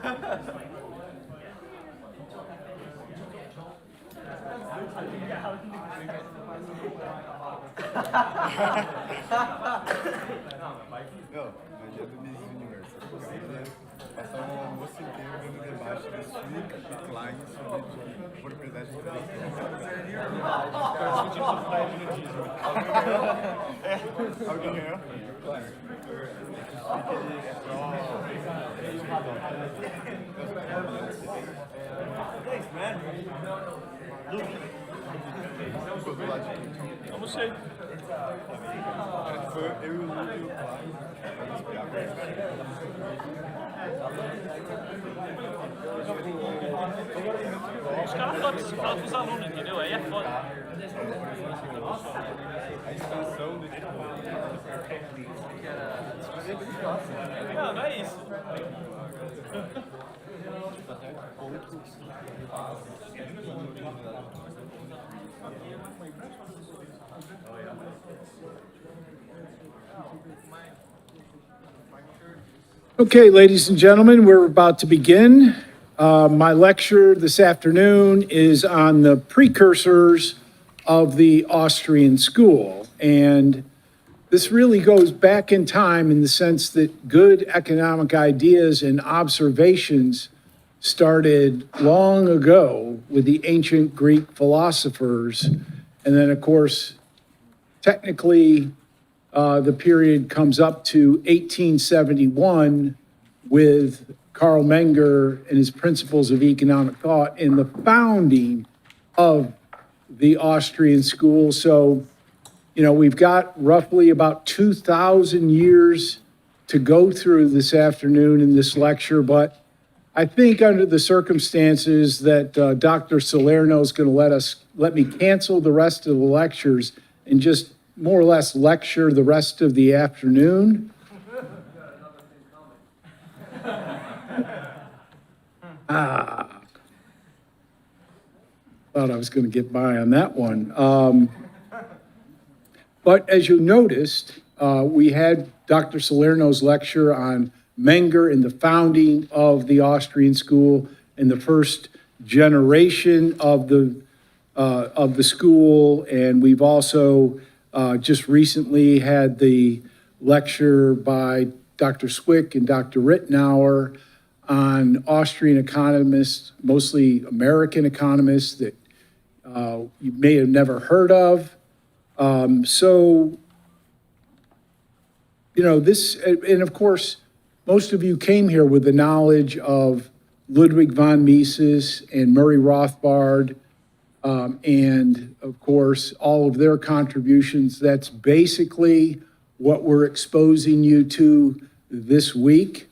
Não, mas é do Miss Universo. Passar um almoço inteiro vendo debate de Sweet e Klein sobre propriedade intelectual. Alguém ganhou? Claro. Thanks, man. Eu não sei. Foi eu e o Lu e o Klein. Os caras falam com os alunos, entendeu? Aí é foda. A expansão do Não é isso. Okay, ladies and gentlemen, we're about to begin. My lecture this afternoon is on the precursors of the Austrian School. And this really goes back in time in the sense that good economic ideas and observations started long ago with the ancient Greek philosophers. And then, of course, technically, the period comes up to 1871 with Karl Menger and his principles of economic thought and the founding of the Austrian School. So, we've got roughly about 2,000 years to go through this afternoon in this lecture, but I think under the circumstances that Dr. Salerno is going to let me cancel the rest of the lectures and just more or less lecture the rest of the afternoon. Thought I was going to get by on that one. But as you noticed, we had Dr. Salerno's lecture on Menger and the founding of the Austrian School and the first generation of the school. And we've also just recently had the lecture by Dr. Swick and Dr. Rittenauer on Austrian economists, mostly American economists that you may have never heard of. This, and of course, most of you came here with the knowledge of Ludwig von Mises and Murray Rothbard, and of course, all of their contributions. That's basically what we're exposing you to this week.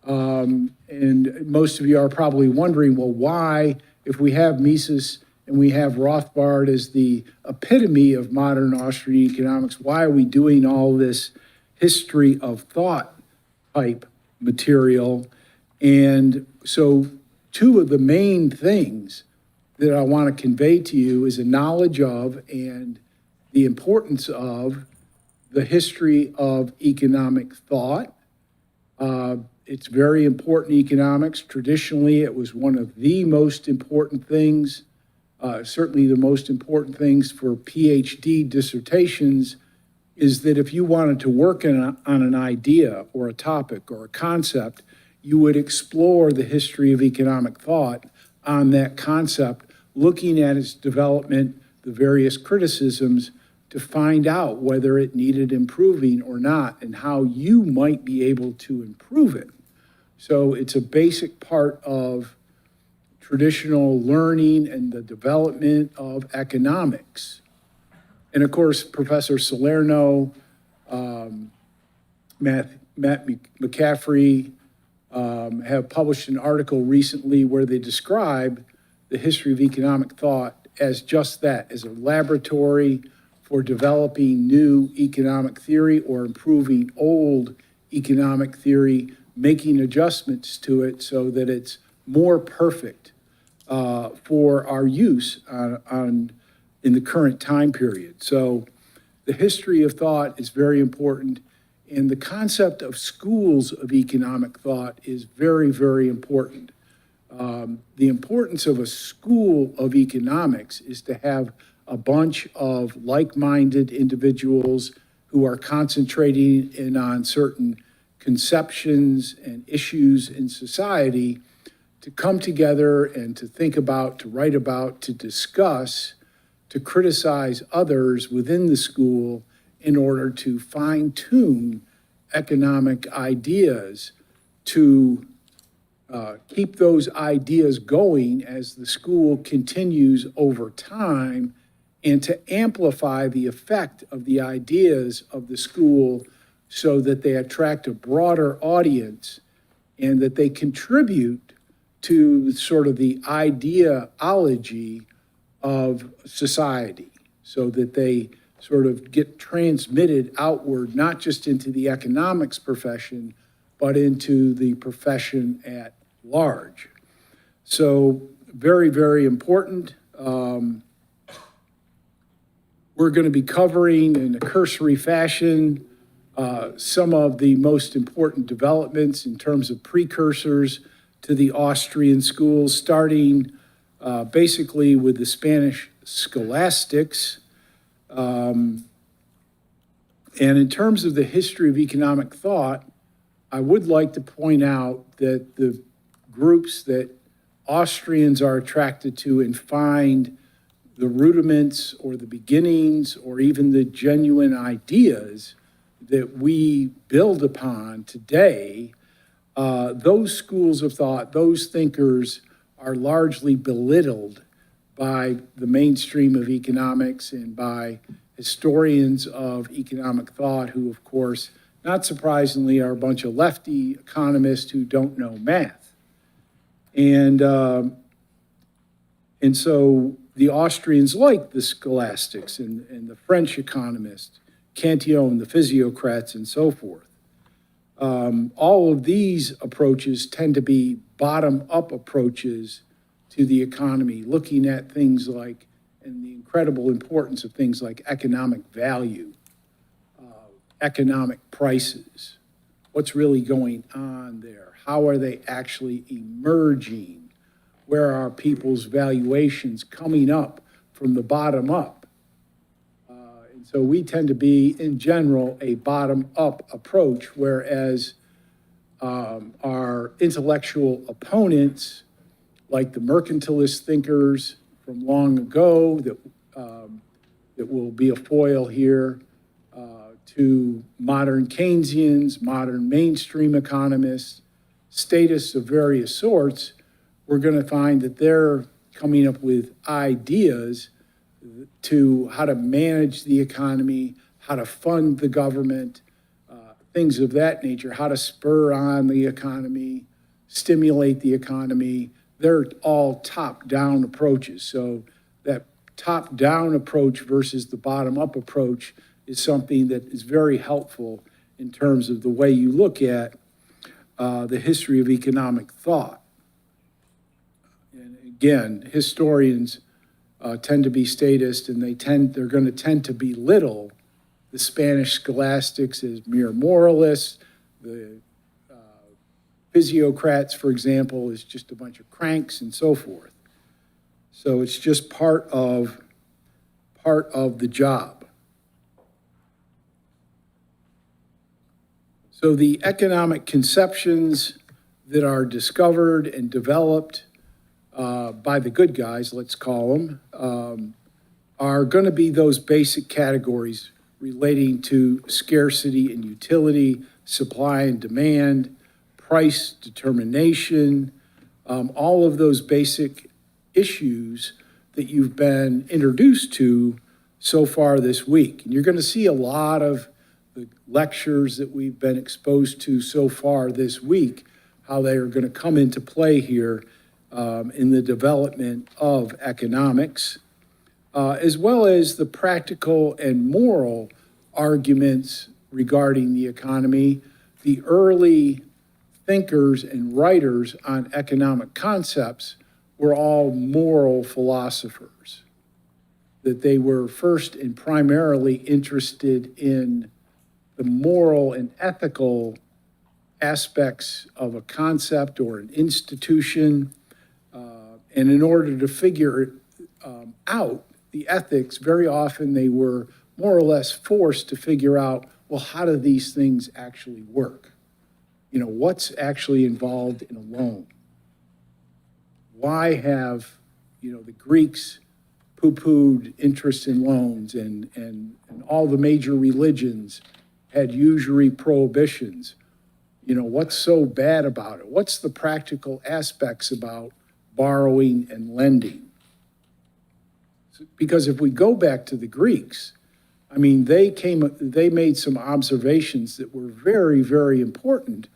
And most of you are probably wondering, well, why, if we have Mises and we have Rothbard as the epitome of modern Austrian economics, why are we doing all this history of thought type material? And so two of the main things that I want to convey to you is a knowledge of and the importance of the history of economic thought. It's very important in economics. Traditionally, it was one of the most important things, certainly the most important things for PhD dissertations, is that if you wanted to work on an idea or a topic or a concept, you would explore the history of economic thought on that concept, looking at its development, the various criticisms, to find out whether it needed improving or not and how you might be able to improve it. So it's a basic part of traditional learning and the development of economics. And of course, Professor Salerno, Matt McCaffrey have published an article recently where they describe the history of economic thought as just that, as a laboratory for developing new economic theory or improving old economic theory, making adjustments to it so that it's more perfect for our use in the current time period. So the history of thought is very important. And the concept of schools of economic thought is very, very important. The importance of a school of economics is to have a bunch of like-minded individuals who are concentrating in on certain conceptions and issues in society to come together and to think about, to write about, to discuss, to criticize others within the school in order to fine-tune economic ideas, to keep those ideas going as the school continues over time, and to amplify the effect of the ideas of the school so that they attract a broader audience and that they contribute to sort of the ideology of society, so that they sort of get transmitted outward, not just into the economics profession, but into the profession at large. So very, very important. We're going to be covering in a cursory fashion some of the most important developments in terms of precursors to the Austrian School, starting basically with the Spanish scholastics. And in terms of the history of economic thought, I would like to point out that the groups that Austrians are attracted to and find the rudiments or the beginnings or even the genuine ideas that we build upon today, those schools of thought, those thinkers are largely belittled by the mainstream of economics and by historians of economic thought who, of course, not surprisingly, are a bunch of lefty economists who don't know math. And so the Austrians like the scholastics and the French economists, Cantillon, the physiocrats, and so forth. All of these approaches tend to be bottom-up approaches to the economy, looking at things like, and the incredible importance of things like economic value, economic prices, what's really going on there, how are they actually emerging, where are people's valuations coming up from the bottom up. And so we tend to be, in general, a bottom-up approach, whereas our intellectual opponents, like the mercantilist thinkers from long ago that will be a foil here, to modern Keynesians, modern mainstream economists, statists of various sorts, we're going to find that they're coming up with ideas to how to manage the economy, how to fund the government, things of that nature, how to spur on the economy, stimulate the economy. They're all top-down approaches. So that top-down approach versus the bottom-up approach is something that is very helpful in terms of the way you look at the history of economic thought. And again, historians tend to be statist, and they're going to tend to belittle the Spanish scholastics as mere moralists. The physiocrats, for example, is just a bunch of cranks and so forth. So it's just part of the job. So the economic conceptions that are discovered and developed by the good guys, let's call them, are going to be those basic categories relating to scarcity and utility, supply and demand, price determination, all of those basic issues that you've been introduced to so far this week. And you're going to see a lot of the lectures that we've been exposed to so far this week, how they are going to come into play here in the development of economics, as well as the practical and moral arguments regarding the economy. The early thinkers and writers on economic concepts were all moral philosophers, that they were first and primarily interested in the moral and ethical aspects of a concept or an institution. And in order to figure out the ethics, very often they were more or less forced to figure out, well, how do these things actually work? You know, what's actually involved in a loan? Why have, you know, the Greeks poo-pooed interest in loans and all the major religions had usury prohibitions? You know, what's so bad about it? What's the practical aspects about borrowing and lending? Because if we go back to the Greeks, I mean, they made some observations that were very, very important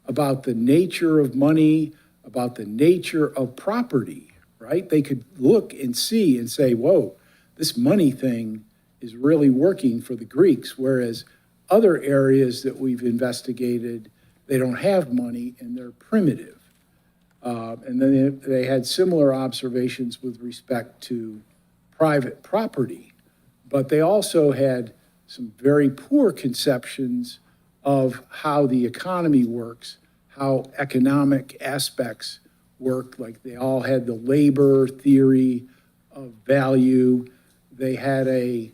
about the nature of money, about the nature of property, right? They could look and see and say, whoa, this money thing is really working for the Greeks, whereas other areas that we've investigated, they don't have money and they're primitive. And then they had similar observations with respect to private property, but they also had some very poor conceptions of how the economy works, how economic aspects work. Like they all had the labor theory of value. They had a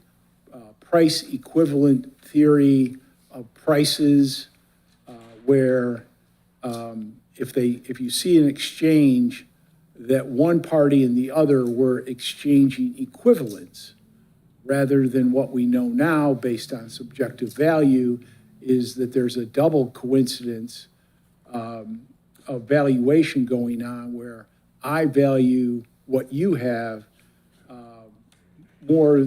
price equivalent theory of prices, where if you see an exchange, that one party and the other were exchanging equivalents, rather than what we know now based on subjective value is that there's a double coincidence of valuation going on, where I value what you have more,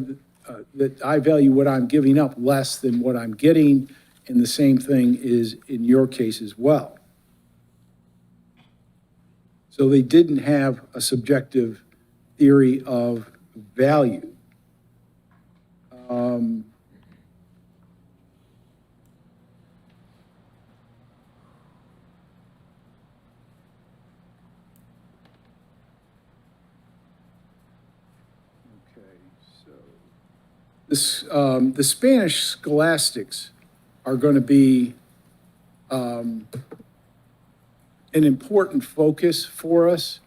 that I value what I'm giving up less than what I'm getting, and the same thing is in your case as well. So they didn't have a subjective theory of value. The Spanish scholastics are going to be an important focus for us.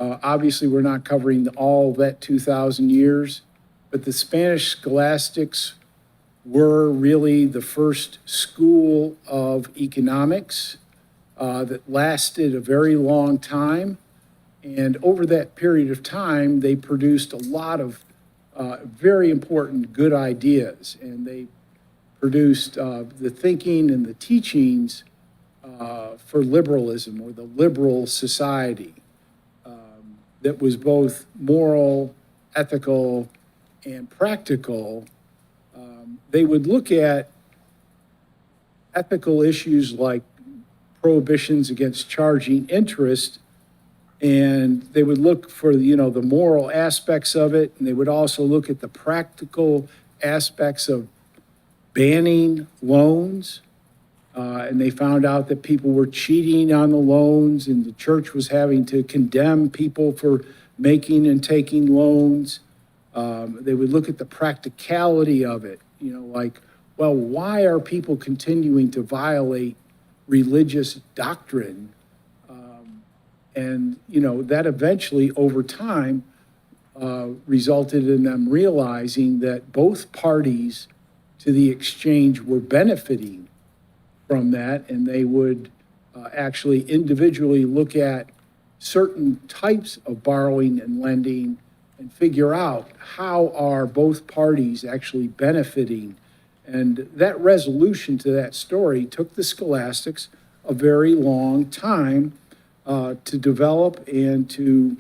Obviously, we're not covering all that 2,000 years, but the Spanish scholastics were really the first school of economics that lasted a very long time. And over that period of time, they produced a lot of very important good ideas, and they produced the thinking and the teachings for liberalism, or the liberal society, that was both moral, ethical, and practical. They would look at ethical issues like prohibitions against charging interest, and they would look for, you know, the moral aspects of it, and they would also look at the practical aspects of banning loans. And they found out that people were cheating on the loans, and the church was having to condemn people for making and taking loans. They would look at the practicality of it, you know, like, well, why are people continuing to violate religious doctrine? And, you know, that eventually over time resulted in them realizing that both parties to the exchange were benefiting from that, and they would actually individually look at certain types of borrowing and lending and figure out how are both parties actually benefiting. And that resolution to that story took the scholastics a very long time to develop and to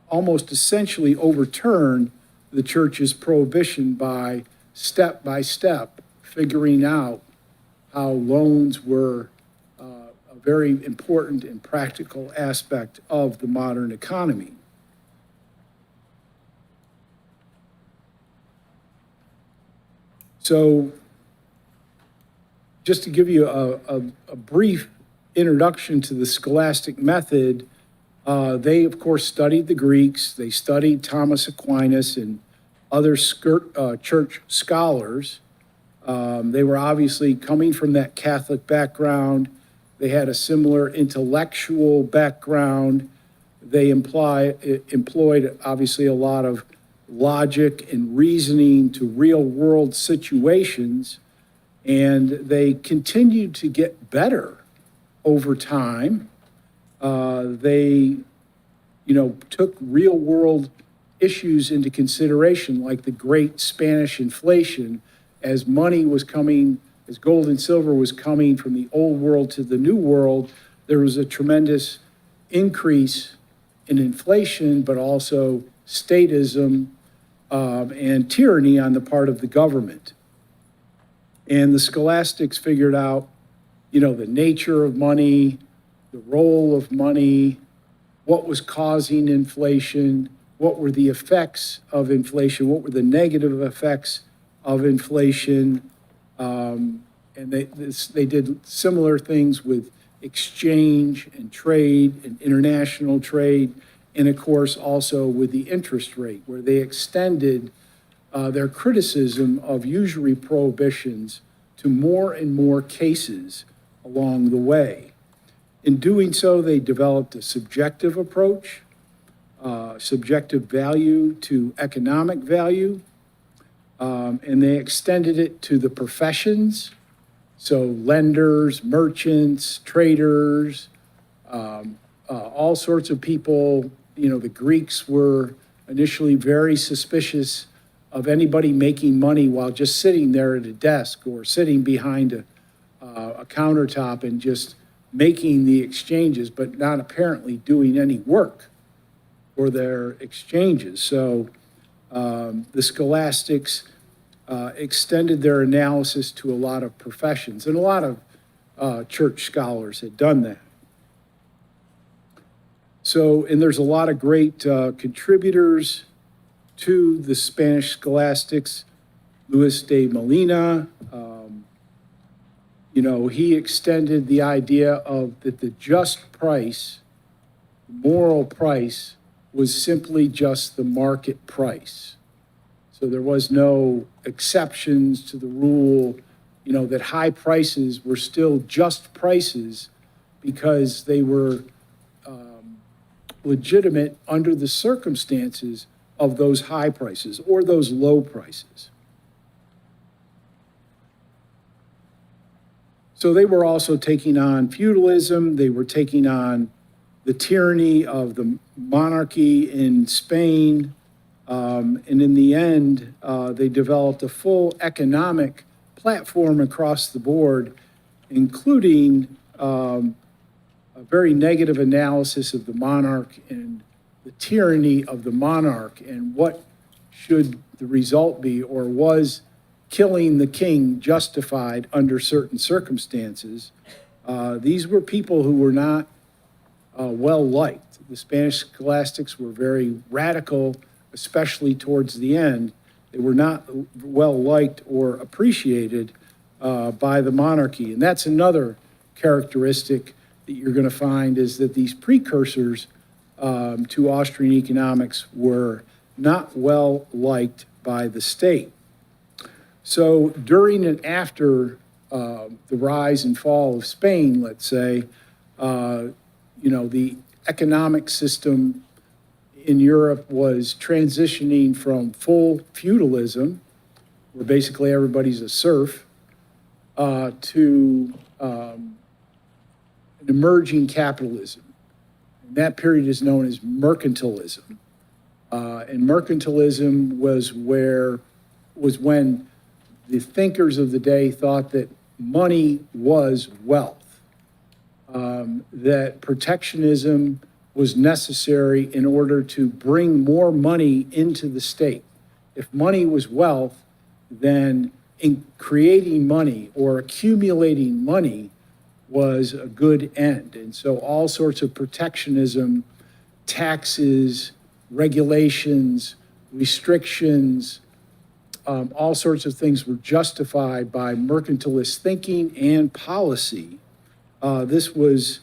almost essentially overturn the church's prohibition by step figuring out how loans were a very important and practical aspect of the modern economy. So just to give you a brief introduction to the scholastic method, they, of course, studied the Greeks. They studied Thomas Aquinas and other church scholars. They were obviously coming from that Catholic background. They had a similar intellectual background. They employed obviously a lot of logic and reasoning to real world situations, and they continued to get better over time. They, took real world issues into consideration, like the great Spanish inflation, as money was coming, as gold and silver was coming from the old world to the new world. There was a tremendous increase in inflation, but also statism and tyranny on the part of the government. And the scholastics figured out, the nature of money, the role of money, what was causing inflation, what were the effects of inflation, what were the negative effects of inflation. And they did similar things with exchange and trade and international trade, and of course also with the interest rate, where they extended their criticism of usury prohibitions to more and more cases along the way. In doing so, they developed a subjective approach, subjective value to economic value, and they extended it to the professions. So lenders, merchants, traders, all sorts of people. The Greeks were initially very suspicious of anybody making money while just sitting there at a desk or sitting behind a countertop and just making the exchanges, but not apparently doing any work for their exchanges. So the scholastics extended their analysis to a lot of professions, and a lot of church scholars had done that. So, and there's a lot of great contributors to the Spanish scholastics. Luis de Molina, he extended the idea of that the just price, moral price, was simply just the market price. So there was no exceptions to the rule, that high prices were still just prices because they were legitimate under the circumstances of those high prices or those low prices. So they were also taking on feudalism. They were taking on the tyranny of the monarchy in Spain. And in the end, they developed a full economic platform across the board, including a very negative analysis of the monarch and the tyranny of the monarch and what should the result be, or was killing the king justified under certain circumstances. These were people who were not well liked. The Spanish scholastics were very radical, especially towards the end. They were not well liked or appreciated by the monarchy. And that's another characteristic that you're going to find, is that these precursors to Austrian economics were not well liked by the state. So during and after the rise and fall of Spain, let's say, the economic system in Europe was transitioning from full feudalism, where basically everybody's a serf, to an emerging capitalism. And that period is known as mercantilism. And mercantilism was when the thinkers of the day thought that money was wealth, that protectionism was necessary in order to bring more money into the state. If money was wealth, then in creating money or accumulating money was a good end. And so all sorts of protectionism, taxes, regulations, restrictions, all sorts of things were justified by mercantilist thinking and policy. This was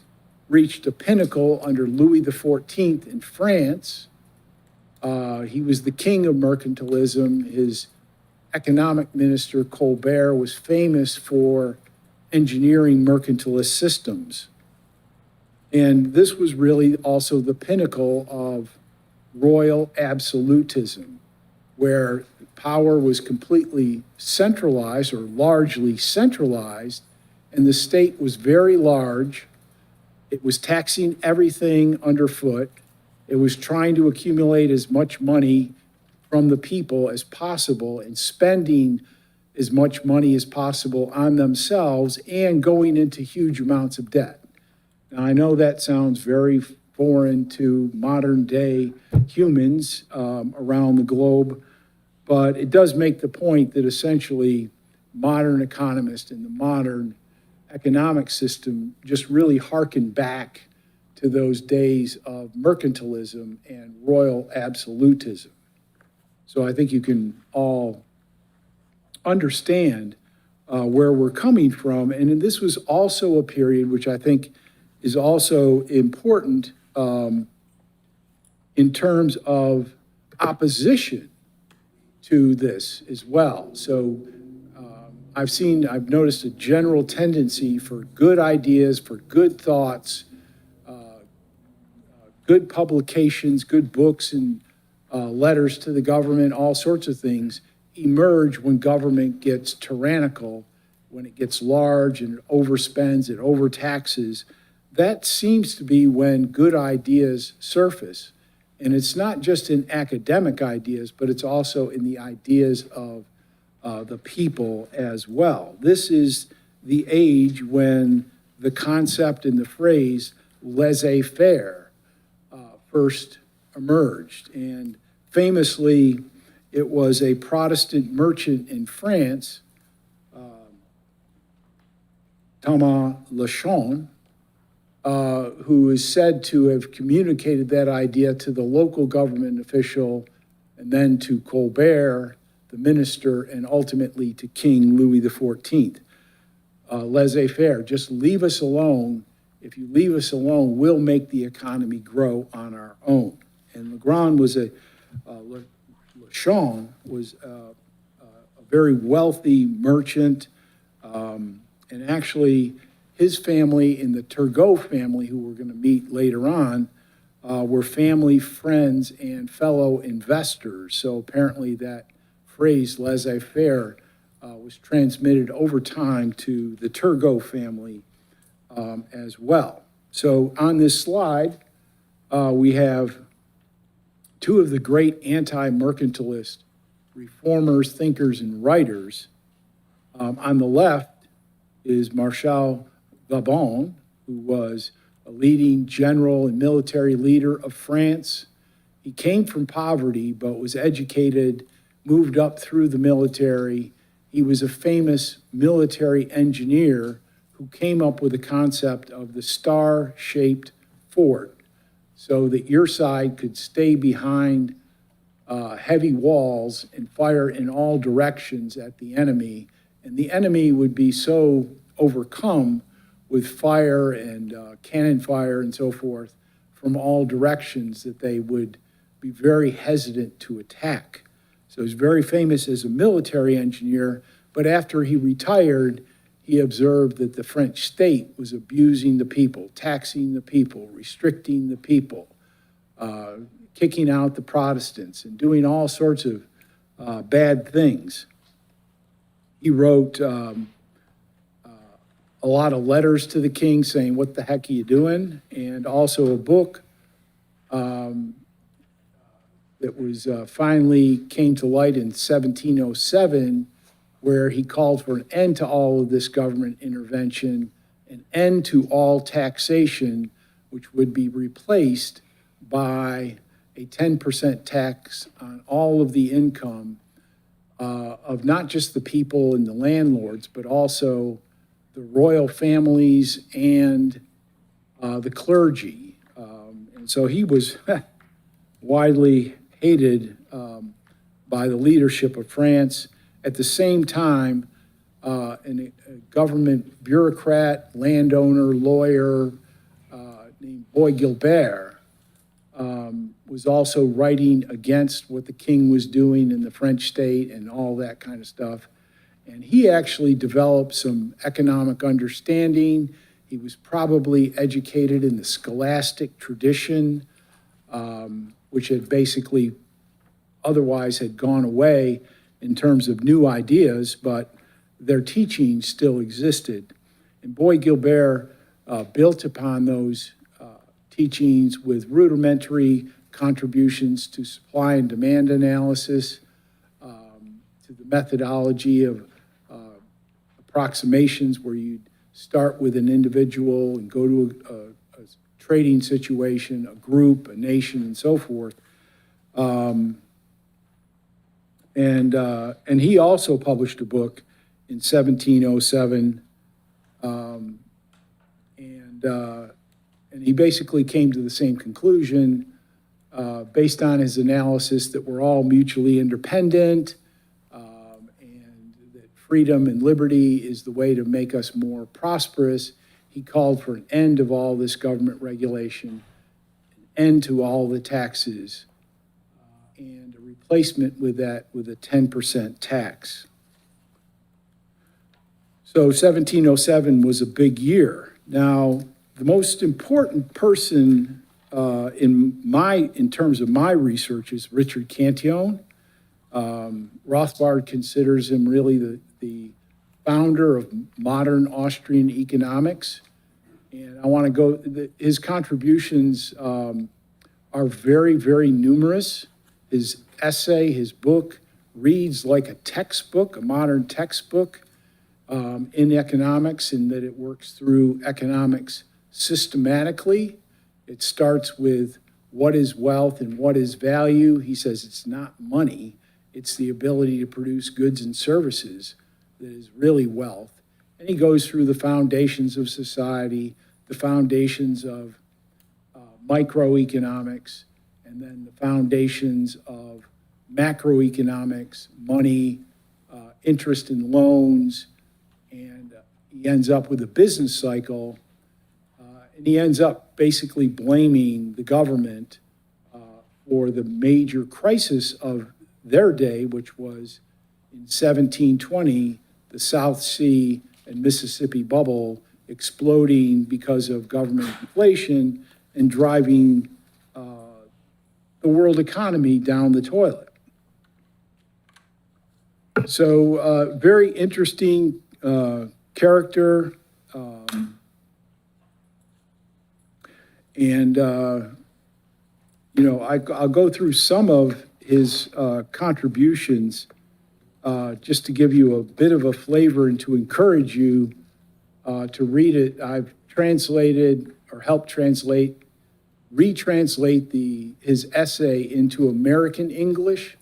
reached a pinnacle under Louis XIV in France. He was the king of mercantilism. His economic minister Colbert was famous for engineering mercantilist systems. And this was really also the pinnacle of royal absolutism, where power was completely centralized or largely centralized, and the state was very large. It was taxing everything underfoot. It was trying to accumulate as much money from the people as possible and spending as much money as possible on themselves and going into huge amounts of debt. Now, I know that sounds very foreign to modern day humans around the globe, but it does make the point that essentially modern economists and the modern economic system just really harken back to those days of mercantilism and royal absolutism. So I think you can all understand where we're coming from. And this was also a period which I think is also important in terms of opposition to this as well. So I've noticed a general tendency for good ideas, for good thoughts, good publications, good books and letters to the government, all sorts of things emerge when government gets tyrannical, when it gets large and it overspends, it overtaxes. That seems to be when good ideas surface. And it's not just in academic ideas, but it's also in the ideas of the people as well. This is the age when the concept and the phrase laissez-faire first emerged. And famously, it was a Protestant merchant in France, Thomas Lechon, who is said to have communicated that idea to the local government official and then to Colbert, the minister, and ultimately to King Louis XIV. Laissez-faire, just leave us alone. If you leave us alone, we'll make the economy grow on our own. And Legrand was Lechon was a very wealthy merchant, and actually his family and the Turgot family, who we're going to meet later on, were family, friends, and fellow investors. So apparently that phrase laissez-faire was transmitted over time to the Turgot family as well. So on this slide, we have two of the great anti-mercantilist reformers, thinkers, and writers. On the left is Marshal Vauban, who was a leading general and military leader of France. He came from poverty, but was educated, moved up through the military. He was a famous military engineer who came up with the concept of the star-shaped fort so that your side could stay behind heavy walls and fire in all directions at the enemy. And the enemy would be so overcome with fire and cannon fire and so forth from all directions that they would be very hesitant to attack. So he's very famous as a military engineer, but after he retired, he observed that the French state was abusing the people, taxing the people, restricting the people, kicking out the Protestants, and doing all sorts of bad things. He wrote a lot of letters to the king saying, "What the heck are you doing?" And also a book that was finally came to light in 1707, where he called for an end to all of this government intervention, an end to all taxation, which would be replaced by a 10% tax on all of the income of not just the people and the landlords, but also the royal families and the clergy. And so he was widely hated by the leadership of France. At the same time, a government bureaucrat, landowner, lawyer named Boy Gilbert was also writing against what the king was doing in the French state and all that kind of stuff. And he actually developed some economic understanding. He was probably educated in the scholastic tradition, which had basically otherwise had gone away in terms of new ideas, but their teaching still existed. And Boy Gilbert built upon those teachings with rudimentary contributions to supply and demand analysis, to the methodology of approximations where you'd start with an individual and go to a trading situation, a group, a nation, and so forth. And he also published a book in 1707, and he basically came to the same conclusion based on his analysis that we're all mutually independent, and that freedom and liberty is the way to make us more prosperous. He called for an end of all this government regulation, an end to all the taxes, and a replacement with that with a 10% tax. So 1707 was a big year. Now, the most important person in terms of my research is Richard Cantillon. Rothbard considers him really the founder of modern Austrian economics. And I want to go, his contributions are very, very numerous. His essay, his book, reads like a textbook, a modern textbook in economics, in that it works through economics systematically. It starts with what is wealth and what is value. He says it's not money, it's the ability to produce goods and services that is really wealth. And he goes through the foundations of society, the foundations of microeconomics, and then the foundations of macroeconomics, money, interest in loans, and he ends up with a business cycle, and he ends up basically blaming the government for the major crisis of their day, which was in 1720, the South Sea and Mississippi bubble exploding because of government inflation and driving the world economy down the toilet. So very interesting character. I'll go through some of his contributions just to give you a bit of a flavor and to encourage you to read it. I've translated or helped retranslate his essay into American English,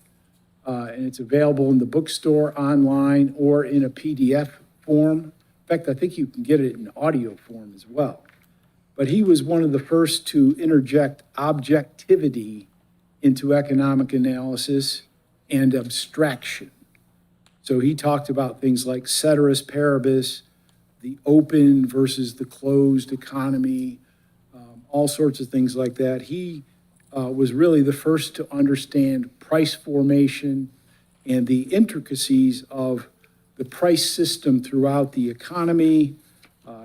and it's available in the bookstore, online, or in a PDF form. In fact, I think you can get it in audio form as well. But he was one of the first to interject objectivity into economic analysis and abstraction. So he talked about things like ceteris paribus, the open versus the closed economy, all sorts of things like that. He was really the first to understand price formation and the intricacies of the price system throughout the economy.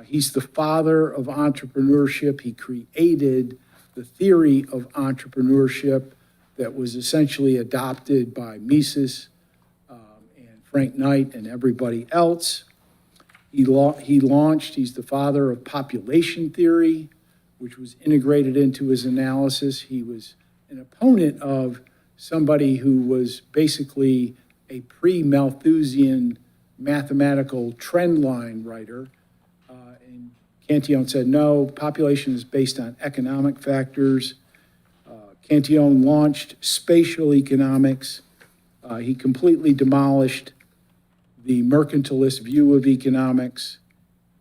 He's the father of entrepreneurship. He created the theory of entrepreneurship that was essentially adopted by Mises and Frank Knight and everybody else. He's the father of population theory, which was integrated into his analysis. He was an opponent of somebody who was basically a pre-Malthusian mathematical trend line writer. And Cantillon said, no, population is based on economic factors. Cantillon launched spatial economics. He completely demolished the mercantilist view of economics.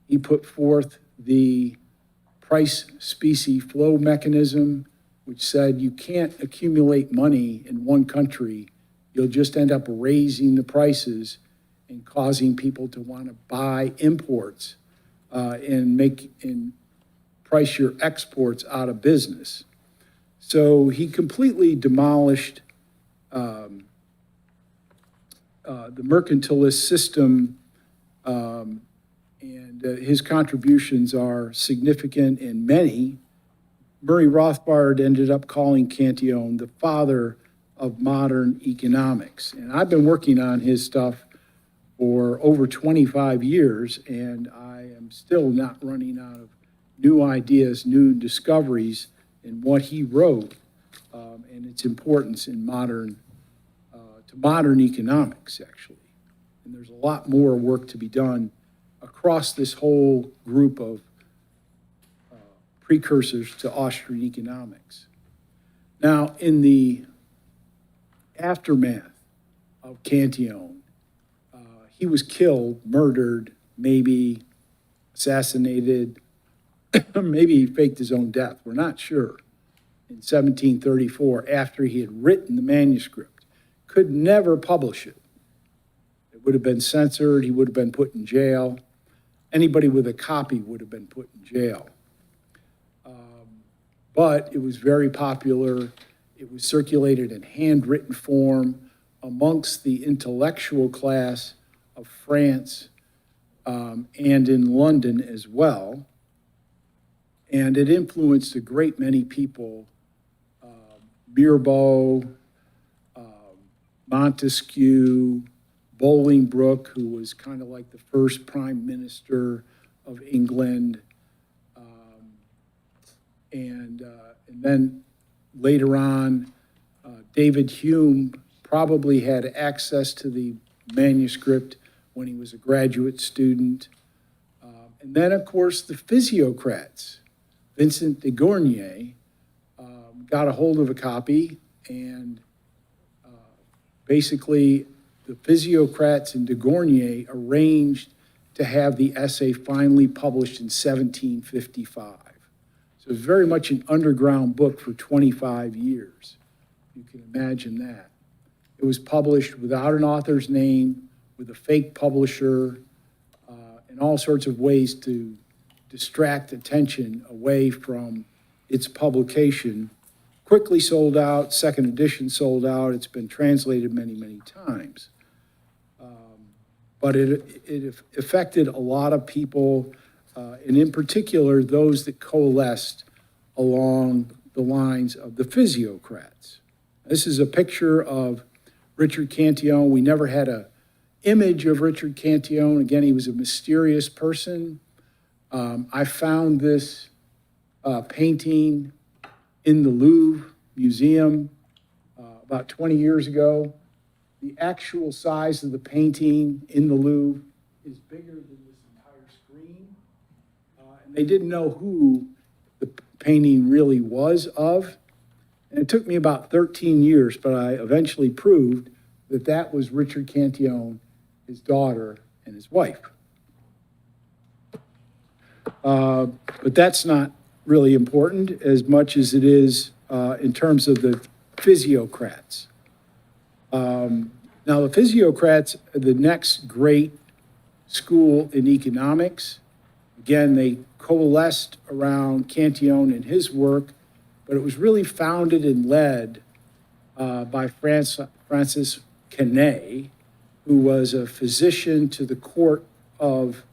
He put forth the price specie flow mechanism, which said you can't accumulate money in one country. You'll just end up raising the prices and causing people to want to buy imports and price your exports out of business. So he completely demolished the mercantilist system, and his contributions are significant and many. Murray Rothbard ended up calling Cantillon the father of modern economics. And I've been working on his stuff for over 25 years, and I am still not running out of new ideas, new discoveries in what he wrote, and its importance in to modern economics, actually. And there's a lot more work to be done across this whole group of precursors to Austrian economics. Now, in the aftermath of Cantillon, he was killed, murdered, maybe assassinated, maybe he faked his own death, we're not sure, in 1734 after he had written the manuscript. Could never publish it. It would have been censored, he would have been put in jail. Anybody with a copy would have been put in jail. But it was very popular. It was circulated in handwritten form amongst the intellectual class of France and in London as well. And it influenced a great many people, Mirabeau, Montesquieu, Bolingbroke, who was kind of like the first prime minister of England, and then later on, David Hume probably had access to the manuscript when he was a graduate student. And then, of course, the physiocrats. Vincent de Gournay got a hold of a copy, and basically the physiocrats and de Gournay arranged to have the essay finally published in 1755. So it's very much an underground book for 25 years. You can imagine that. It was published without an author's name, with a fake publisher, and all sorts of ways to distract attention away from its publication. Quickly sold out, second edition sold out. It's been translated many, many times. But it affected a lot of people, and in particular, those that coalesced along the lines of the physiocrats. This is a picture of Richard Cantillon. We never had an image of Richard Cantillon. Again, he was a mysterious person. I found this painting in the Louvre Museum about 20 years ago. The actual size of the painting in the Louvre is bigger than this entire screen. And they didn't know who the painting really was of. And it took me about 13 years, but I eventually proved that that was Richard Cantillon, his daughter, and his wife. But that's not really important as much as it is in terms of the physiocrats. Now, the physiocrats are the next great school in economics. Again, they coalesced around Cantillon and his work, but it was really founded and led by Francis Quesnay, who was a physician to the court of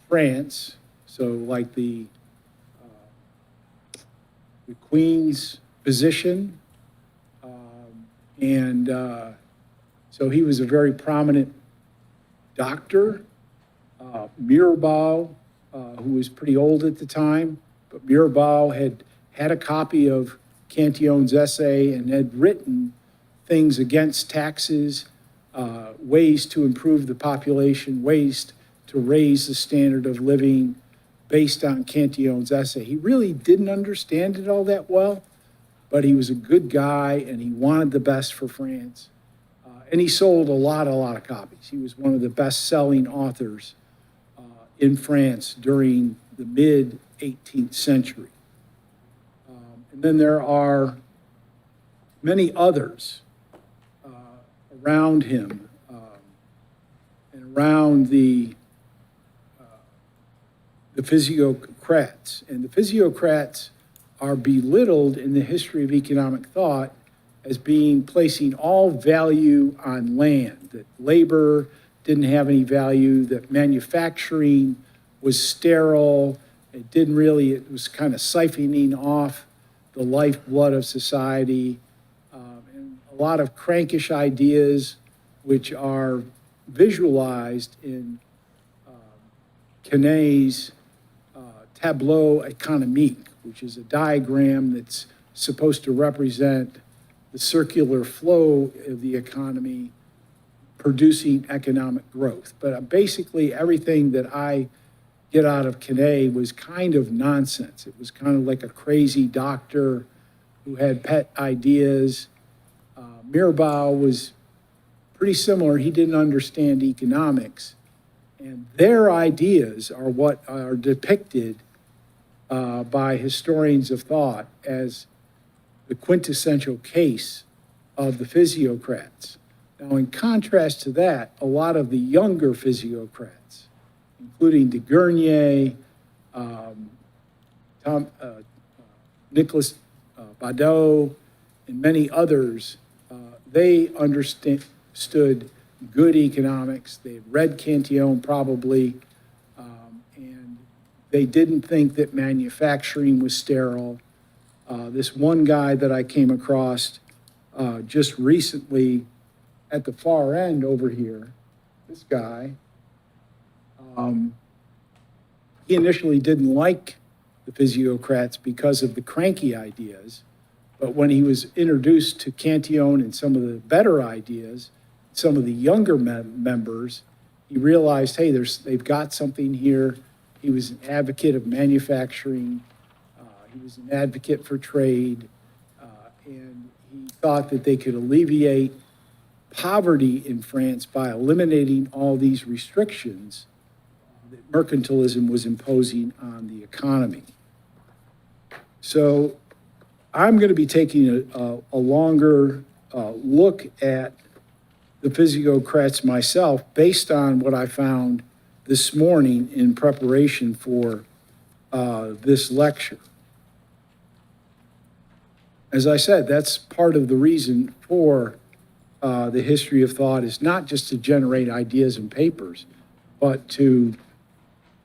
France, so like the Queen's physician, and so he was a very prominent doctor. Mirabeau, who was pretty old at the time, but Mirabeau had a copy of Cantillon's essay and had written things against taxes, ways to improve the population, ways to raise the standard of living based on Cantillon's essay. He really didn't understand it all that well, but he was a good guy and he wanted the best for France. And he sold a lot of copies. He was one of the best-selling authors in France during the mid-18th century. And then there are many others around him and around the physiocrats. And the physiocrats are belittled in the history of economic thought as being placing all value on land, that labor didn't have any value, that manufacturing was sterile, it was kind of siphoning off the lifeblood of society, and a lot of crankish ideas which are visualized in Quenet's tableau économique, which is a diagram that's supposed to represent the circular flow of the economy producing economic growth. But basically everything that I get out of Quenet was kind of nonsense. It was kind of like a crazy doctor who had pet ideas. Mirbeau was pretty similar. He didn't understand economics. And their ideas are what are depicted by historians of thought as the quintessential case of the physiocrats. Now, in contrast to that, a lot of the younger physiocrats, including Degner, Nicolas Badeau, and many others, they understood good economics. They had read Cantillon probably, and they didn't think that manufacturing was sterile. This one guy that I came across just recently at the far end over here, this guy, he initially didn't like the physiocrats because of the cranky ideas, but when he was introduced to Cantillon and some of the better ideas, some of the younger members, he realized, hey, they've got something here. He was an advocate of manufacturing. He was an advocate for trade. And he thought that they could alleviate poverty in France by eliminating all these restrictions that mercantilism was imposing on the economy. So I'm going to be taking a longer look at the physiocrats myself based on what I found this morning in preparation for this lecture. As I said, that's part of the reason for the history of thought is not just to generate ideas and papers, but to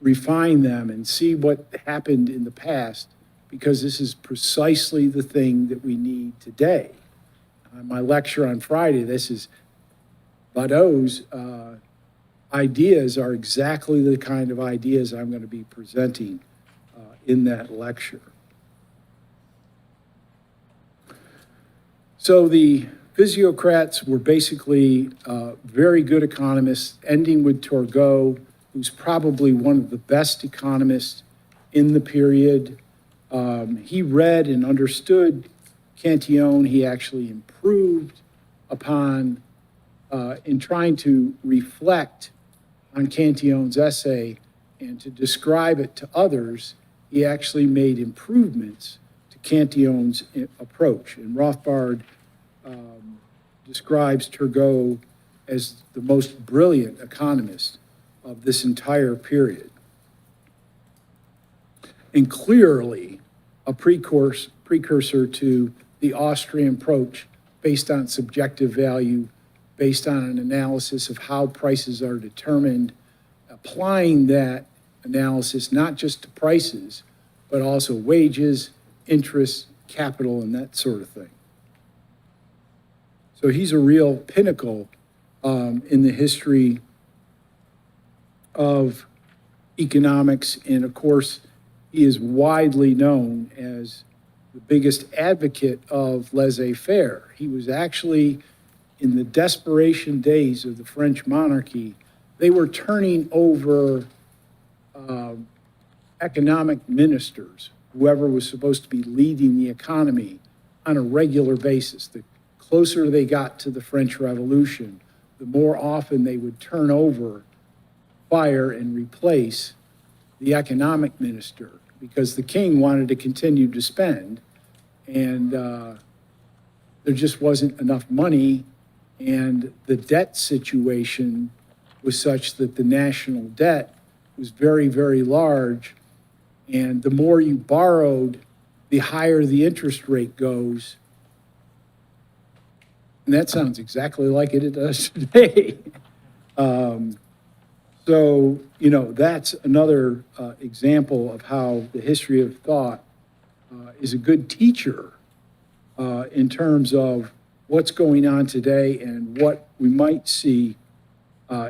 refine them and see what happened in the past, because this is precisely the thing that we need today. My lecture on Friday, this is Badeau's ideas are exactly the kind of ideas I'm going to be presenting in that lecture. So the physiocrats were basically very good economists, ending with Turgot, who's probably one of the best economists in the period. He read and understood Cantillon. He actually improved upon, in trying to reflect on Cantillon's essay and to describe it to others, he actually made improvements to Cantillon's approach. And Rothbard describes Turgot as the most brilliant economist of this entire period. And clearly a precursor to the Austrian approach based on subjective value, based on an analysis of how prices are determined, applying that analysis not just to prices, but also wages, interest, capital, and that sort of thing. So he's a real pinnacle in the history of economics, and of course, he is widely known as the biggest advocate of laissez-faire. He was actually, in the desperation days of the French monarchy, they were turning over economic ministers, whoever was supposed to be leading the economy, on a regular basis. The closer they got to the French Revolution, the more often they would turn over, fire, and replace the economic minister, because the king wanted to continue to spend, and there just wasn't enough money, and the debt situation was such that the national debt was very, very large, and the more you borrowed the higher the interest rate goes. And that sounds exactly like it does today. So, that's another example of how the history of thought is a good teacher in terms of what's going on today and what we might see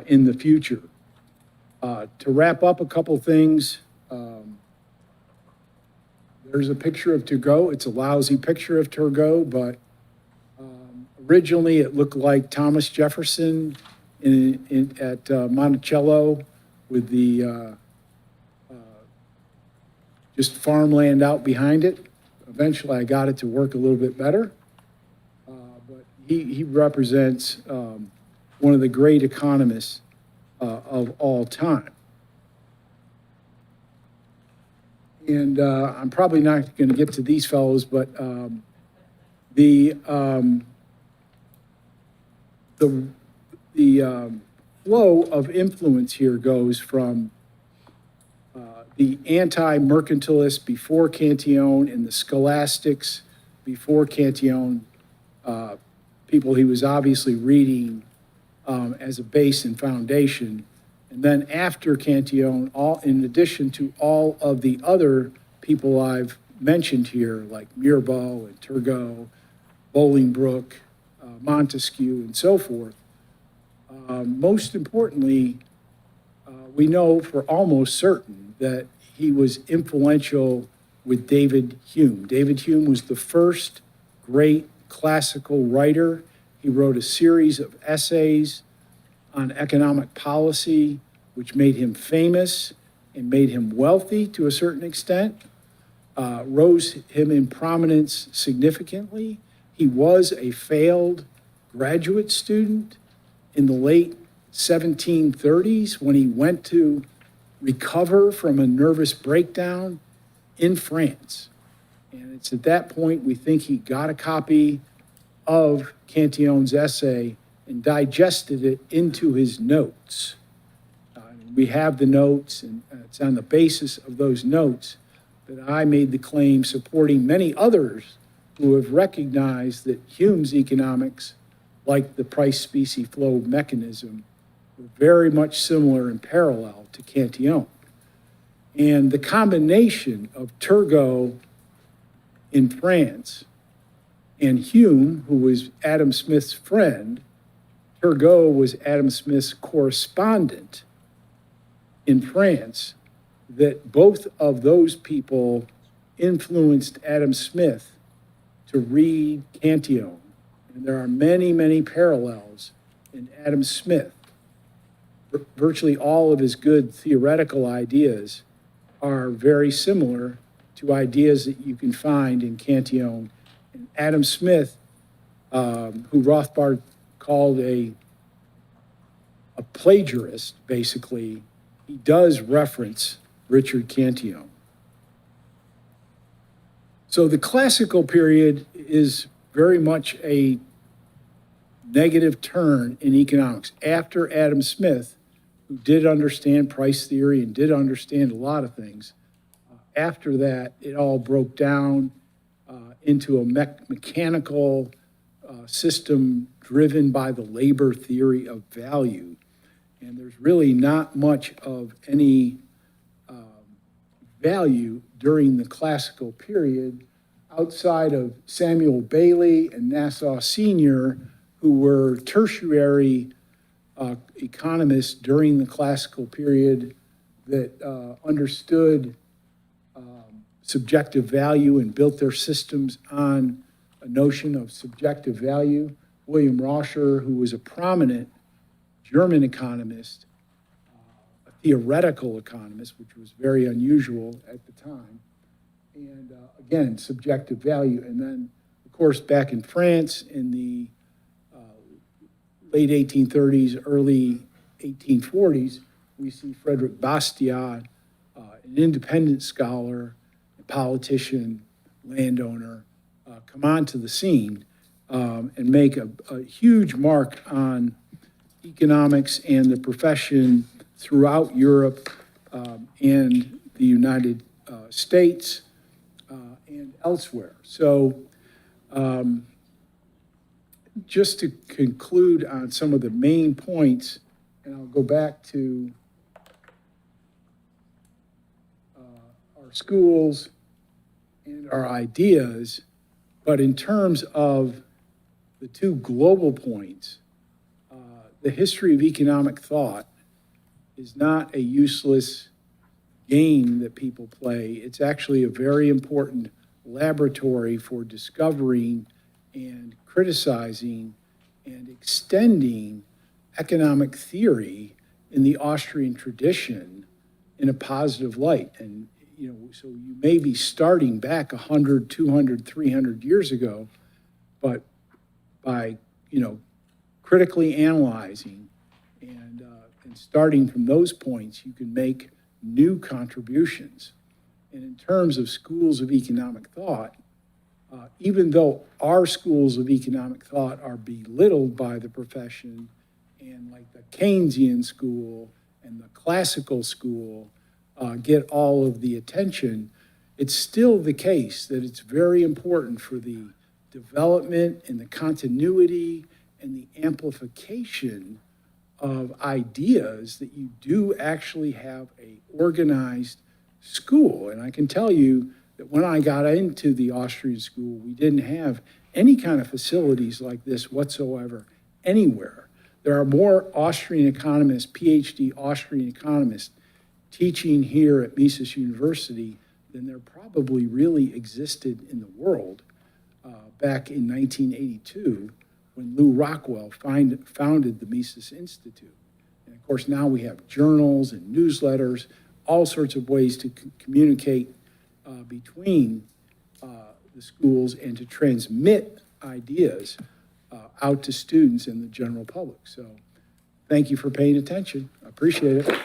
in the future. To wrap up a couple things, there's a picture of Turgot. It's a lousy picture of Turgot, but originally it looked like Thomas Jefferson at Monticello with the just farmland out behind it. Eventually I got it to work a little bit better. But he represents one of the great economists of all time. And I'm probably not going to get to these fellows, but the flow of influence here goes from the anti-mercantilists before Cantillon and the scholastics before Cantillon, people he was obviously reading as a base and foundation. And then after Cantillon, in addition to all of the other people I've mentioned here, like Mirbeau and Turgot, Bolingbroke, Montesquieu, and so forth, most importantly, we know for almost certain that he was influential with David Hume. David Hume was the first great classical writer. He wrote a series of essays on economic policy, which made him famous and made him wealthy to a certain extent, rose him in prominence significantly. He was a failed graduate student in the late 1730s when he went to recover from a nervous breakdown in France. And it's at that point we think he got a copy of Cantillon's essay and digested it into his notes. We have the notes, and it's on the basis of those notes that I made the claim supporting many others who have recognized that Hume's economics, like the price-specie flow mechanism, were very much similar and parallel to Cantillon. And the combination of Turgot in France and Hume, who was Adam Smith's friend, Turgot was Adam Smith's correspondent in France, that both of those people influenced Adam Smith to read Cantillon. And there are many, many parallels in Adam Smith. Virtually all of his good theoretical ideas are very similar to ideas that you can find in Cantillon. And Adam Smith, who Rothbard called a plagiarist, basically, he does reference Richard Cantillon. So the classical period is very much a negative turn in economics. After Adam Smith, who did understand price theory and did understand a lot of things, after that, it all broke down into a mechanical system driven by the labor theory of value. And there's really not much of any value during the classical period outside of Samuel Bailey and Nassau Senior, who were tertiary economists during the classical period that understood subjective value and built their systems on a notion of subjective value. William Roscher, who was a prominent German economist, a theoretical economist, which was very unusual at the time. And again, subjective value. And then, of course, back in France in the late 1830s, early 1840s, we see Frederick Bastiat, an independent scholar, a politician, landowner, come onto the scene and make a huge mark on economics and the profession throughout Europe and the United States. And elsewhere. So just to conclude on some of the main points, and I'll go back to our schools and our ideas, but in terms of the two global points, the history of economic thought is not a useless game that people play. It's actually a very important laboratory for discovering and criticizing and extending economic theory in the Austrian tradition in a positive light. And, so you may be starting back 100, 200, 300 years ago, but by, critically analyzing and starting from those points, you can make new contributions. And in terms of schools of economic thought, even though our schools of economic thought are belittled by the profession, and like the Keynesian school and the classical school get all of the attention, it's still the case that it's very important for the development and the continuity and the amplification of ideas that you do actually have a organized school. And I can tell you that when I got into the Austrian school, we didn't have any kind of facilities like this whatsoever anywhere. There are more Austrian economists, PhD Austrian economists, teaching here at Mises University than there probably really existed in the world back in 1982 when Lou Rockwell founded the Mises Institute. And of course, now we have journals and newsletters, all sorts of ways to communicate between the schools and to transmit ideas out to students and the general public. So thank you for paying attention. I appreciate it.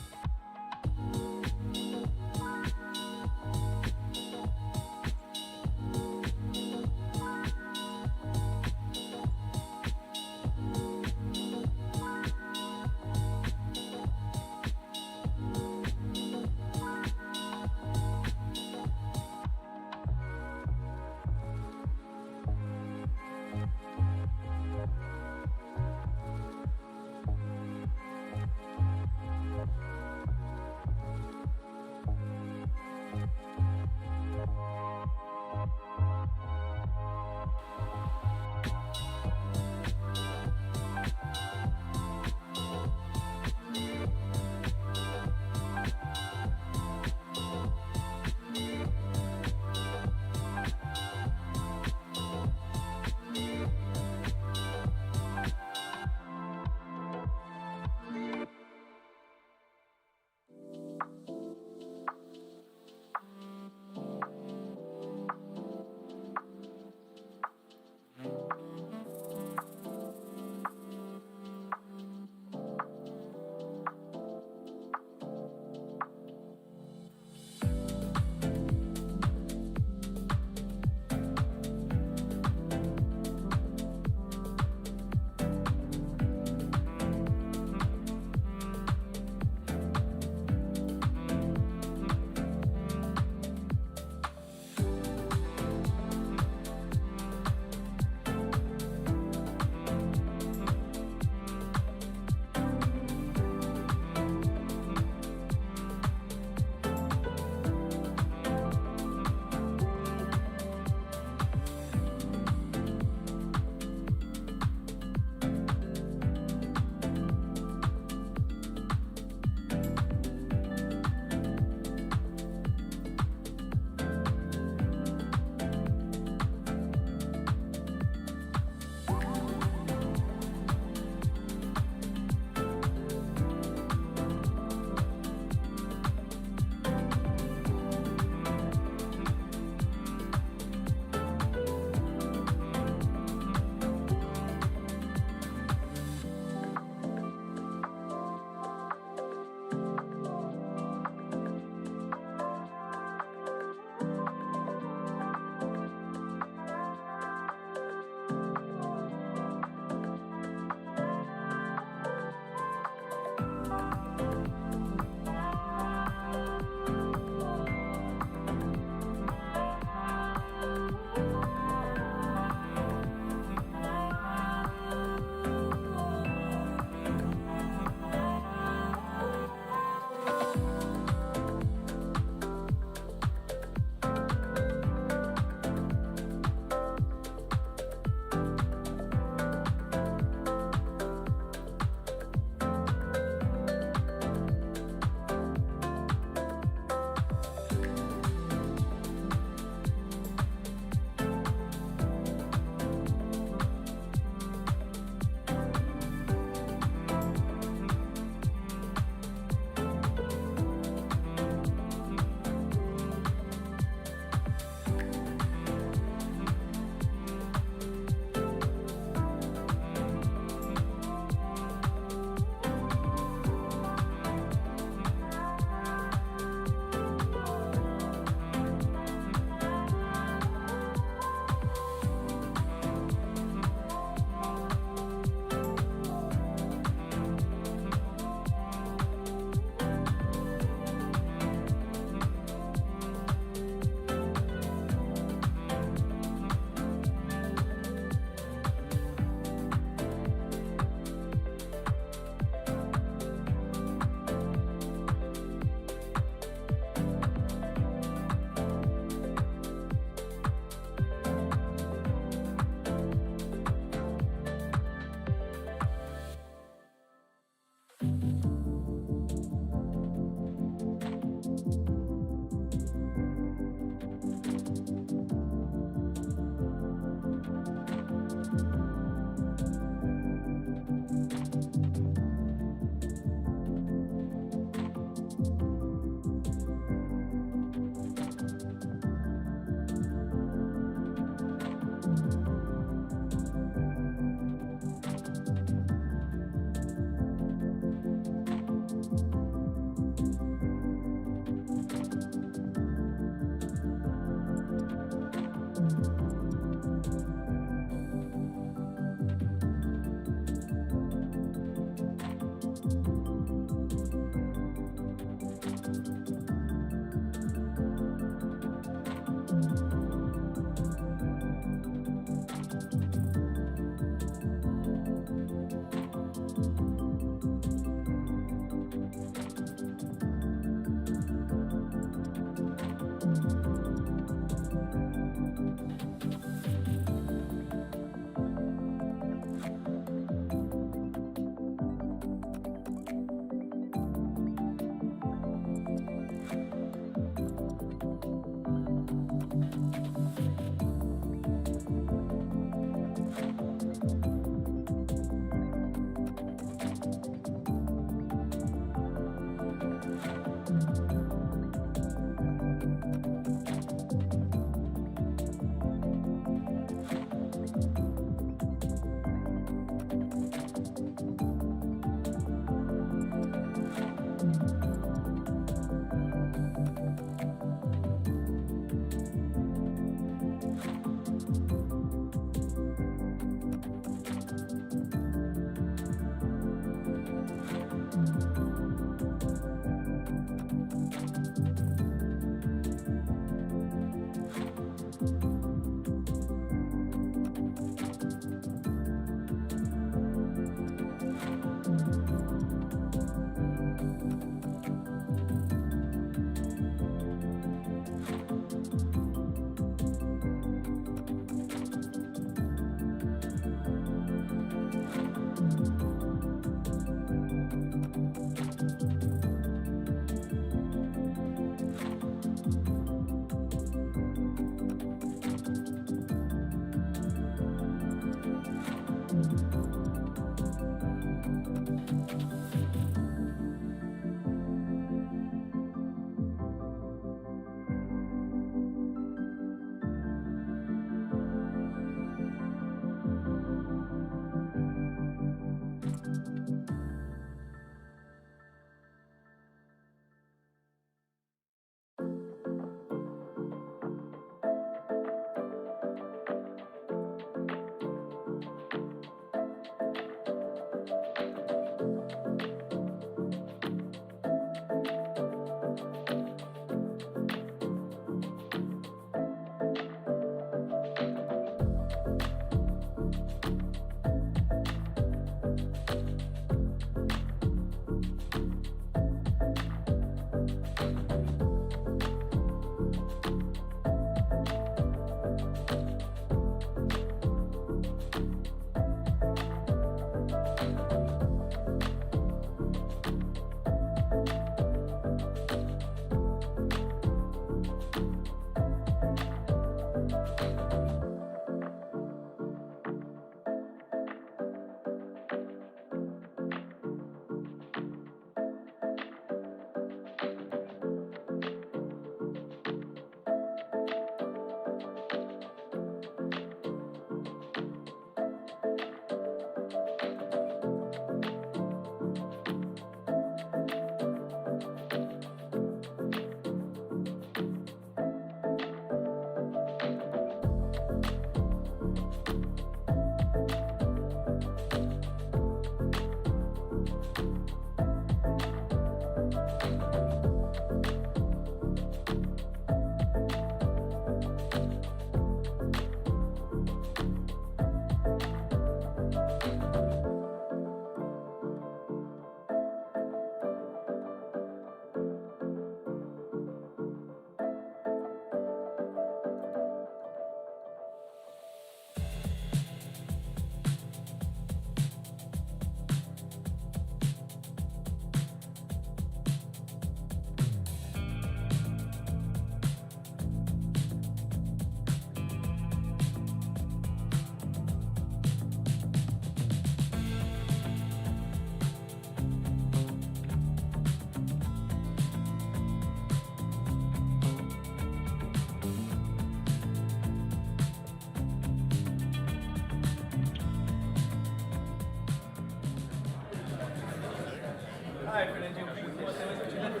Ai, Fernandinho, eu brinco com você, mas eu te defendo.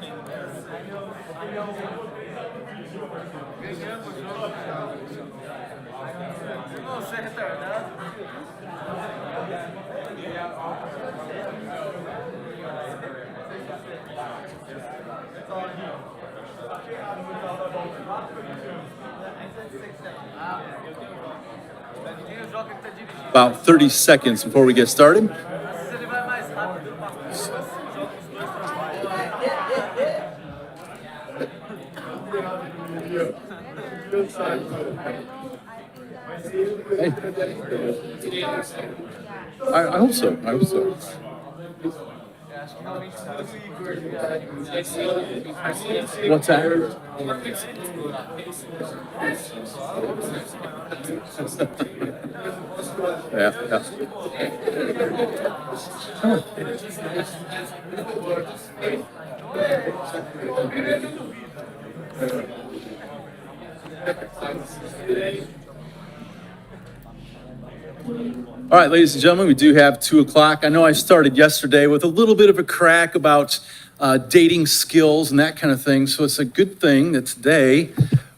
Ganhamos o jogo. Você é retardado. About 30 seconds before we get started. I hope so. I hope so. What's that? Yeah. All right, ladies and gentlemen, we do have 2 o'clock. I know I started yesterday with a little bit of a crack about dating skills and that kind of thing. So it's a good thing that today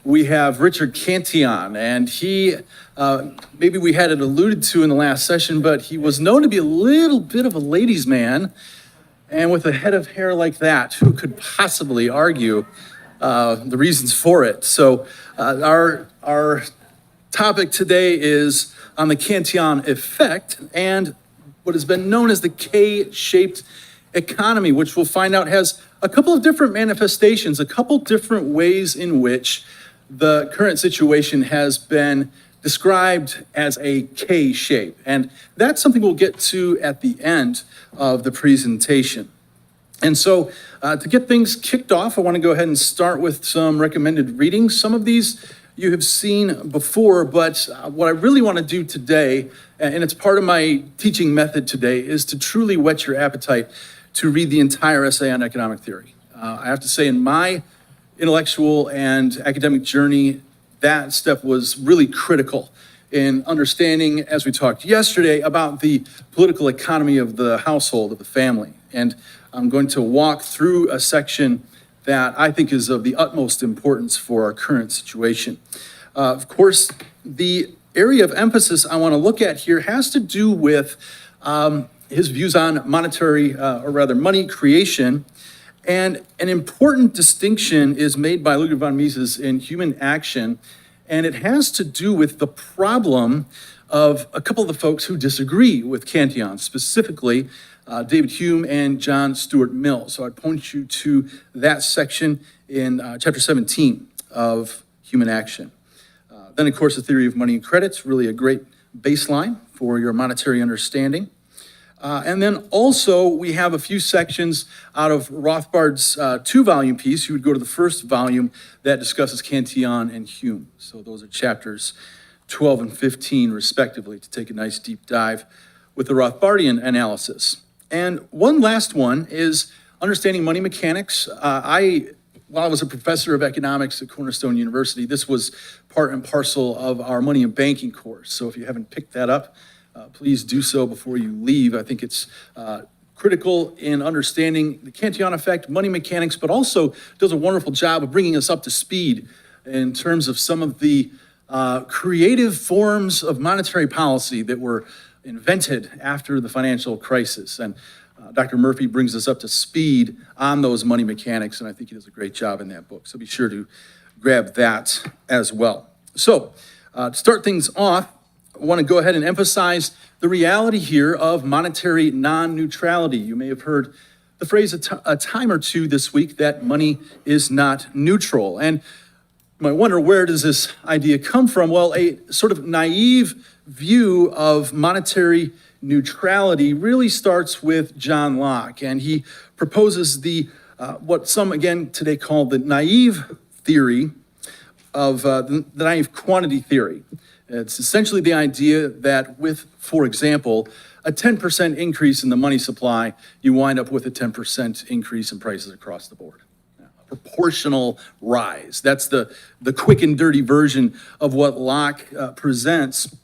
we have Richard Cantillon, and he, maybe we had it alluded to in the last session, but he was known to be a little bit of a ladies' man. And with a head of hair like that, who could possibly argue the reasons for it? So our topic today is on the Cantillon effect and what has been known as the K-shaped economy, which we'll find out has a couple of different manifestations, a couple different ways in which the current situation has been described as a K-shape. And that's something we'll get to at the end of the presentation. And so to get things kicked off, I want to go ahead and start with some recommended readings. Some of these you have seen before, but what I really want to do today, and it's part of my teaching method today, is to truly whet your appetite to read the entire essay on economic theory. I have to say, in my intellectual and academic journey, that step was really critical in understanding, as we talked yesterday, about the political economy of the household, of the family. And I'm going to walk through a section that I think is of the utmost importance for our current situation. Of course, the area of emphasis I want to look at here has to do with his views on money creation. And an important distinction is made by Ludwig von Mises in Human Action, and it has to do with the problem of a couple of the folks who disagree with Cantillon, specifically David Hume and John Stuart Mill. So I'd point you to that section in chapter 17 of Human Action. Then, of course, the theory of money and credit's really a great baseline for your monetary understanding. And then also we have a few sections out of Rothbard's 2-volume piece. You would go to the first volume that discusses Cantillon and Hume. So those are chapters 12 and 15, respectively, to take a nice deep dive with the Rothbardian analysis. And one last one is understanding money mechanics. While I was a professor of economics at Cornerstone University, this was part and parcel of our money and banking course. So if you haven't picked that up, please do so before you leave. I think it's critical in understanding the Cantillon effect, money mechanics, but also does a wonderful job of bringing us up to speed in terms of some of the creative forms of monetary policy that were invented after the financial crisis. And Dr. Murphy brings us up to speed on those money mechanics, and I think he does a great job in that book. So be sure to grab that as well. So to start things off, I want to go ahead and emphasize the reality here of monetary non-neutrality. You may have heard the phrase a time or two this week that money is not neutral. And you might wonder, where does this idea come from? Well, a sort of naive view of monetary neutrality really starts with John Locke, and he proposes the what some again today call the naive theory of the naive quantity theory. It's essentially the idea that with, for example, a 10% increase in the money supply, you wind up with a 10% increase in prices across the board. Proportional rise. That's the quick and dirty version of what Locke presents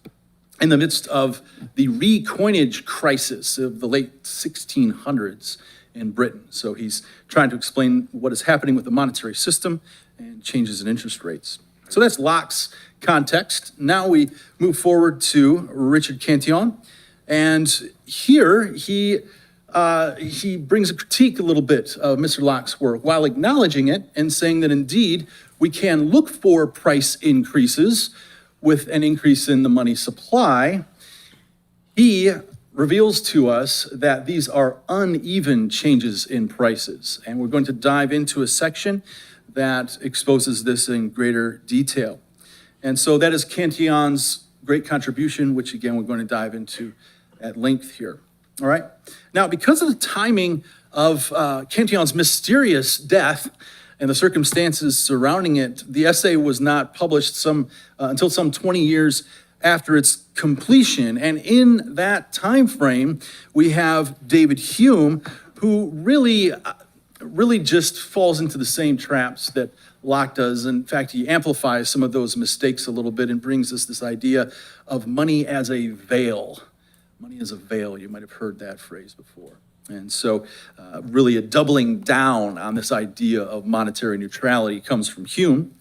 in the midst of the recoinage crisis of the late 1600s in Britain. So he's trying to explain what is happening with the monetary system and changes in interest rates. So that's Locke's context. Now we move forward to Richard Cantillon. And here he brings a critique a little bit of Mr. Locke's work while acknowledging it and saying that indeed we can look for price increases with an increase in the money supply. He reveals to us that these are uneven changes in prices. And we're going to dive into a section that exposes this in greater detail. And so that is Cantillon's great contribution, which again, we're going to dive into at length here. All right. Now, because of the timing of Cantillon's mysterious death and the circumstances surrounding it, the essay was not published until some 20 years after its completion. And in that time frame, we have David Hume, who really just falls into the same traps that Locke does. In fact, he amplifies some of those mistakes a little bit and brings us this idea of money as a veil. Money as a veil, you might have heard that phrase before. And so really a doubling down on this idea of monetary neutrality comes from Hume.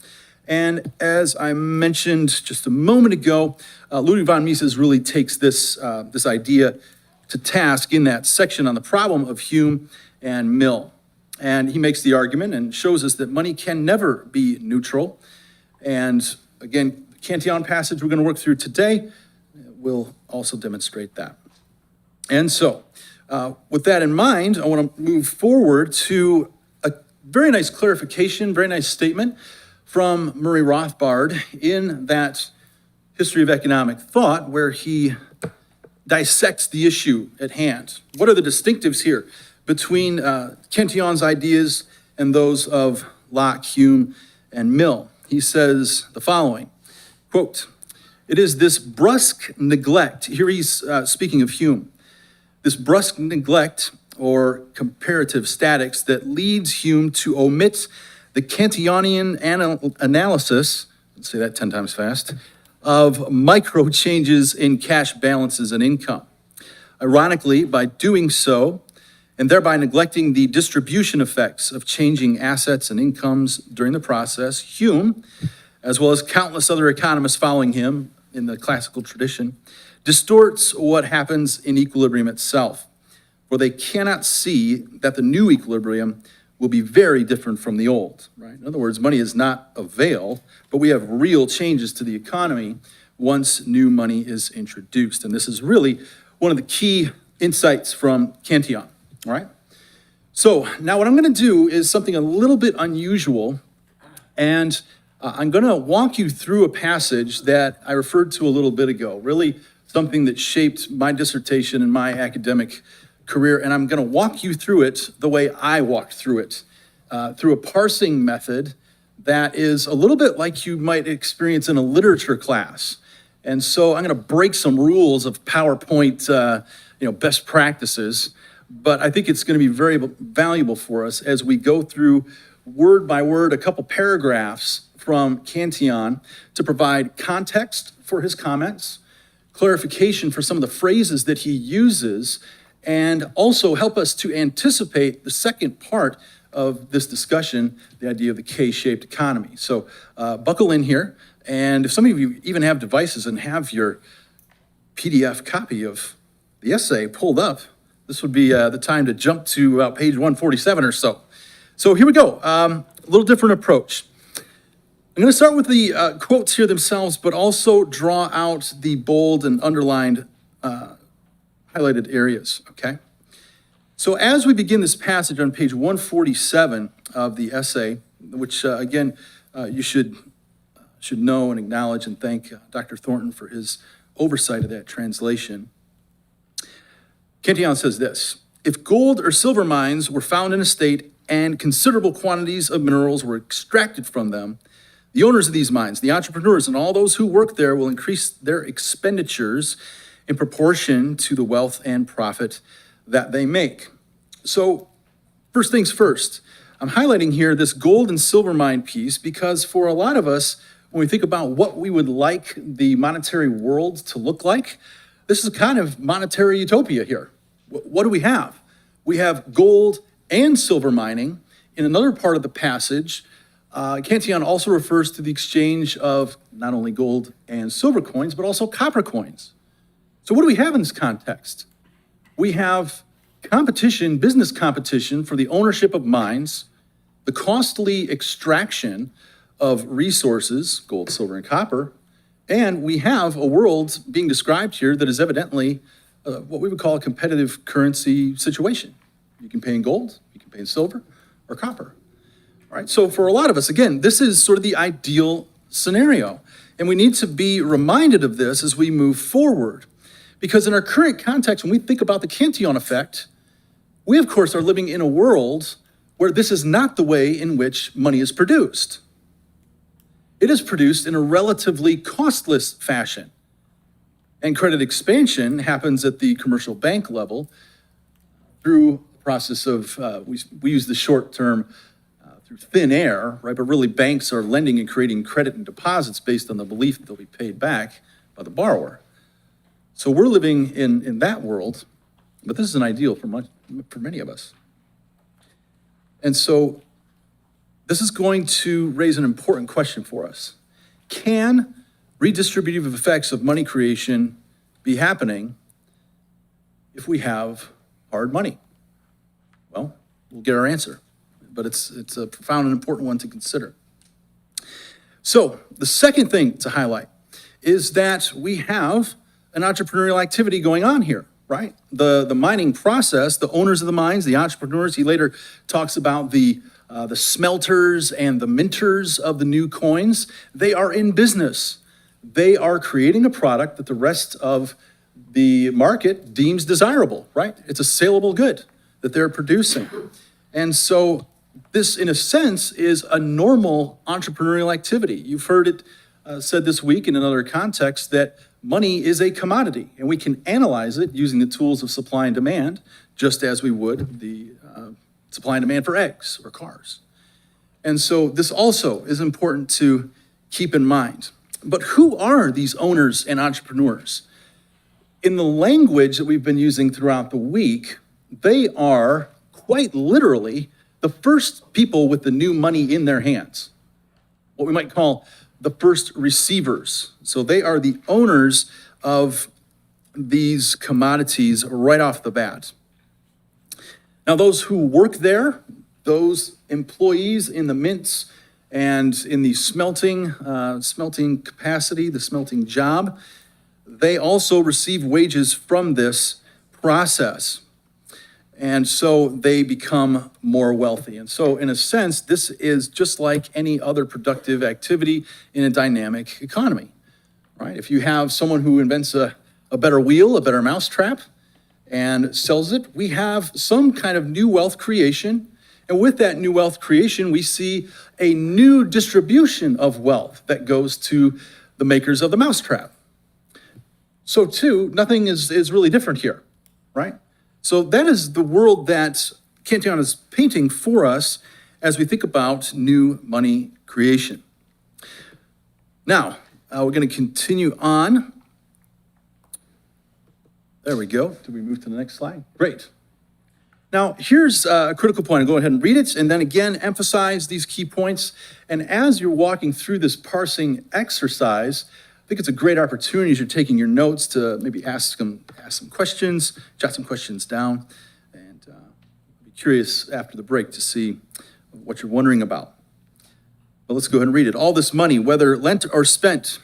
And as I mentioned just a moment ago, Ludwig von Mises really takes this idea to task in that section on the problem of Hume and Mill. And he makes the argument and shows us that money can never be neutral. And again, the Cantillon passage we're going to work through today will also demonstrate that. And so, with that in mind, I want to move forward to a very nice clarification, very nice statement from Murray Rothbard in that History of Economic Thought, where he dissects the issue at hand. What are the distinctives here between Cantillon's ideas and those of Locke, Hume, and Mill? He says the following, quote, "It is this brusque neglect," here he's speaking of Hume, "this brusque neglect or comparative statics that leads Hume to omit the Cantillonian analysis," let's say that 10 times fast, "of micro changes in cash balances and income. Ironically, by doing so, and thereby neglecting the distribution effects of changing assets and incomes during the process, Hume, as well as countless other economists following him in the classical tradition, distorts what happens in equilibrium itself, for they cannot see that the new equilibrium will be very different from the old," right? In other words, money is not a veil, but we have real changes to the economy once new money is introduced. And this is really one of the key insights from Cantillon, all right? So now what I'm going to do is something a little bit unusual, and I'm going to walk you through a passage that I referred to a little bit ago, really something that shaped my dissertation and my academic career, and I'm going to walk you through it the way I walked through it, through a parsing method that is a little bit like you might experience in a literature class. And so I'm going to break some rules of PowerPoint, best practices, but I think it's going to be very valuable for us as we go through word by word a couple paragraphs from Cantillon to provide context for his comments, clarification for some of the phrases that he uses, and also help us to anticipate the second part of this discussion, the idea of the K-shaped economy. So buckle in here, and if some of you even have devices and have your PDF copy of the essay pulled up, this would be the time to jump to about page 147 or so. So here we go, a little different approach. I'm going to start with the quotes here themselves, but also draw out the bold and underlined highlighted areas, okay? So as we begin this passage on page 147 of the essay, which again, you should know and acknowledge and thank Dr. Thornton for his oversight of that translation. Cantillon says this: "If gold or silver mines were found in a state and considerable quantities of minerals were extracted from them, the owners of these mines, the entrepreneurs, and all those who work there will increase their expenditures in proportion to the wealth and profit that they make." So first things first, I'm highlighting here this gold and silver mine piece because for a lot of us, when we think about what we would like the monetary world to look like, this is a kind of monetary utopia here. What do we have? we have gold and silver mining. In another part of the passage, Cantillon also refers to the exchange of not only gold and silver coins, but also copper coins. So what do we have in this context? We have competition, business competition for the ownership of mines, the costly extraction of resources, gold, silver, and copper, and we have a world being described here that is evidently what we would call a competitive currency situation. You can pay in gold, you can pay in silver, or copper. All right, so for a lot of us, again, this is sort of the ideal scenario. And we need to be reminded of this as we move forward. Because in our current context, when we think about the Cantillon effect, we, of course, are living in a world where this is not the way in which money is produced. It is produced in a relatively costless fashion. And credit expansion happens at the commercial bank level through a process of, we use the short term, through thin air, right? But really banks are lending and creating credit and deposits based on the belief that they'll be paid back by the borrower. So we're living in that world, but this is an ideal for many of us. And so this is going to raise an important question for us. Can redistributive effects of money creation be happening if we have hard money? Well, we'll get our answer. But it's a profound and important one to consider. So the second thing to highlight is that we have an entrepreneurial activity going on here, right? The mining process, the owners of the mines, the entrepreneurs, he later talks about the smelters and the minters of the new coins. They are in business. They are creating a product that the rest of the market deems desirable, right? It's a saleable good that they're producing. And so this, in a sense, is a normal entrepreneurial activity. You've heard it said this week in another context that money is a commodity, and we can analyze it using the tools of supply and demand, just as we would the supply and demand for eggs or cars. And so this also is important to keep in mind. But who are these owners and entrepreneurs? In the language that we've been using throughout the week, they are quite literally the first people with the new money in their hands, what we might call the first receivers. So they are the owners of these commodities right off the bat. Now, those who work there, those employees in the mints and in the smelting capacity, the smelting job, they also receive wages from this process. And so they become more wealthy. And so in a sense, this is just like any other productive activity in a dynamic economy, right? If you have someone who invents a better wheel, a better mousetrap, and sells it, we have some kind of new wealth creation. And with that new wealth creation, we see a new distribution of wealth that goes to the makers of the mousetrap. So too, nothing is really different here, right? So that is the world that Cantillon is painting for us as we think about new money creation. Now, we're going to continue on. There we go. Did we move to the next slide? Great. Now, here's a critical point. I'll go ahead and read it, and then again, emphasize these key points. And as you're walking through this parsing exercise, I think it's a great opportunity as you're taking your notes to maybe ask some questions, jot some questions down, and be curious after the break to see what you're wondering about. But let's go ahead and read it. All this money, whether lent or spent,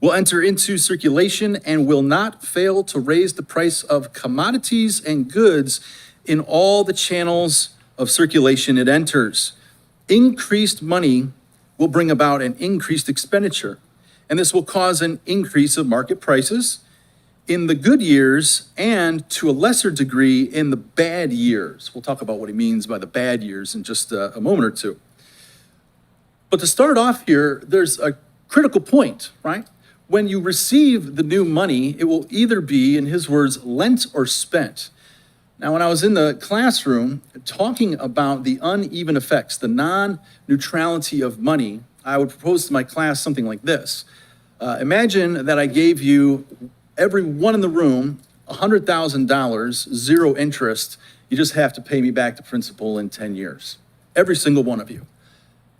will enter into circulation and will not fail to raise the price of commodities and goods in all the channels of circulation it enters. Increased money will bring about an increased expenditure, and this will cause an increase of market prices in the good years and to a lesser degree in the bad years. We'll talk about what he means by the bad years in just a moment or two. But to start off here, there's a critical point, right? When you receive the new money, it will either be, in his words, lent or spent. Now, when I was in the classroom talking about the uneven effects, the non-neutrality of money, I would propose to my class something like this. Imagine that I gave you, everyone in the room, $100,000, zero interest, you just have to pay me back the principal in 10 years. Every single one of you.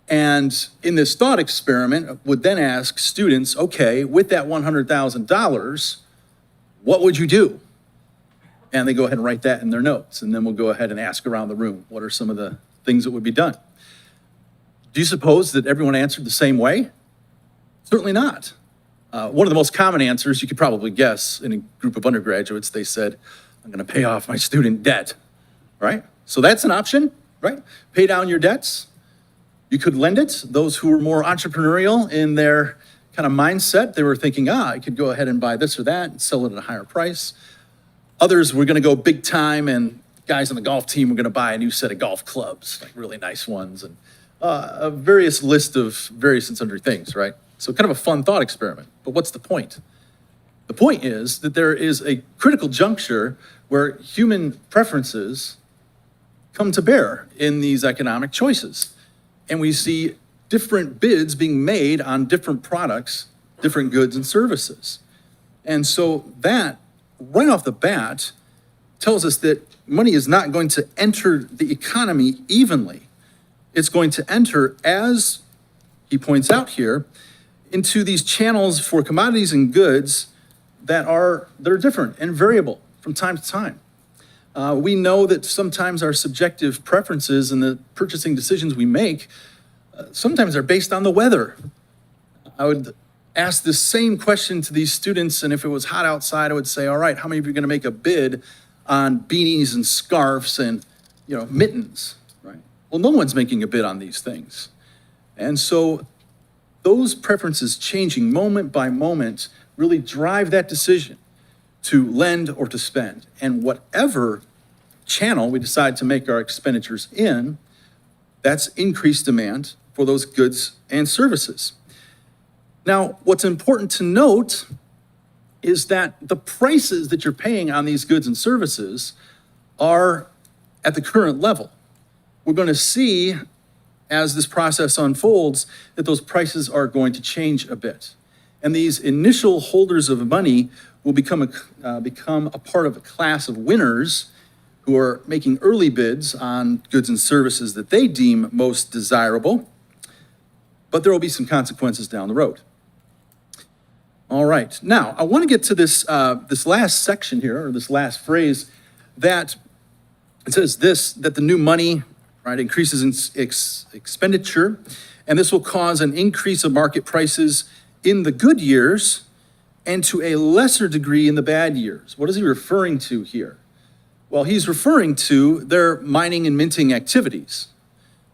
And in this thought experiment, would then ask students, okay, with that $100,000, what would you do? And they go ahead and write that in their notes. And then we'll go ahead and ask around the room, what are some of the things that would be done? Do you suppose that everyone answered the same way? Certainly not. One of the most common answers, you could probably guess, in a group of undergraduates, they said, I'm gonna pay off my student debt, right? So that's an option, right? Pay down your debts. You could lend it. Those who were more entrepreneurial in their kind of mindset, they were thinking, I could go ahead and buy this or that and sell it at a higher price. Others were gonna go big time, and guys on the golf team were gonna buy a new set of golf clubs, like really nice ones, and a various list of various and sundry things, right? So kind of a fun thought experiment. But what's the point? The point is that there is a critical juncture where human preferences come to bear in these economic choices. And we see different bids being made on different products, different goods and services. And so that, right off the bat, tells us that money is not going to enter the economy evenly. It's going to enter, as he points out here, into these channels for commodities and goods that are different and variable from time to time. We know that sometimes our subjective preferences and the purchasing decisions we make sometimes are based on the weather. I would ask the same question to these students, and if it was hot outside, I would say, all right, how many of you are gonna make a bid on beanies and scarves and mittens, right? Well, no one's making a bid on these things. And so those preferences changing moment by moment really drive that decision to lend or to spend. And whatever channel we decide to make our expenditures in, that's increased demand for those goods and services. Now, what's important to note is that the prices that you're paying on these goods and services are at the current level. We're going to see, as this process unfolds, that those prices are going to change a bit. And these initial holders of money will become a part of a class of winners who are making early bids on goods and services that they deem most desirable, but there will be some consequences down the road. All right, now I want to get to this, this last section here, or this last phrase, that it says this, that the new money, right, increases in expenditure, and this will cause an increase of market prices in the good years and to a lesser degree in the bad years. What is he referring to here? Well, he's referring to their mining and minting activities,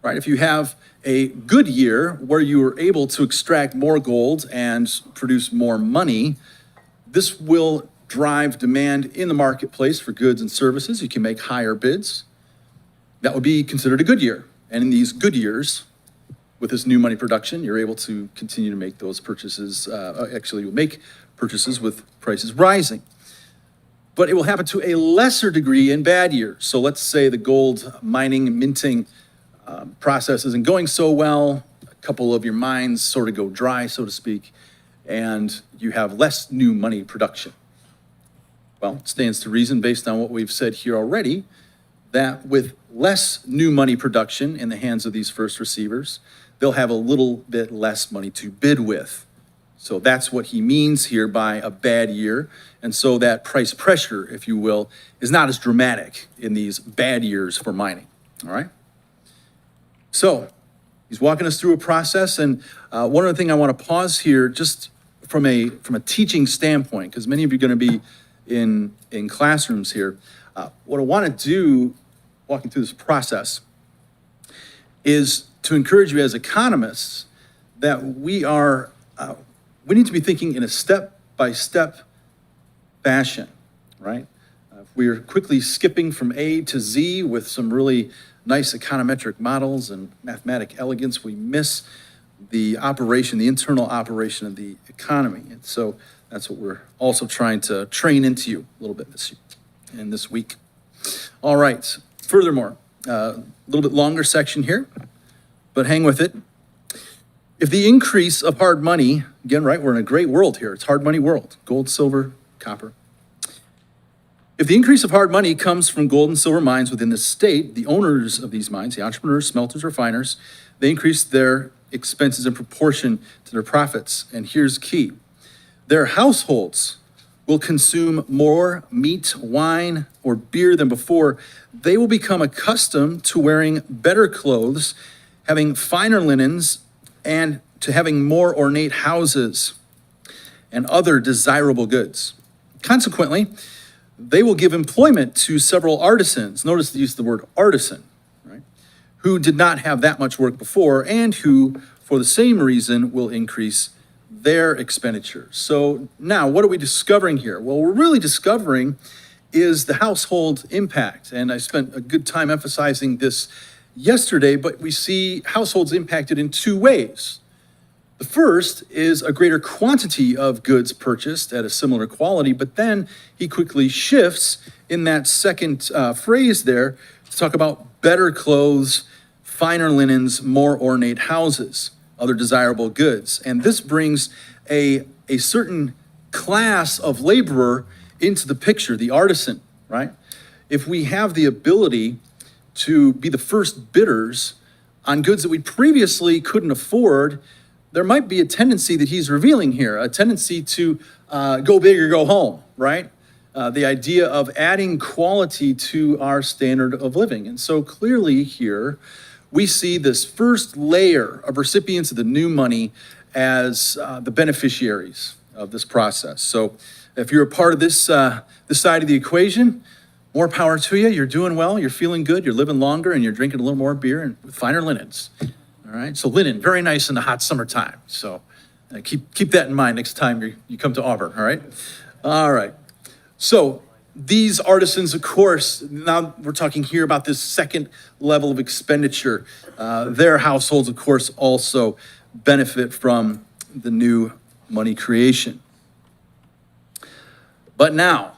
right? If you have a good year where you are able to extract more gold and produce more money, this will drive demand in the marketplace for goods and services. You can make higher bids. That would be considered a good year. And in these good years, with this new money production, you're able to continue to make those purchases. Actually, you'll make purchases with prices rising. But it will happen to a lesser degree in bad years. So let's say the gold mining and minting process isn't going so well. A couple of your mines sort of go dry, so to speak, and you have less new money production. Well, it stands to reason, based on what we've said here already, that with less new money production in the hands of these first receivers, they'll have a little bit less money to bid with. So that's what he means here by a bad year. And so that price pressure, if you will, is not as dramatic in these bad years for mining, all right? So he's walking us through a process, and one other thing I want to pause here, just from a teaching standpoint, because many of you are going to be in classrooms here. What I want to do, walking through this process, is to encourage you as economists that we need to be thinking in a step-by-step fashion, right? If we are quickly skipping from A to Z with some really nice econometric models and mathematic elegance, we miss the operation, the internal operation of the economy. And so that's what we're also trying to train into you a little bit this week. All right, furthermore, a little bit longer section here, but hang with it. If the increase of hard money, again, right, we're in a great world here. It's hard money world, gold, silver, copper. If the increase of hard money comes from gold and silver mines within the state, the owners of these mines, the entrepreneurs, smelters, refiners, they increase their expenses in proportion to their profits. And here's key. Their households will consume more meat, wine, or beer than before. They will become accustomed to wearing better clothes, having finer linens, and to having more ornate houses and other desirable goods. Consequently, they will give employment to several artisans. Notice the use of the word artisan, right? Who did not have that much work before and who, for the same reason, will increase their expenditures. So now, what are we discovering here? Well, we're really discovering is the household impact. And I spent a good time emphasizing this yesterday, but we see households impacted in two ways. The first is a greater quantity of goods purchased at a similar quality, but then he quickly shifts in that second phrase there to talk about better clothes, finer linens, more ornate houses, other desirable goods. And this brings a certain class of laborer into the picture, the artisan, right? If we have the ability to be the first bidders on goods that we previously couldn't afford, there might be a tendency that he's revealing here, a tendency to go big or go home, right? The idea of adding quality to our standard of living. And so clearly here, we see this first layer of recipients of the new money as the beneficiaries of this process. So if you're a part of this side of the equation, more power to you. You're doing well, you're feeling good, you're living longer, and you're drinking a little more beer and with finer linens. All right, so linen, very nice in the hot summertime. So keep that in mind next time you come to Auburn, all right? All right, so these artisans, of course, now we're talking here about this second level of expenditure. Their households, of course, also benefit from the new money creation. But now,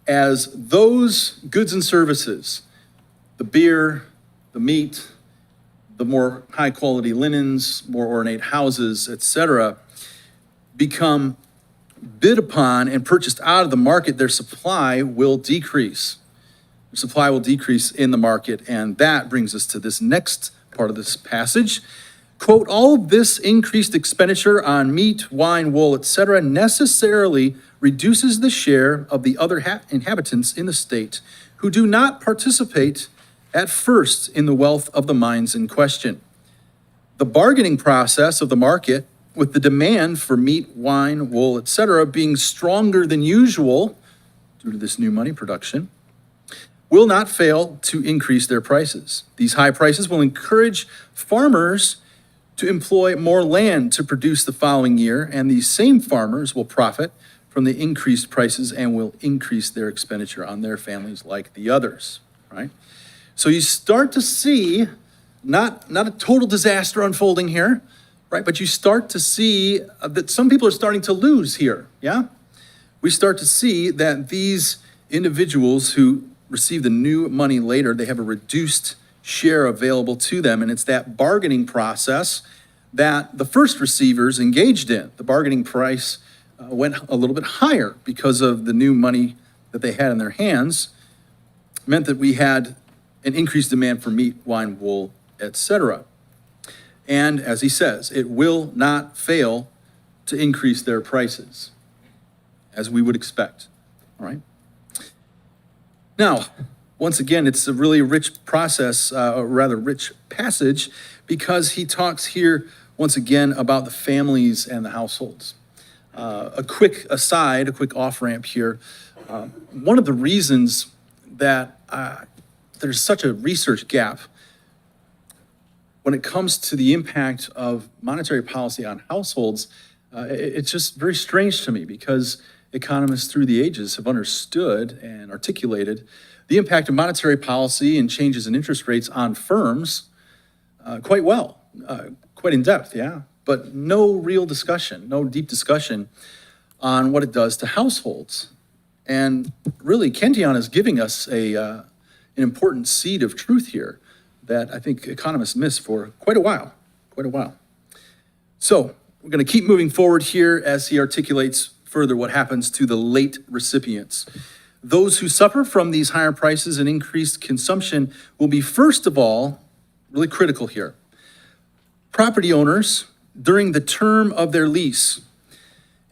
as those goods and services, the beer, the meat, the more high quality linens, more ornate houses, etc., become bid upon and purchased out of the market, their supply will decrease. Their supply will decrease in the market, and that brings us to this next part of this passage. Quote, all of this increased expenditure on meat, wine, wool, etc., necessarily reduces the share of the other inhabitants in the state who do not participate at first in the wealth of the mines in question. The bargaining process of the market, with the demand for meat, wine, wool, etc., being stronger than usual due to this new money production, will not fail to increase their prices. These high prices will encourage farmers to employ more land to produce the following year, and these same farmers will profit from the increased prices and will increase their expenditure on their families like the others, right? So you start to see not a total disaster unfolding here, right? But you start to see that some people are starting to lose here, yeah? We start to see that these individuals who receive the new money later, they have a reduced share available to them, and it's that bargaining process that the first receivers engaged in. The bargaining price went a little bit higher because of the new money that they had in their hands, meant that we had an increased demand for meat, wine, wool, etc. And as he says, it will not fail to increase their prices, as we would expect, all right? Now, once again, it's a really rich process, a rather rich passage, because he talks here, once again, about the families and the households. A quick aside, a quick off-ramp here. One of the reasons that there's such a research gap when it comes to the impact of monetary policy on households, it's just very strange to me because economists through the ages have understood and articulated the impact of monetary policy and changes in interest rates on firms quite well, quite in depth, yeah. But no real discussion, no deep discussion on what it does to households. And really, Cantillon is giving us an important seed of truth here that I think economists miss for quite a while. So we're going to keep moving forward here as he articulates further what happens to the late recipients. Those who suffer from these higher prices and increased consumption will be, first of all, really critical here. Property owners during the term of their lease,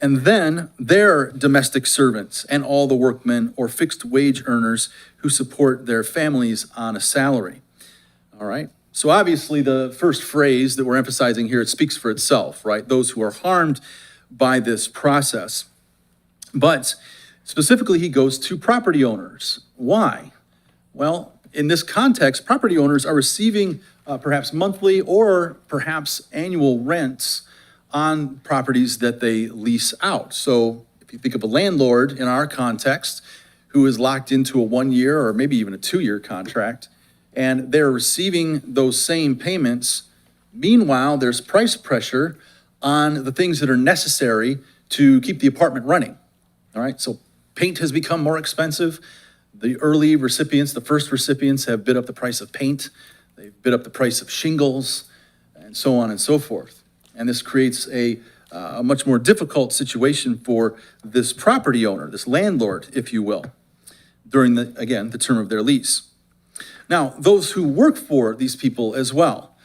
and then their domestic servants and all the workmen or fixed wage earners who support their families on a salary. All right? So obviously the first phrase that we're emphasizing here, it speaks for itself, right? Those who are harmed by this process. But specifically, he goes to property owners. Why? Well, in this context, property owners are receiving perhaps monthly or perhaps annual rents on properties that they lease out. So if you think of a landlord in our context who is locked into a 1-year or maybe even a 2-year contract, and they're receiving those same payments, meanwhile, there's price pressure on the things that are necessary to keep the apartment running. All right, so paint has become more expensive. The early recipients, the first recipients, have bid up the price of paint. They've bid up the price of shingles, and so on and so forth. And this creates a much more difficult situation for this property owner, this landlord, if you will, during the term of their lease. Now, those who work for these people as well,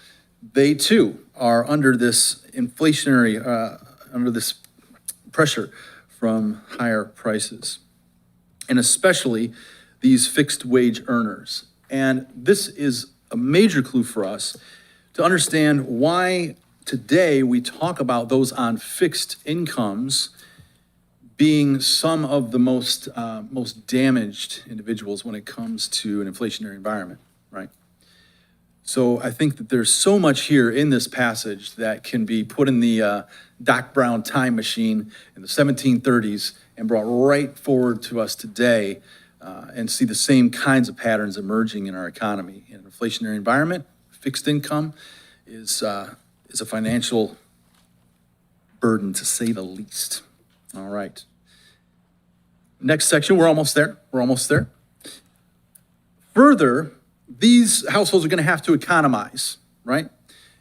they too are under this inflationary, under this pressure from higher prices, and especially these fixed wage earners. And this is a major clue for us to understand why today we talk about those on fixed incomes being some of the most damaged individuals when it comes to an inflationary environment, right? So I think that there's so much here in this passage that can be put in the Doc Brown time machine in the 1730s and brought right forward to us today and see the same kinds of patterns emerging in our economy. In an inflationary environment, fixed income is a financial burden, to say the least. All right. Next section, we're almost there. Further, these households are going to have to economize, right?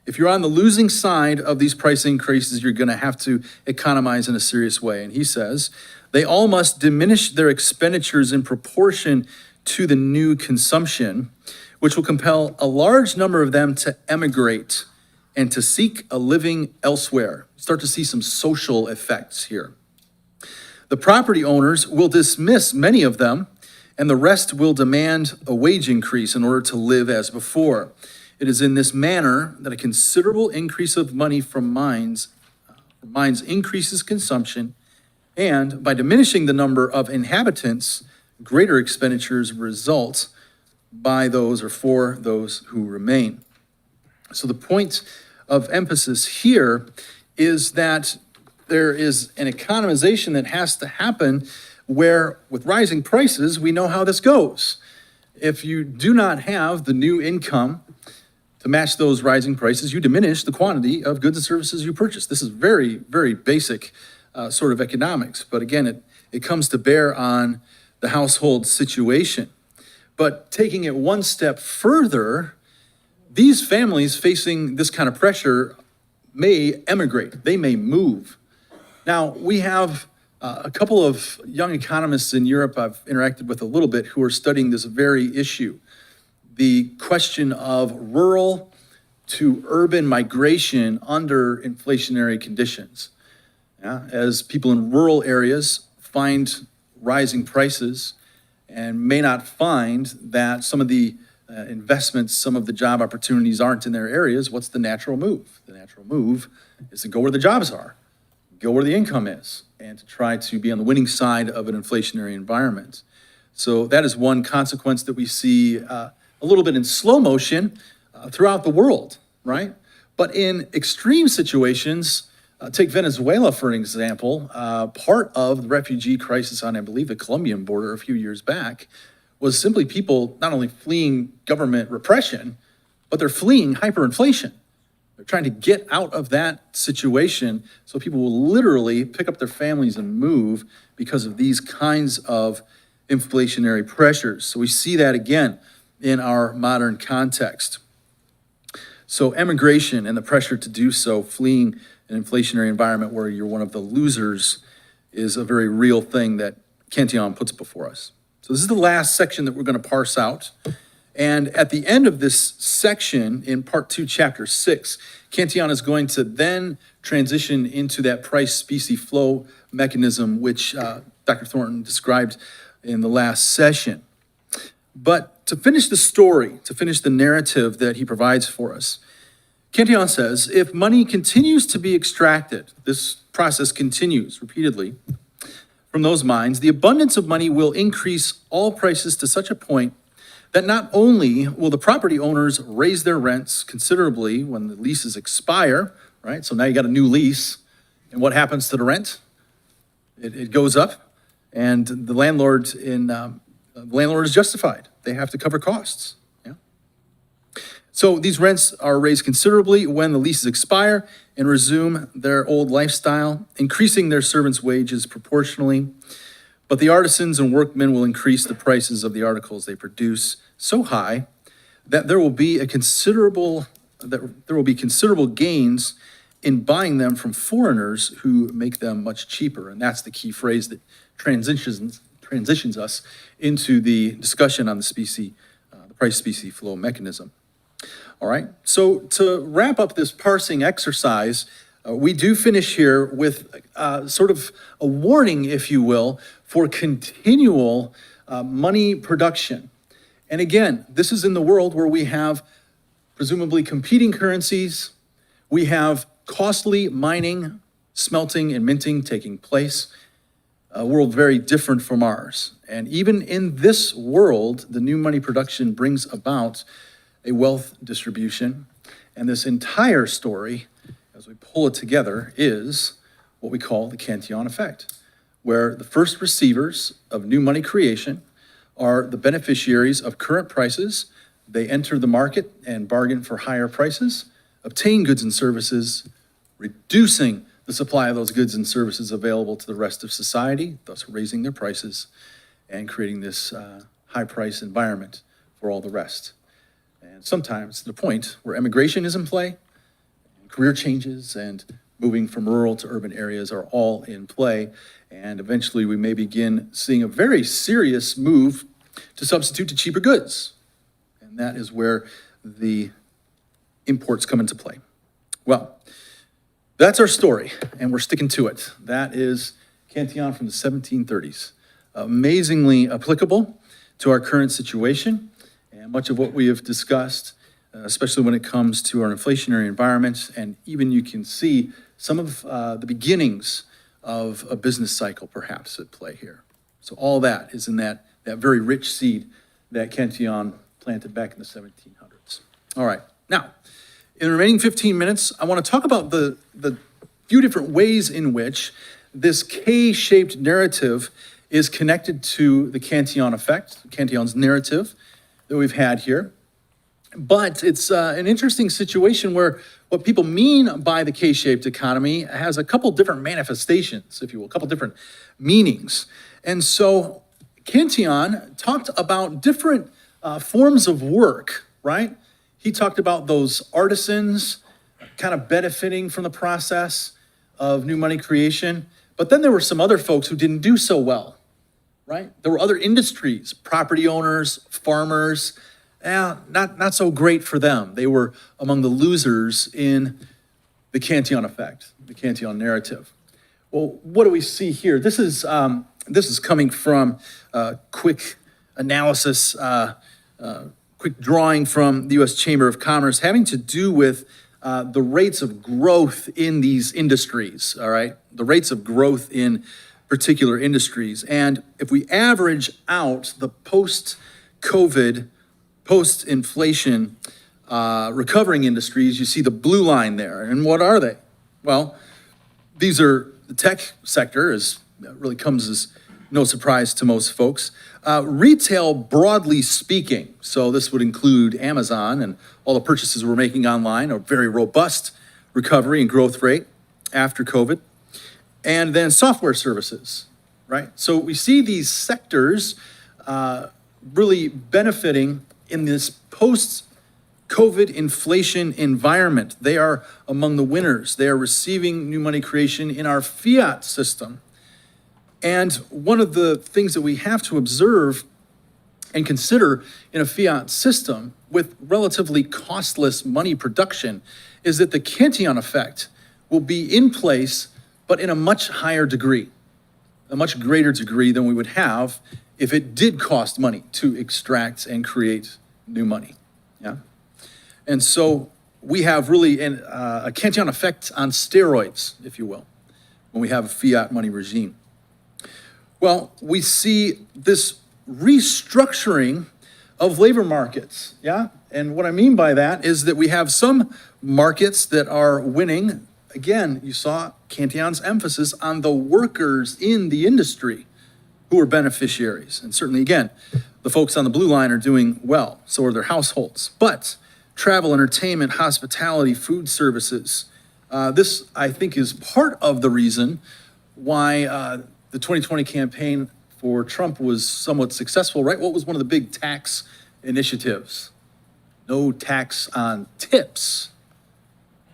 If you're on the losing side of these price increases, you're going to have to economize in a serious way. And he says, they all must diminish their expenditures in proportion to the new consumption, which will compel a large number of them to emigrate and to seek a living elsewhere. Start to see some social effects here. The property owners will dismiss many of them, and the rest will demand a wage increase in order to live as before. It is in this manner that a considerable increase of money from mines increases consumption, and by diminishing the number of inhabitants, greater expenditures result by those or for those who remain. So the point of emphasis here is that there is an economization that has to happen where, with rising prices, we know how this goes. If you do not have the new income to match those rising prices, you diminish the quantity of goods and services you purchase. This is very, very basic sort of economics. But again, it comes to bear on the household situation. But taking it one step further, these families facing this kind of pressure may emigrate. They may move. Now, we have a couple of young economists in Europe I've interacted with a little bit who are studying this very issue. The question of rural to urban migration under inflationary conditions. Yeah, as people in rural areas find rising prices and may not find that some of the investments, some of the job opportunities aren't in their areas, what's the natural move? The natural move is to go where the jobs are, go where the income is, and to try to be on the winning side of an inflationary environment. So that is one consequence that we see a little bit in slow motion throughout the world, right? But in extreme situations, take Venezuela for an example, part of the refugee crisis on, I believe, the Colombian border a few years back was simply people not only fleeing government repression, but they're fleeing hyperinflation. They're trying to get out of that situation, so people will literally pick up their families and move because of these kinds of inflationary pressures. So we see that again in our modern context. So emigration and the pressure to do so, fleeing an inflationary environment where you're one of the losers, is a very real thing that Cantillon puts before us. So this is the last section that we're going to parse out. And at the end of this section, in part 2, chapter 6, Cantillon is going to then transition into that price-specie flow mechanism, which Dr. Thornton described in the last session. But to finish the story, to finish the narrative that he provides for us, Cantillon says, if money continues to be extracted, this process continues repeatedly from those mines, the abundance of money will increase all prices to such a point that not only will the property owners raise their rents considerably when the leases expire, right? So now you got a new lease, and what happens to the rent? It goes up, and the landlord is justified. They have to cover costs. Yeah. So these rents are raised considerably when the leases expire and resume their old lifestyle, increasing their servants' wages proportionally. But the artisans and workmen will increase the prices of the articles they produce so high that there will be considerable gains in buying them from foreigners who make them much cheaper. And that's the key phrase that transitions us into the discussion on the price-specie flow mechanism. All right, so to wrap up this parsing exercise, we do finish here with sort of a warning, if you will, for continual money production. And again, this is in the world where we have presumably competing currencies, we have costly mining, smelting, and minting taking place, a world very different from ours. And even in this world, the new money production brings about a wealth distribution. And this entire story, as we pull it together, is what we call the Cantillon effect, where the first receivers of new money creation are the beneficiaries of current prices. They enter the market and bargain for higher prices, obtain goods and services, reducing the supply of those goods and services available to the rest of society, thus raising their prices and creating this high price environment for all the rest. And sometimes to the point where immigration is in play, career changes and moving from rural to urban areas are all in play. And eventually we may begin seeing a very serious move to substitute to cheaper goods. And that is where the imports come into play. Well, that's our story, and we're sticking to it. That is Cantillon from the 1730s. Amazingly applicable to our current situation, and much of what we have discussed, especially when it comes to our inflationary environment, and even you can see some of the beginnings of a business cycle perhaps at play here. So all that is in that very rich seed that Cantillon planted back in the 1700s. All right, now, in the remaining 15 minutes, I want to talk about the few different ways in which this K-shaped narrative is connected to the Cantillon effect, Cantillon's narrative that we've had here. But it's an interesting situation where what people mean by the K-shaped economy has a couple different manifestations, if you will, a couple different meanings. And so Cantillon talked about different forms of work, right? He talked about those artisans kind of benefiting from the process of new money creation. But then there were some other folks who didn't do so well, right? There were other industries, property owners, farmers, not so great for them. They were among the losers in the Cantillon effect, the Cantillon narrative. Well, what do we see here? This is coming from quick analysis, quick drawing from the U.S. Chamber of Commerce having to do with the rates of growth in these industries, all right? The rates of growth in particular industries. And if we average out the post-COVID, post-inflation recovering industries, you see the blue line there. And what are they? Well, these are the tech sector, really comes as no surprise to most folks. Retail, broadly speaking, so this would include Amazon and all the purchases we're making online, a very robust recovery and growth rate after COVID. And then software services, right? So we see these sectors really benefiting in this post-COVID inflation environment. They are among the winners. They are receiving new money creation in our fiat system. And one of the things that we have to observe and consider in a fiat system with relatively costless money production is that the Cantillon effect will be in place, but in a much higher degree, a much greater degree than we would have if it did cost money to extract and create new money. Yeah. And so we have really a Cantillon effect on steroids, if you will, when we have a fiat money regime. Well, we see this restructuring of labor markets, yeah? And what I mean by that is that we have some markets that are winning. Again, you saw Cantillon's emphasis on the workers in the industry who are beneficiaries. And certainly, again, the folks on the blue line are doing well, so are their households. But travel, entertainment, hospitality, food services, this, I think, is part of the reason why the 2020 campaign for Trump was somewhat successful, right? What was one of the big tax initiatives? No tax on tips.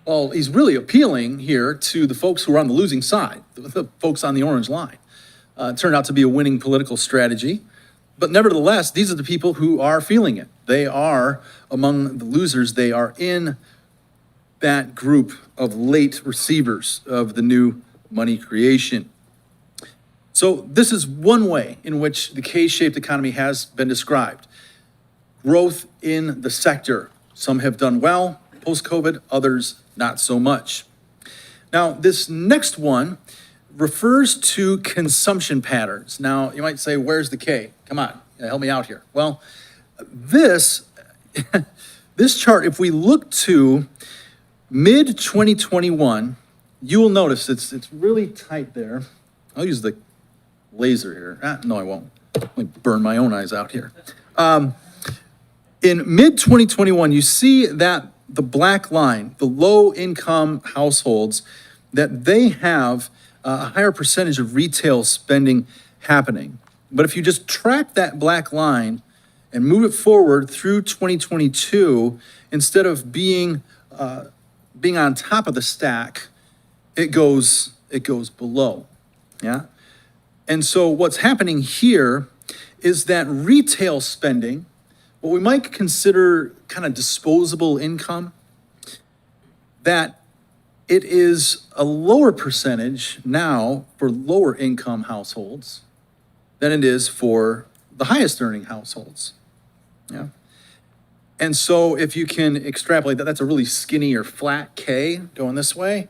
Well, he's really appealing here to the folks who are on the losing side, the folks on the orange line. It turned out to be a winning political strategy. But nevertheless, these are the people who are feeling it. They are among the losers. They are in that group of late receivers of the new money creation. So this is one way in which the K-shaped economy has been described. Growth in the sector. Some have done well post-COVID, others not so much. Now, this next one refers to consumption patterns. Now, you might say, where's the K? Come on, help me out here. Well, this chart, if we look to mid-2021, you will notice it's really tight there. I'll use the laser here. No, I won't. Let me burn my own eyes out here. In mid-2021, you see that the black line, the low-income households, that they have a higher percentage of retail spending happening. But if you just track that black line and move it forward through 2022, instead of being on top of the stack, it goes below. Yeah. And so what's happening here is that retail spending, what we might consider kind of disposable income, that it is a lower percentage now for lower income households than it is for the highest earning households. Yeah. And so if you can extrapolate that, that's a really skinny or flat K going this way.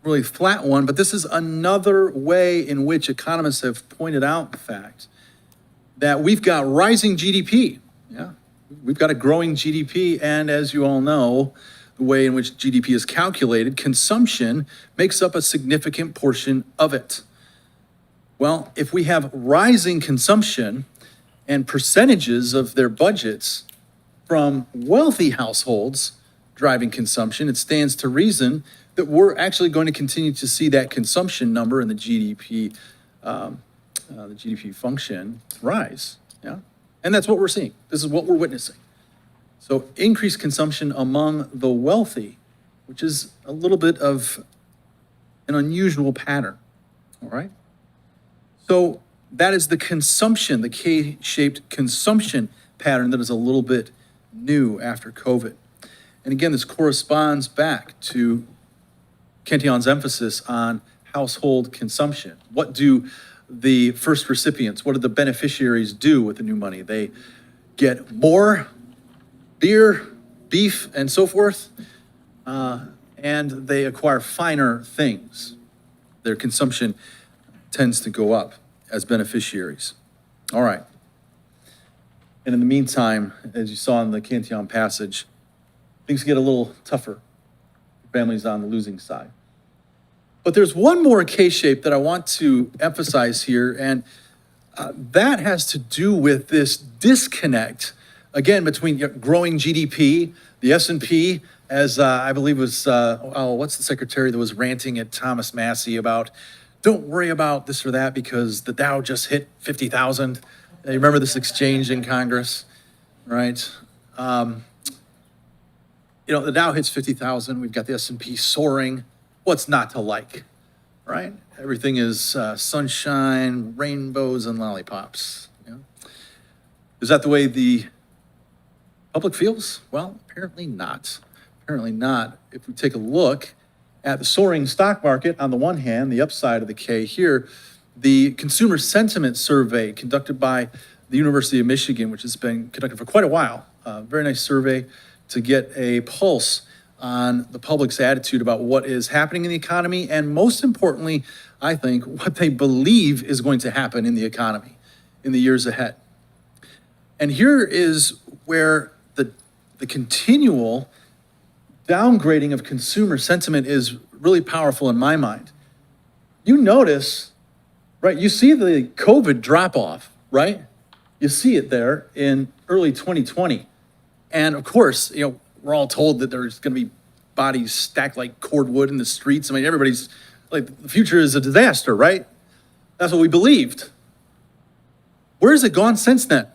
Really flat one, but this is another way in which economists have pointed out the fact that we've got rising GDP. Yeah, we've got a growing GDP, and as you all know, the way in which GDP is calculated, consumption makes up a significant portion of it. Well, if we have rising consumption and percentages of their budgets from wealthy households driving consumption, it stands to reason that we're actually going to continue to see that consumption number in the GDP function rise. Yeah, and that's what we're seeing. This is what we're witnessing. So increased consumption among the wealthy, which is a little bit of an unusual pattern. All right. So that is the consumption, the K-shaped consumption pattern that is a little bit new after COVID. And again, this corresponds back to Cantillon's emphasis on household consumption. What do the first recipients, what do the beneficiaries do with the new money? They get more beer, beef, and so forth, and they acquire finer things. Their consumption tends to go up as beneficiaries. All right. And in the meantime, as you saw in the Cantillon passage, things get a little tougher. Families on the losing side. But there's one more K-shape that I want to emphasize here, and that has to do with this disconnect, again, between growing GDP, the S&P, as I believe was, what's the secretary that was ranting at Thomas Massey about, don't worry about this or that because the Dow just hit 50,000. You remember this exchange in Congress, right? The Dow hits 50,000. We've got the S&P soaring. What's not to like? right? Everything is sunshine, rainbows, and lollipops. You know? Is that the way the public feels? Well, apparently not. Apparently not. If we take a look at the soaring stock market on the one hand, the upside of the K here, the consumer sentiment survey conducted by the University of Michigan, which has been conducted for quite a while, very nice survey to get a pulse on the public's attitude about what is happening in the economy, and most importantly, I think, what they believe is going to happen in the economy in the years ahead. And here is where the continual downgrading of consumer sentiment is really powerful in my mind. You notice, right, you see the COVID drop-off, right? You see it there in early 2020. And of course, you know, we're all told that there's going to be bodies stacked like cordwood in the streets. I mean, everybody's like, the future is a disaster, right? That's what we believed. Where has it gone since then?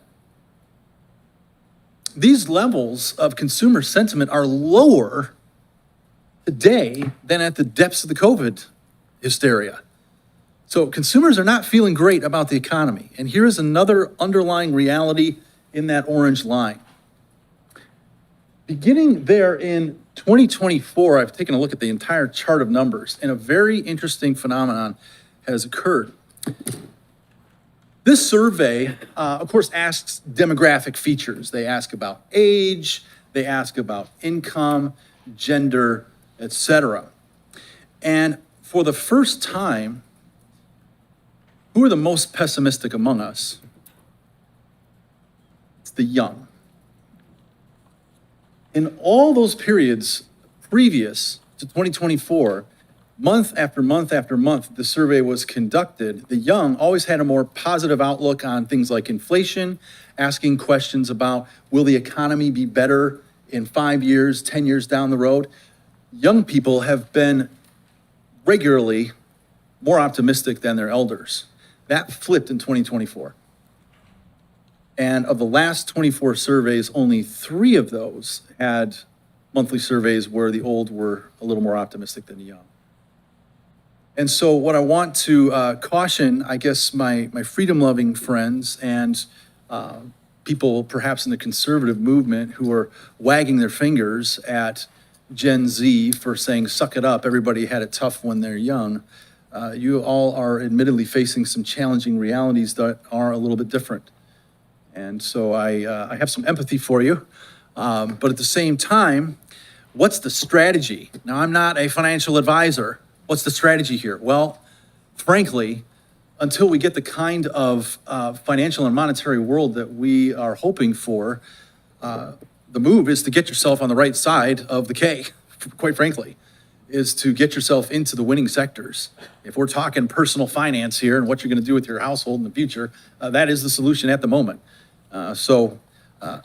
These levels of consumer sentiment are lower today than at the depths of the COVID hysteria. So consumers are not feeling great about the economy. And here is another underlying reality in that orange line. Beginning there in 2024, I've taken a look at the entire chart of numbers, and a very interesting phenomenon has occurred. This survey, of course, asks demographic features. They ask about age, they ask about income, gender, etc. And for the first time, who are the most pessimistic among us? It's the young. In all those periods previous to 2024, month after month after month, the survey was conducted, the young always had a more positive outlook on things like inflation, asking questions about, will the economy be better in 5 years, 10 years down the road? Young people have been regularly more optimistic than their elders. That flipped in 2024. And of the last 24 surveys, only 3 of those had monthly surveys where the old were a little more optimistic than the young. And so what I want to caution, I guess, my freedom-loving friends and people perhaps in the conservative movement who are wagging their fingers at Gen Z for saying, suck it up, everybody had it tough when they're young. You all are admittedly facing some challenging realities that are a little bit different. And so I have some empathy for you. But at the same time, what's the strategy? Now, I'm not a financial advisor. What's the strategy here? Well, frankly, until we get the kind of financial and monetary world that we are hoping for, the move is to get yourself on the right side of the K, quite frankly, is to get yourself into the winning sectors. If we're talking personal finance here and what you're going to do with your household in the future, that is the solution at the moment. So I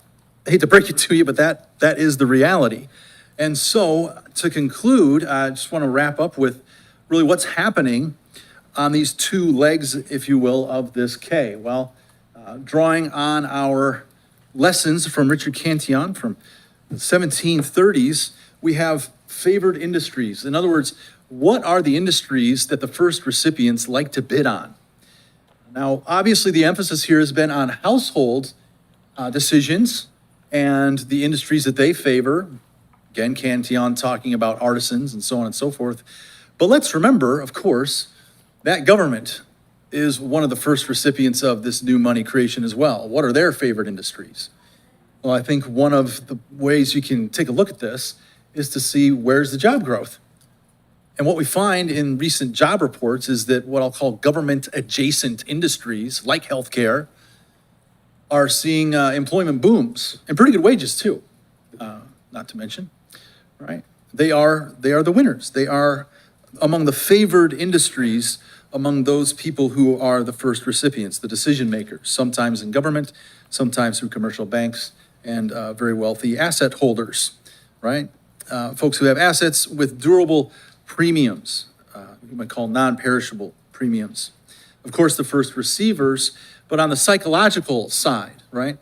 hate to break it to you, but that is the reality. And so to conclude, I just want to wrap up with really what's happening on these 2 legs, if you will, of this K. Well, drawing on our lessons from Richard Cantillon from the 1730s, we have favored industries. In other words, what are the industries that the first recipients like to bid on? Now, obviously, the emphasis here has been on household decisions and the industries that they favor. Again, Cantillon talking about artisans and so on and so forth. But let's remember, of course, that government is one of the first recipients of this new money creation as well. What are their favorite industries? Well, I think one of the ways you can take a look at this is to see where's the job growth. And what we find in recent job reports is that what I'll call government-adjacent industries, like healthcare, are seeing employment booms and pretty good wages too, not to mention, right? They are the winners. They are among the favored industries among those people who are the first recipients, the decision makers, sometimes in government, sometimes through commercial banks and very wealthy asset holders, right? Folks who have assets with durable premiums, you might call non-perishable premiums. Of course, the first receivers, but on the psychological side, right?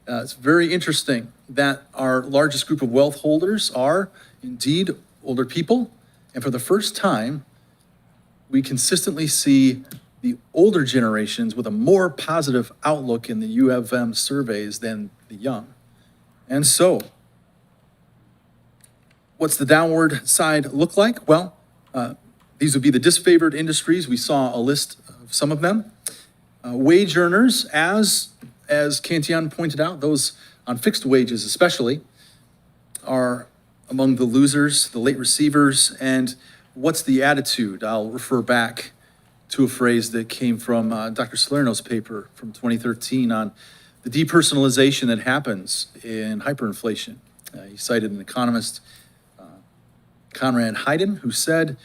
It's very interesting that our largest group of wealth holders are indeed older people. And for the first time, we consistently see the older generations with a more positive outlook in the U of M surveys than the young. And so, what's the downward side look like? Well, these would be the disfavored industries. We saw a list of some of them. Wage earners, as Cantillon pointed out, those on fixed wages especially, are among the losers, the late receivers. And what's the attitude? I'll refer back to a phrase that came from Dr. Salerno's paper from 2013 on the depersonalization that happens in hyperinflation. He cited an economist, Conrad Hayden, who said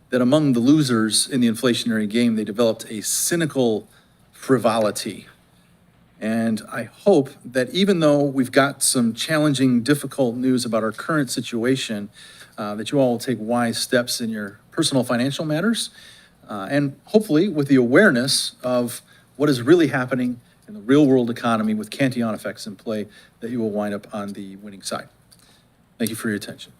that among the losers in the inflationary game, they developed a cynical frivolity. And I hope that even though we've got some challenging, difficult news about our current situation, that you all will take wise steps in your personal financial matters, and hopefully with the awareness of what is really happening in the real world economy with Cantillon effects in play, that you will wind up on the winning side. Thank you for your attention.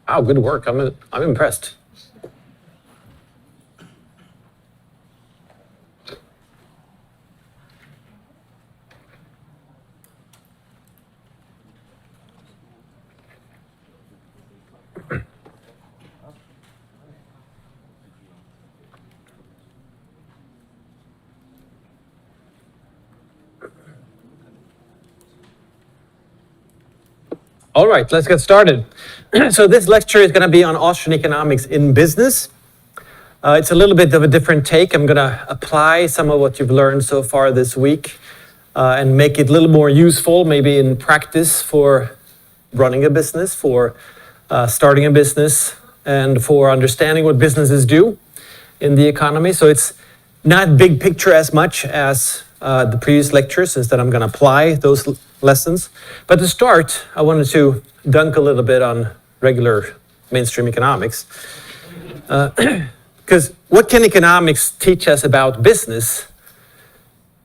Wow, good work. I'm impressed. All right, let's get started. So this lecture is going to be on Austrian economics in business. It's a little bit of a different take. I'm going to apply some of what you've learned so far this week and make it a little more useful, maybe in practice for running a business, for starting a business, and for understanding what businesses do in the economy. So it's not big picture as much as the previous lectures, instead I'm going to apply those lessons. But to start, I wanted to dunk a little bit on regular mainstream economics. Because what can economics teach us about business?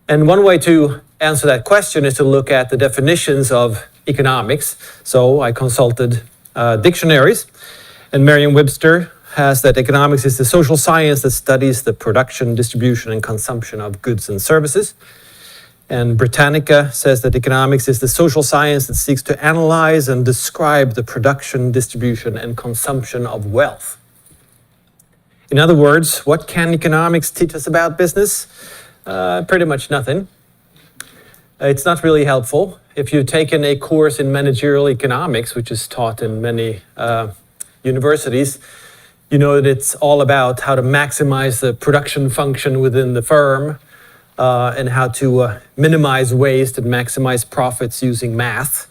And one way to answer that question is to look at the definitions of economics. So I consulted dictionaries, and Merriam-Webster has that economics is the social science that studies the production, distribution, and consumption of goods and services. And Britannica says that economics is the social science that seeks to analyze and describe the production, distribution, and consumption of wealth. In other words, what can economics teach us about business? Pretty much nothing. It's not really helpful. If you've taken a course in managerial economics, which is taught in many universities, you know that it's all about how to maximize the production function within the firm and how to minimize waste and maximize profits using math.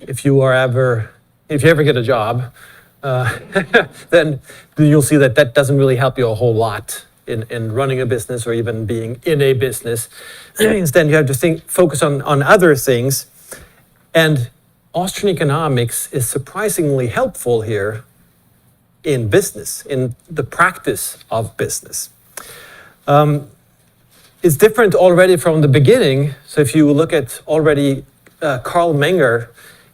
If you ever get a job, then you'll see that that doesn't really help you a whole lot in running a business or even being in a business. Instead, you have to focus on other things. And Austrian economics is surprisingly helpful here in business, in the practice of business. It's different already from the beginning. So if you look at already Carl Menger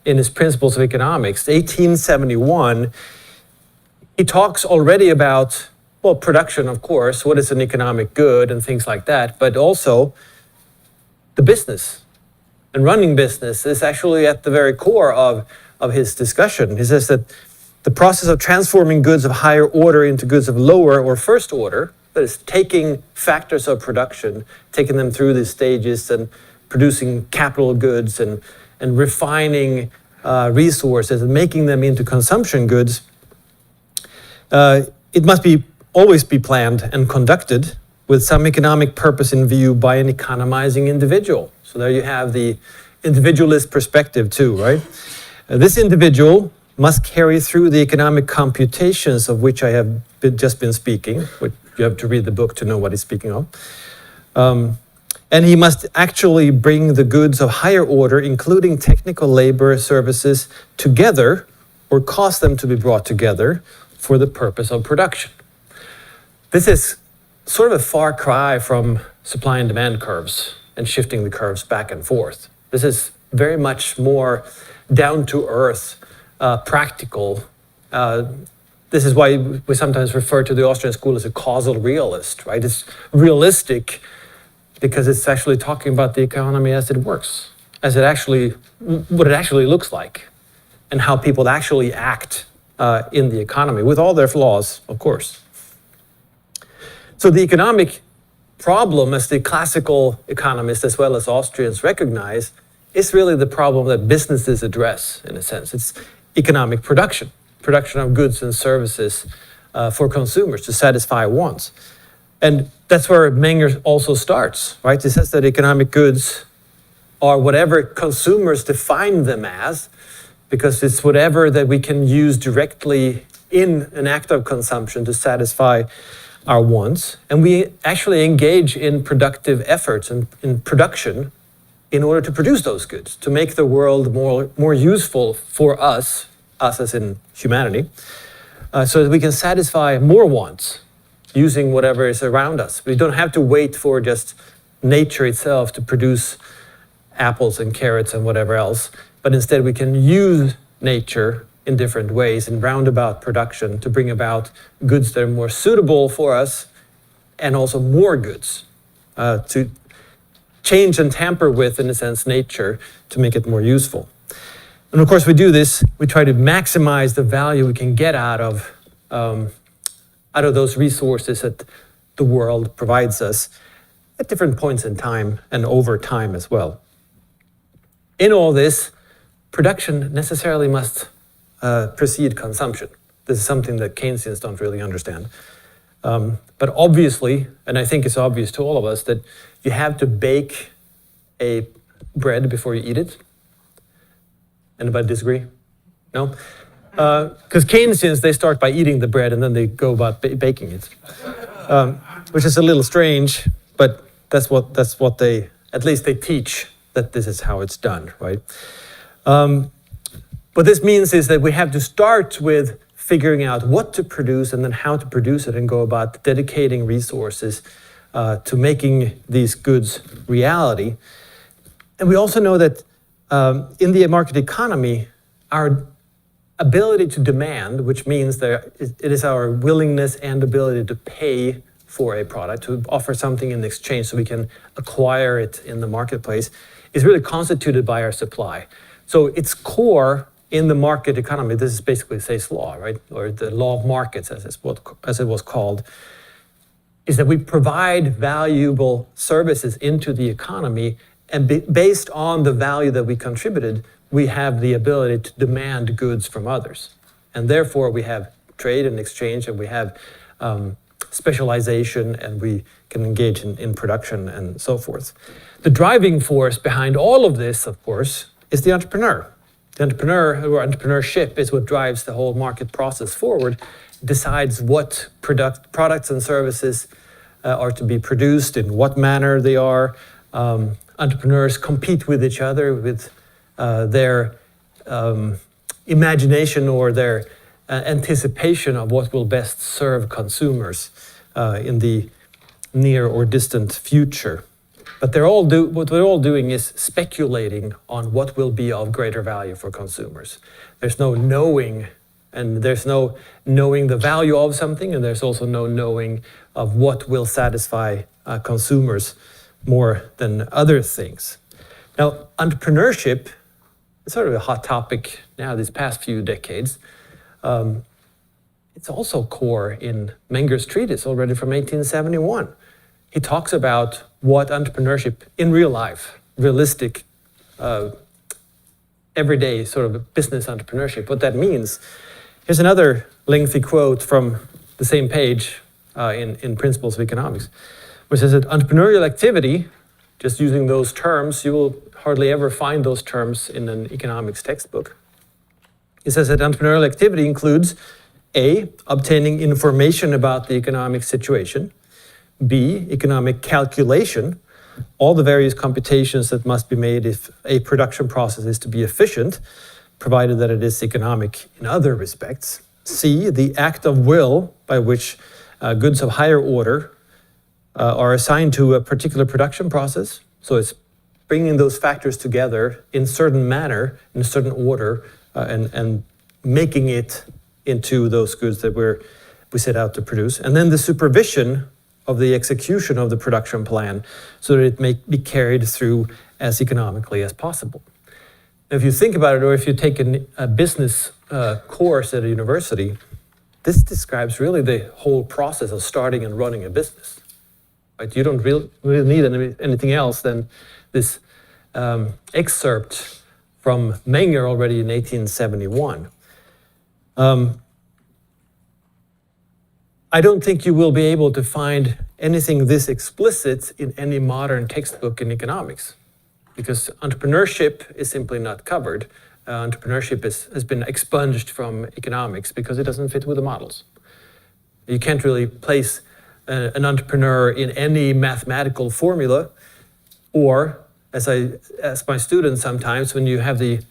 in his Principles of Economics, 1871, he talks already about, well, production, of course, what is an economic good and things like that, but also the business. And running business is actually at the very core of his discussion. He says that the process of transforming goods of higher order into goods of lower or first order, that is taking factors of production, taking them through these stages and producing capital goods and refining resources and making them into consumption goods, it must always be planned and conducted with some economic purpose in view by an economizing individual. So there you have the individualist perspective too, right? This individual must carry through the economic computations of which I have just been speaking, which you have to read the book to know what he's speaking of. And he must actually bring the goods of higher order, including technical labor services, together or cause them to be brought together for the purpose of production. This is sort of a far cry from supply and demand curves and shifting the curves back and forth. This is very much more down to earth, practical. This is why we sometimes refer to the Austrian School as a causal realist, right? It's realistic because it's actually talking about the economy as it works, as it actually, what it actually looks like, and how people actually act in the economy, with all their flaws, of course. So the economic problem, as the classical economists as well as Austrians recognize, is really the problem that businesses address, in a sense. It's economic production of goods and services for consumers to satisfy wants. And that's where Menger also starts, right? He says that economic goods are whatever consumers define them as, because it's whatever that we can use directly in an act of consumption to satisfy our wants. And we actually engage in productive efforts and in production in order to produce those goods, to make the world more useful for us as in humanity, so that we can satisfy more wants using whatever is around us. We don't have to wait for just nature itself to produce apples and carrots and whatever else, but instead we can use nature in different ways in roundabout production to bring about goods that are more suitable for us, and also more goods to change and tamper with, in a sense, nature to make it more useful. And of course we do this, we try to maximize the value we can get out of those resources that the world provides us at different points in time and over time as well. In all this, production necessarily must precede consumption. This is something that Keynesians don't really understand. But obviously, and I think it's obvious to all of us, that you have to bake a bread before you eat it. Anybody disagree? No? Because Keynesians, they start by eating the bread and then they go about baking it, which is a little strange, but that's what they, at least they teach, that this is how it's done, right? What this means is that we have to start with figuring out what to produce and then how to produce it, and go about dedicating resources to making these goods reality. And we also know that in the market economy, our ability to demand, which means that it is our willingness and ability to pay for a product, to offer something in exchange so we can acquire it in the marketplace, is really constituted by our supply. So its core in the market economy, this is basically Say's law, right? Or the law of markets, as it was called, is that we provide valuable services into the economy, and based on the value that we contributed, we have the ability to demand goods from others. And therefore we have trade and exchange, and we have specialization, and we can engage in production and so forth. The driving force behind all of this, of course, is the entrepreneur. The entrepreneur, or entrepreneurship, is what drives the whole market process forward, decides what products and services are to be produced, in what manner they are. Entrepreneurs compete with each other with their imagination or their anticipation of what will best serve consumers in the near or distant future. But what they're all doing is speculating on what will be of greater value for consumers. There's no knowing, and there's no knowing the value of something, and there's also no knowing of what will satisfy consumers more than other things. Now, entrepreneurship is sort of a hot topic now these past few decades. It's also core in Menger's treatise already from 1871. He talks about what entrepreneurship in real life, realistic, everyday sort of business entrepreneurship, what that means. Here's another lengthy quote from the same page in Principles of Economics, which says that entrepreneurial activity, just using those terms, you will hardly ever find those terms in an economics textbook. He says that entrepreneurial activity includes A, obtaining information about the economic situation, B, economic calculation, all the various computations that must be made if a production process is to be efficient, provided that it is economic in other respects. C, the act of will by which goods of higher order are assigned to a particular production process. So it's bringing those factors together in certain manner, in a certain order, and making it into those goods that we set out to produce. And then the supervision of the execution of the production plan so that it may be carried through as economically as possible. If you think about it, or if you take a business course at a university, this describes really the whole process of starting and running a business. Right? You don't really need anything else than this excerpt from Menger already in 1871. I don't think you will be able to find anything this explicit in any modern textbook in economics, because entrepreneurship is simply not covered. Entrepreneurship has been expunged from economics because it doesn't fit with the models. You can't really place an entrepreneur in any mathematical formula, or as I ask my students sometimes, when you have the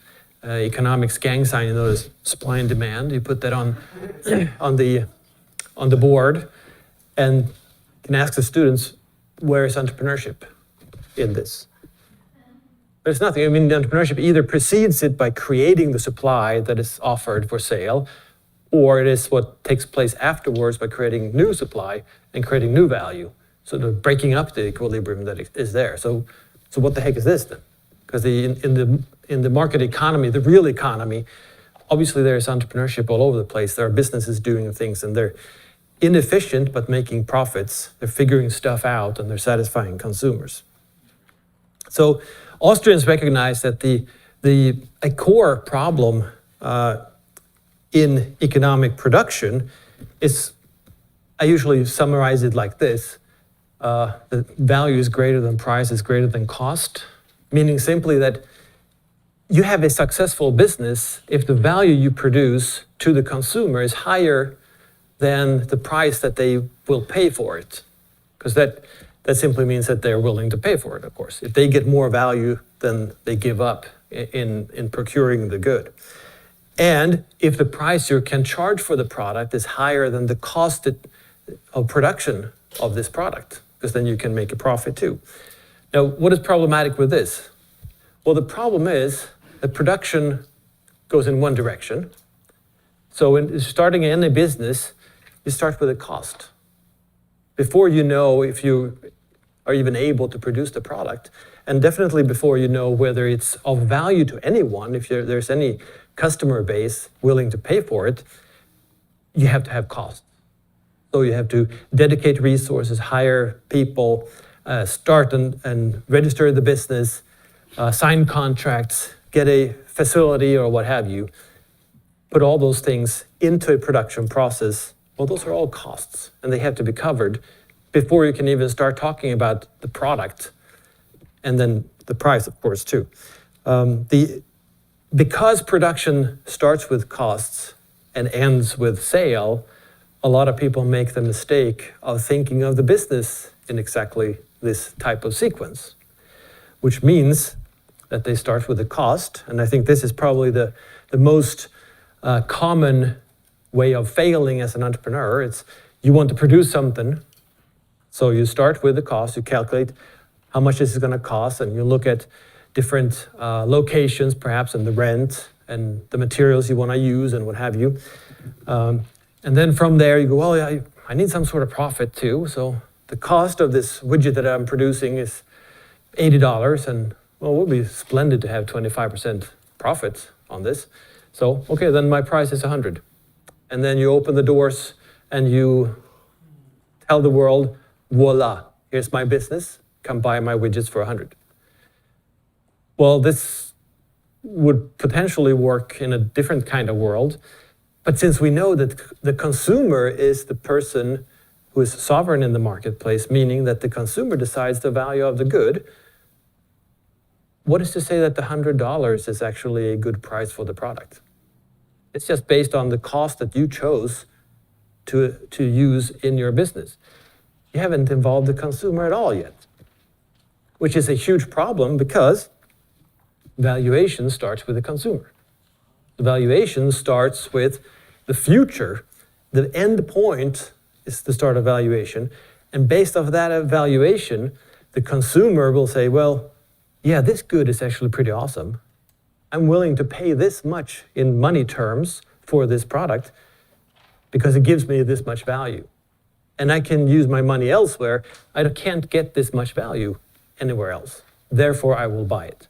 economics gang sign, you notice supply and demand, you put that on the board, and can ask the students, where is entrepreneurship in this? There's nothing. I mean, the entrepreneurship either precedes it by creating the supply that is offered for sale, or it is what takes place afterwards by creating new supply and creating new value, sort of breaking up the equilibrium that is there. So what the heck is this then? Because in the market economy, the real economy, obviously there's entrepreneurship all over the place. There are businesses doing things, and they're inefficient but making profits. They're figuring stuff out, and they're satisfying consumers. So Austrians recognize that a core problem in economic production is, I usually summarize it like this: the value is greater than price is greater than cost, meaning simply that you have a successful business if the value you produce to the consumer is higher than the price that they will pay for it, because that simply means that they're willing to pay for it, of course. If they get more value than they give up in procuring the good. And if the price you can charge for the product is higher than the cost of production of this product, because then you can make a profit too. Now, what is problematic with this? Well, the problem is that production goes in one direction. So when starting any business, you start with a cost. Before you know if you are even able to produce the product, and definitely before you know whether it's of value to anyone, if there's any customer base willing to pay for it, you have to have costs. So you have to dedicate resources, hire people, start and register the business, sign contracts, get a facility or what have you, put all those things into a production process. Well, those are all costs, and they have to be covered before you can even start talking about the product, and then the price, of course, too. Because production starts with costs and ends with sale, a lot of people make the mistake of thinking of the business in exactly this type of sequence, which means that they start with the cost, and I think this is probably the most common way of failing as an entrepreneur. It's you want to produce something, so you start with the cost, you calculate how much this is going to cost, and you look at different locations, perhaps, and the rent, and the materials you want to use, and what have you. And then from there, you go, well, yeah, I need some sort of profit too, so the cost of this widget that I'm producing is $80, and well, it would be splendid to have 25% profit on this. So, okay, then my price is 100. And then you open the doors and you tell the world, voila, here's my business, come buy my widgets for 100. Well, this would potentially work in a different kind of world, but since we know that the consumer is the person who is sovereign in the marketplace, meaning that the consumer decides the value of the good, what is to say that the $100 is actually a good price for the product? It's just based on the cost that you chose to use in your business. You haven't involved the consumer at all yet, which is a huge problem because valuation starts with the consumer. The valuation starts with the future. The end point is the start of valuation. And based off that evaluation, the consumer will say, well, yeah, this good is actually pretty awesome. I'm willing to pay this much in money terms for this product because it gives me this much value. And I can use my money elsewhere. I can't get this much value anywhere else. Therefore, I will buy it.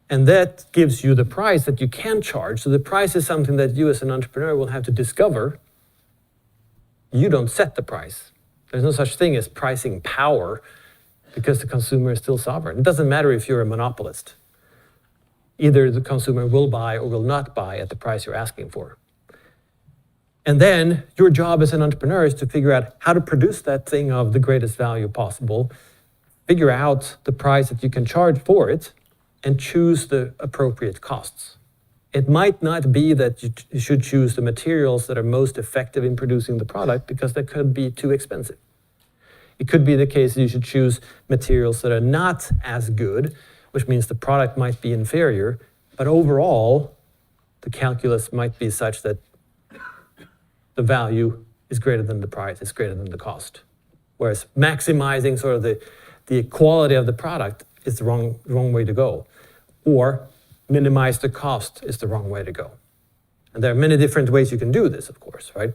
And that gives you the price that you can charge. So the price is something that you as an entrepreneur will have to discover. You don't set the price. There's no such thing as pricing power because the consumer is still sovereign. It doesn't matter if you're a monopolist. Either the consumer will buy or will not buy at the price you're asking for. And then your job as an entrepreneur is to figure out how to produce that thing of the greatest value possible, figure out the price that you can charge for it, and choose the appropriate costs. It might not be that you should choose the materials that are most effective in producing the product because that could be too expensive. It could be the case that you should choose materials that are not as good, which means the product might be inferior, but overall, the calculus might be such that the value is greater than the price, is greater than the cost. Whereas maximizing sort of the quality of the product is the wrong way to go. Or minimize the cost is the wrong way to go. And there are many different ways you can do this, of course, right?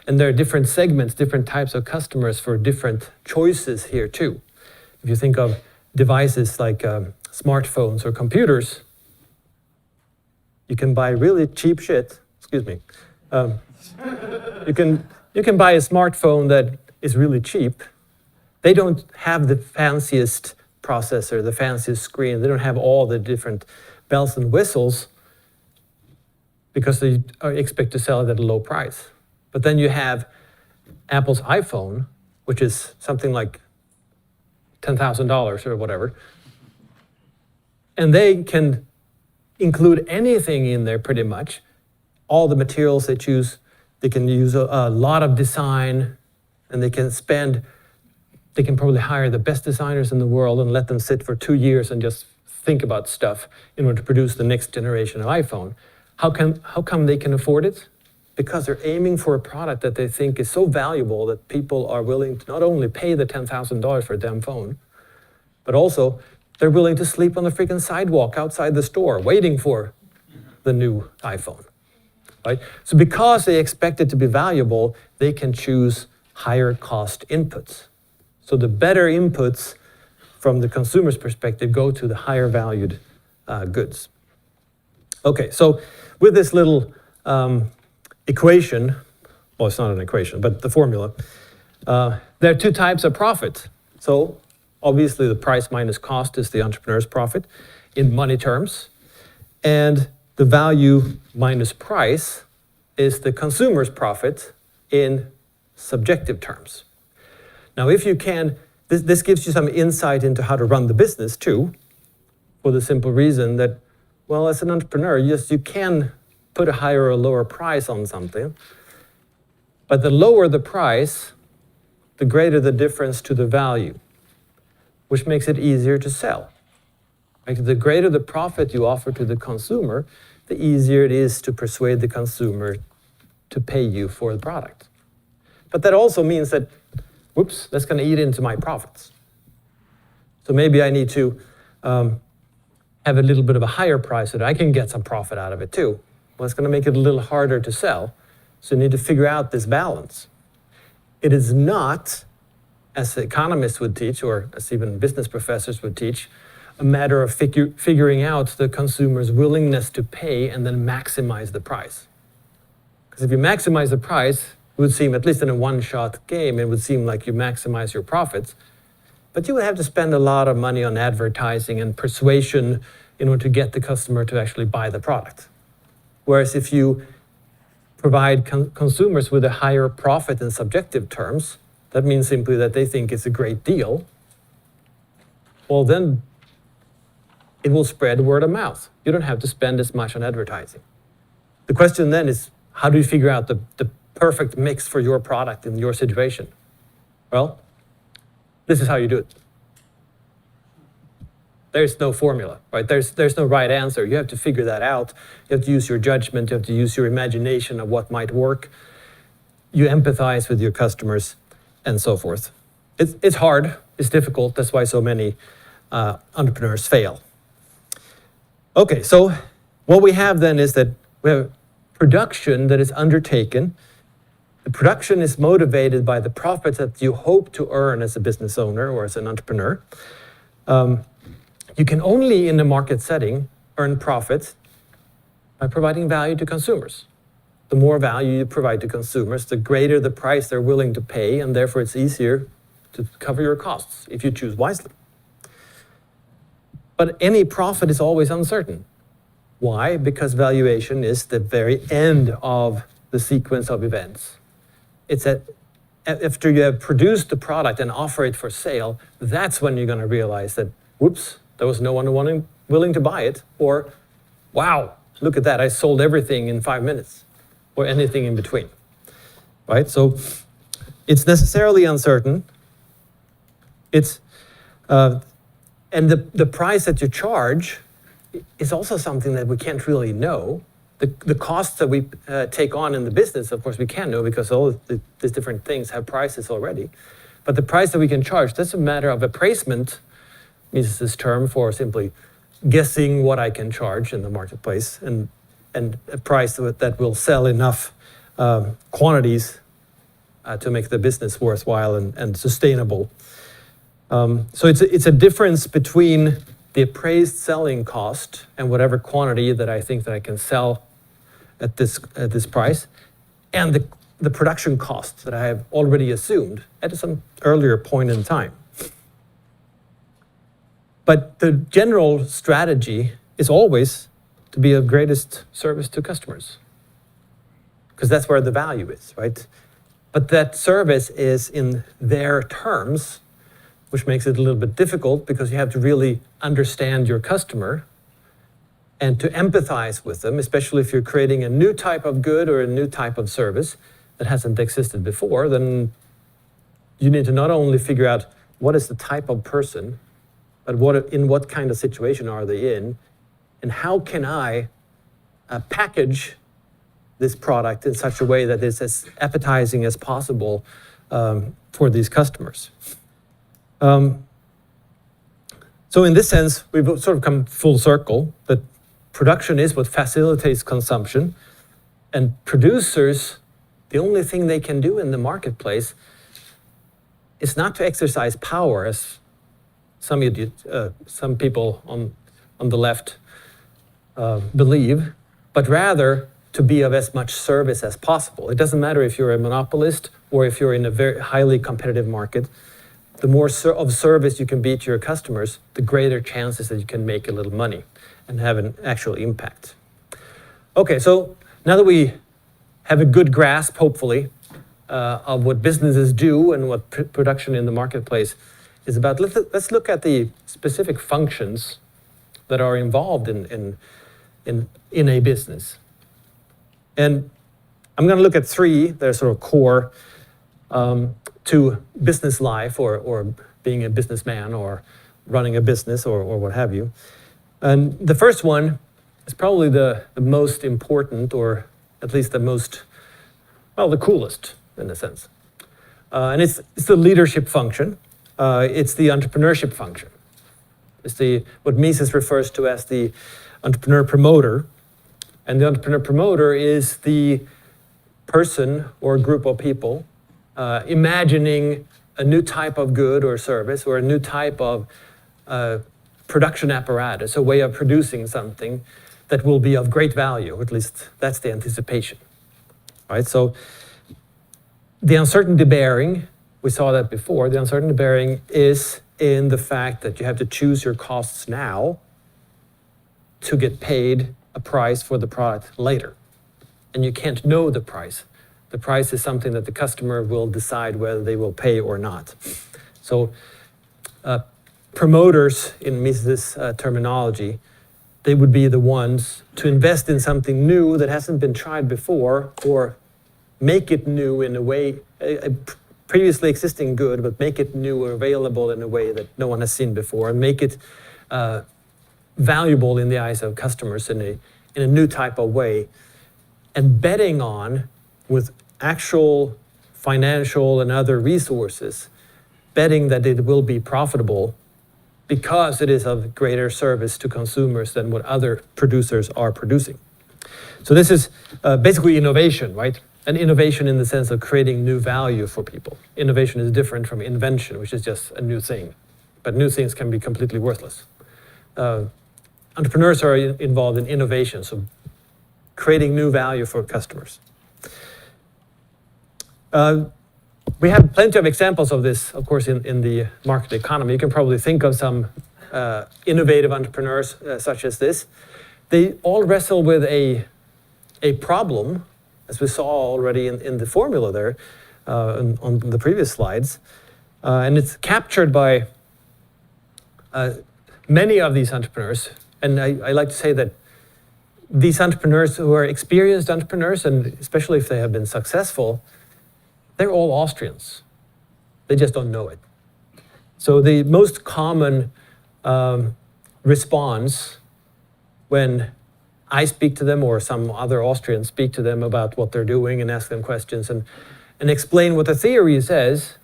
And there are different segments, different types of customers for different choices here too. If you think of devices like smartphones or computers, you can buy really cheap shit, excuse me. You can buy a smartphone that is really cheap. They don't have the fanciest processor, the fanciest screen. They don't have all the different bells and whistles because they expect to sell it at a low price. But then you have Apple's iPhone, which is something like $10,000 or whatever. And they can include anything in there pretty much. All the materials they choose, they can use a lot of design, and they can probably hire the best designers in the world and let them sit for 2 years and just think about stuff in order to produce the next generation of iPhone. How come they can afford it? Because they're aiming for a product that they think is so valuable that people are willing to not only pay the $10,000 for a damn phone, but also they're willing to sleep on the freaking sidewalk outside the store waiting for the new iPhone. Right? So because they expect it to be valuable, they can choose higher cost inputs. So the better inputs from the consumer's perspective go to the higher valued goods. Okay, so with this little equation, well, it's not an equation, but the formula, there are two types of profit. So obviously the price minus cost is the entrepreneur's profit in money terms, and the value minus price is the consumer's profit in subjective terms. Now, if you can, this gives you some insight into how to run the business too, for the simple reason that, well, as an entrepreneur, yes, you can put a higher or lower price on something, but the lower the price, the greater the difference to the value, which makes it easier to sell. Like the greater the profit you offer to the consumer, the easier it is to persuade the consumer to pay you for the product. But that also means that, whoops, that's going to eat into my profits. So maybe I need to have a little bit of a higher price so that I can get some profit out of it too. Well, it's going to make it a little harder to sell. So you need to figure out this balance. It is not, as economists would teach, or as even business professors would teach, a matter of figuring out the consumer's willingness to pay and then maximize the price. Because if you maximize the price, it would seem, at least in a one-shot game, it would seem like you maximize your profits. But you would have to spend a lot of money on advertising and persuasion in order to get the customer to actually buy the product. Whereas if you provide consumers with a higher profit in subjective terms, that means simply that they think it's a great deal. Well, then it will spread word of mouth. You don't have to spend as much on advertising. The question then is, how do you figure out the perfect mix for your product in your situation? Well, this is how you do it. There's no formula, right? There's no right answer. You have to figure that out. You have to use your judgment. You have to use your imagination of what might work. You empathize with your customers and so forth. It's hard. It's difficult. That's why so many entrepreneurs fail. Okay, so what we have then is that we have production that is undertaken. The production is motivated by the profits that you hope to earn as a business owner or as an entrepreneur. You can only, in the market setting, earn profits by providing value to consumers. The more value you provide to consumers, the greater the price they're willing to pay, and therefore it's easier to cover your costs if you choose wisely. But any profit is always uncertain. Why? Because valuation is the very end of the sequence of events. It's after you have produced the product and offer it for sale, that's when you're going to realize that, whoops, there was no one willing to buy it, or, wow, look at that, I sold everything in 5 minutes, or anything in between, right? So it's necessarily uncertain. And the price that you charge is also something that we can't really know. The costs that we take on in the business, of course, we can know because all of these different things have prices already. But the price that we can charge, that's a matter of appraisement, means this term for simply guessing what I can charge in the marketplace and a price that will sell enough quantities to make the business worthwhile and sustainable. So it's a difference between the appraised selling cost and whatever quantity that I think that I can sell at this price, and the production cost that I have already assumed at some earlier point in time. But the general strategy is always to be of greatest service to customers, because that's where the value is, right? But that service is in their terms, which makes it a little bit difficult because you have to really understand your customer and to empathize with them, especially if you're creating a new type of good or a new type of service that hasn't existed before. Then you need to not only figure out what is the type of person, but in what kind of situation are they in, and how can I package this product in such a way that it's as appetizing as possible for these customers. So in this sense, we've sort of come full circle, that production is what facilitates consumption, and producers, the only thing they can do in the marketplace is not to exercise power, as some people on the left believe, but rather to be of as much service as possible. It doesn't matter if you're a monopolist or if you're in a very highly competitive market. The more of service you can be to your customers, the greater chances that you can make a little money and have an actual impact. Okay, so now that we have a good grasp, hopefully, of what businesses do and what production in the marketplace is about, let's look at the specific functions that are involved in a business. And I'm going to look at three that are sort of core to business life or being a businessman or running a business or what have you. And the first one is probably the most important, or at least the coolest in a sense. And it's the leadership function. It's the entrepreneurship function. It's what Mises refers to as the entrepreneur promoter. And the entrepreneur promoter is the person or group of people imagining a new type of good or service or a new type of production apparatus, a way of producing something that will be of great value, or at least that's the anticipation, right? So the uncertainty bearing, we saw that before, the uncertainty bearing is in the fact that you have to choose your costs now to get paid a price for the product later. And you can't know the price. The price is something that the customer will decide whether they will pay or not. So promoters, in Mises' terminology, they would be the ones to invest in something new that hasn't been tried before, or make it new in a way, a previously existing good, but make it new or available in a way that no one has seen before, and make it valuable in the eyes of customers in a new type of way, and betting on, with actual financial and other resources, betting that it will be profitable because it is of greater service to consumers than what other producers are producing. So this is basically innovation, right? And innovation in the sense of creating new value for people. Innovation is different from invention, which is just a new thing. But new things can be completely worthless. Entrepreneurs are involved in innovation, so creating new value for customers. We have plenty of examples of this, of course, in the market economy. You can probably think of some innovative entrepreneurs such as this. They all wrestle with a problem, as we saw already in the formula there on the previous slides. And it's captured by many of these entrepreneurs. And I like to say that these entrepreneurs who are experienced entrepreneurs, and especially if they have been successful, they're all Austrians. They just don't know it. So the most common response when I speak to them or some other Austrians speak to them about what they're doing and ask them questions and explain what the theory says,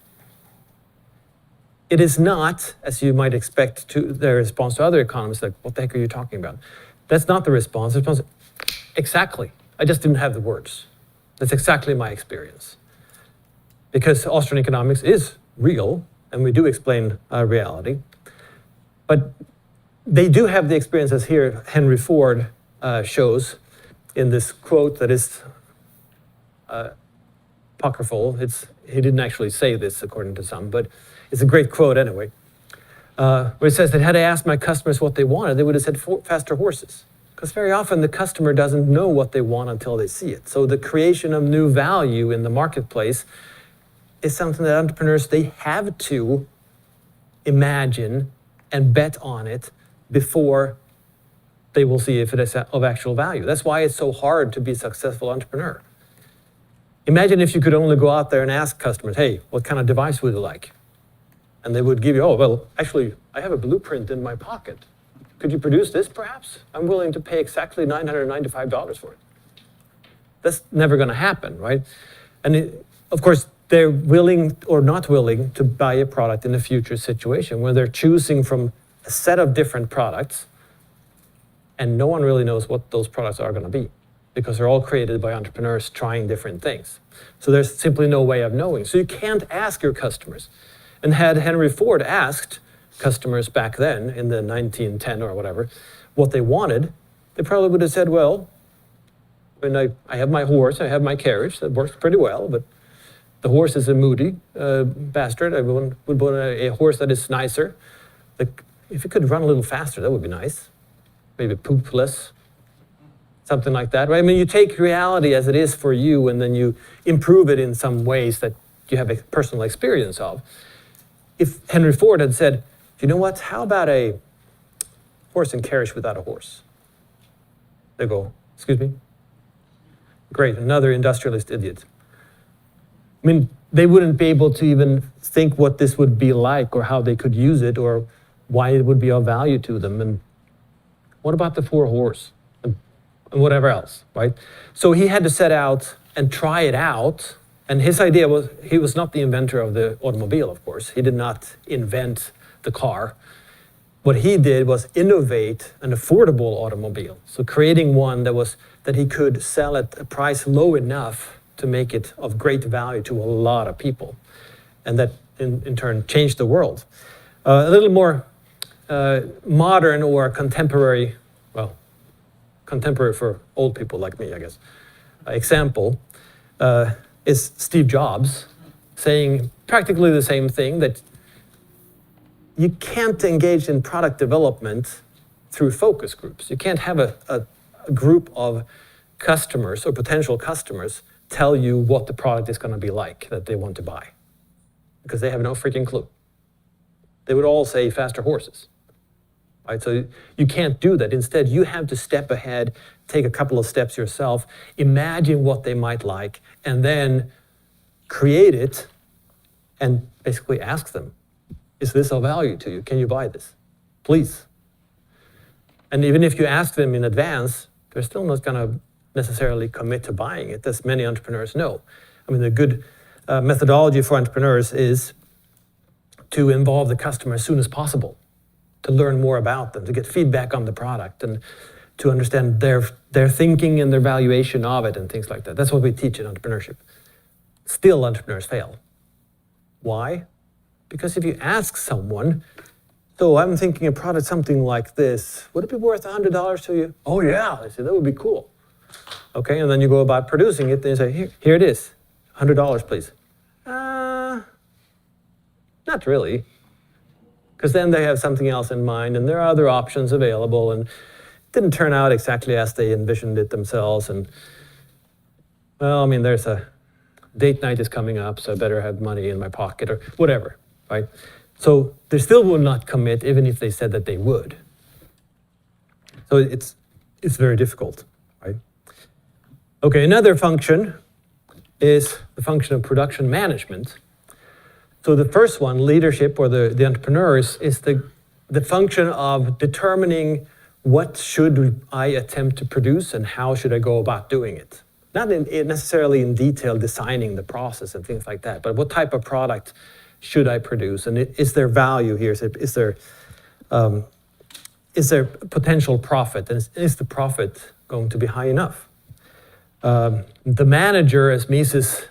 it is not, as you might expect, to their response to other economists, like, what the heck are you talking about? That's not the response. The response is, exactly. I just didn't have the words. That's exactly my experience. Because Austrian economics is real, and we do explain reality. But they do have the experiences here Henry Ford shows in this quote that is apocryphal. He didn't actually say this, according to some, but it's a great quote anyway. Where it says that had I asked my customers what they wanted, they would have said faster horses. Because very often the customer doesn't know what they want until they see it. So the creation of new value in the marketplace is something that entrepreneurs, they have to imagine and bet on it before they will see if it is of actual value. That's why it's so hard to be a successful entrepreneur. Imagine if you could only go out there and ask customers, hey, what kind of device would you like? And they would give you, oh, well, actually, I have a blueprint in my pocket. Could you produce this, perhaps? I'm willing to pay exactly $995 for it. That's never going to happen, right? And of course, they're willing or not willing to buy a product in a future situation where they're choosing from a set of different products, and no one really knows what those products are going to be because they're all created by entrepreneurs trying different things. So there's simply no way of knowing. So you can't ask your customers. And had Henry Ford asked customers back then in the 1910 or whatever what they wanted, they probably would have said, well, when I have my horse, I have my carriage, that works pretty well, but the horse is a moody bastard. I would want a horse that is nicer. Like, if it could run a little faster, that would be nice. Maybe poop less, something like that, right? I mean, you take reality as it is for you, and then you improve it in some ways that you have a personal experience of. If Henry Ford had said, you know what, how about a horse and carriage without a horse? They go, excuse me? Great, another industrialist idiot. I mean, they wouldn't be able to even think what this would be like or how they could use it or why it would be of value to them. And what about the 4-horse and whatever else, right? So he had to set out and try it out. And his idea was, he was not the inventor of the automobile, of course. He did not invent the car. What he did was innovate an affordable automobile. So creating one that he could sell at a price low enough to make it of great value to a lot of people. And that in turn changed the world. A little more modern or contemporary, well, contemporary for old people like me, I guess, example is Steve Jobs saying practically the same thing, that you can't engage in product development through focus groups. You can't have a group of customers or potential customers tell you what the product is going to be like that they want to buy, because they have no freaking clue. They would all say faster horses, right? So you can't do that. Instead, you have to step ahead, take a couple of steps yourself, imagine what they might like, and then create it and basically ask them, is this of value to you? Can you buy this? Please. And even if you ask them in advance, they're still not going to necessarily commit to buying it, as many entrepreneurs know. I mean, the good methodology for entrepreneurs is to involve the customer as soon as possible. to learn more about them, to get feedback on the product, and to understand their thinking and their valuation of it and things like that. That's what we teach in entrepreneurship. Still, entrepreneurs fail. Why? Because if you ask someone, so I'm thinking a product something like this, would it be worth $100 to you? Oh yeah, they say, that would be cool. Okay, and then you go about producing it, and you say, here it is, $100 please. Not really. Because then they have something else in mind, and there are other options available, and it didn't turn out exactly as they envisioned it themselves. And well, I mean, there's a date night is coming up, so I better have money in my pocket or whatever, right? So they still will not commit, even if they said that they would. So it's very difficult, right? Okay, another function is the function of production management. So the first one, leadership or the entrepreneurs, is the function of determining what should I attempt to produce and how should I go about doing it. Not necessarily in detail designing the process and things like that, but what type of product should I produce? And is there value here? Is there potential profit? And is the profit going to be high enough? The manager, as Mises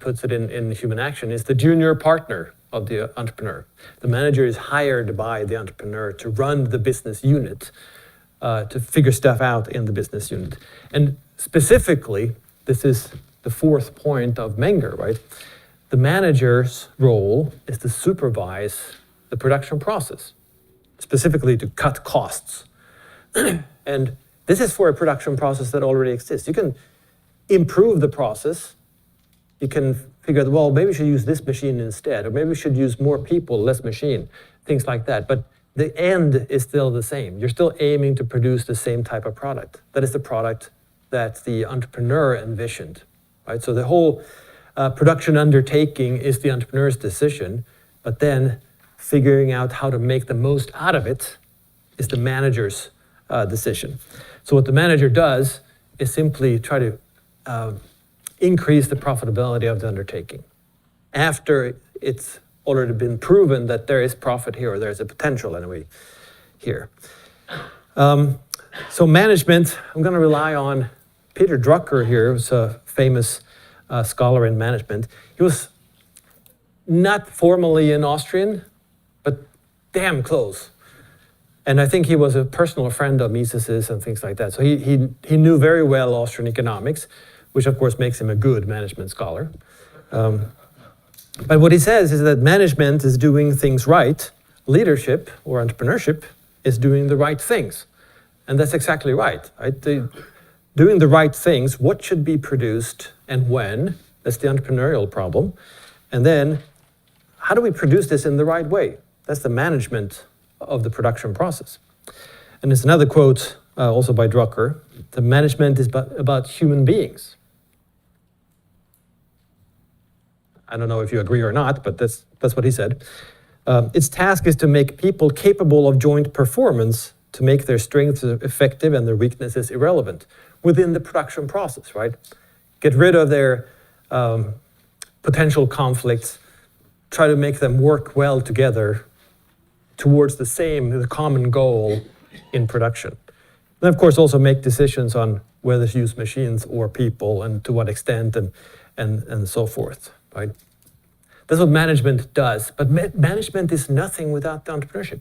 puts it in Human Action, is the junior partner of the entrepreneur. The manager is hired by the entrepreneur to run the business unit, to figure stuff out in the business unit. And specifically, this is the fourth point of Menger, right? The manager's role is to supervise the production process, specifically to cut costs. And this is for a production process that already exists. You can improve the process. You can figure out, well, maybe we should use this machine instead, or maybe we should use more people, less machine, things like that. But the end is still the same. You're still aiming to produce the same type of product. That is the product that the entrepreneur envisioned, right? So the whole production undertaking is the entrepreneur's decision, but then figuring out how to make the most out of it is the manager's decision. So what the manager does is simply try to increase the profitability of the undertaking after it's already been proven that there is profit here, or there's a potential anyway here. So management, I'm going to rely on Peter Drucker here, who's a famous scholar in management. He was not formally an Austrian, but damn close. And I think he was a personal friend of Mises's and things like that. So he knew very well Austrian economics, which of course makes him a good management scholar. But what he says is that management is doing things right. Leadership or entrepreneurship is doing the right things. And that's exactly right? Doing the right things, what should be produced and when, that's the entrepreneurial problem. And then, how do we produce this in the right way? That's the management of the production process. And there's another quote also by Drucker, the management is about human beings. I don't know if you agree or not, but that's what he said. Its task is to make people capable of joint performance, to make their strengths effective and their weaknesses irrelevant within the production process, right? Get rid of their potential conflicts, try to make them work well together towards the common goal in production. And of course also make decisions on whether to use machines or people and to what extent and so forth, right? That's what management does, but management is nothing without the entrepreneurship.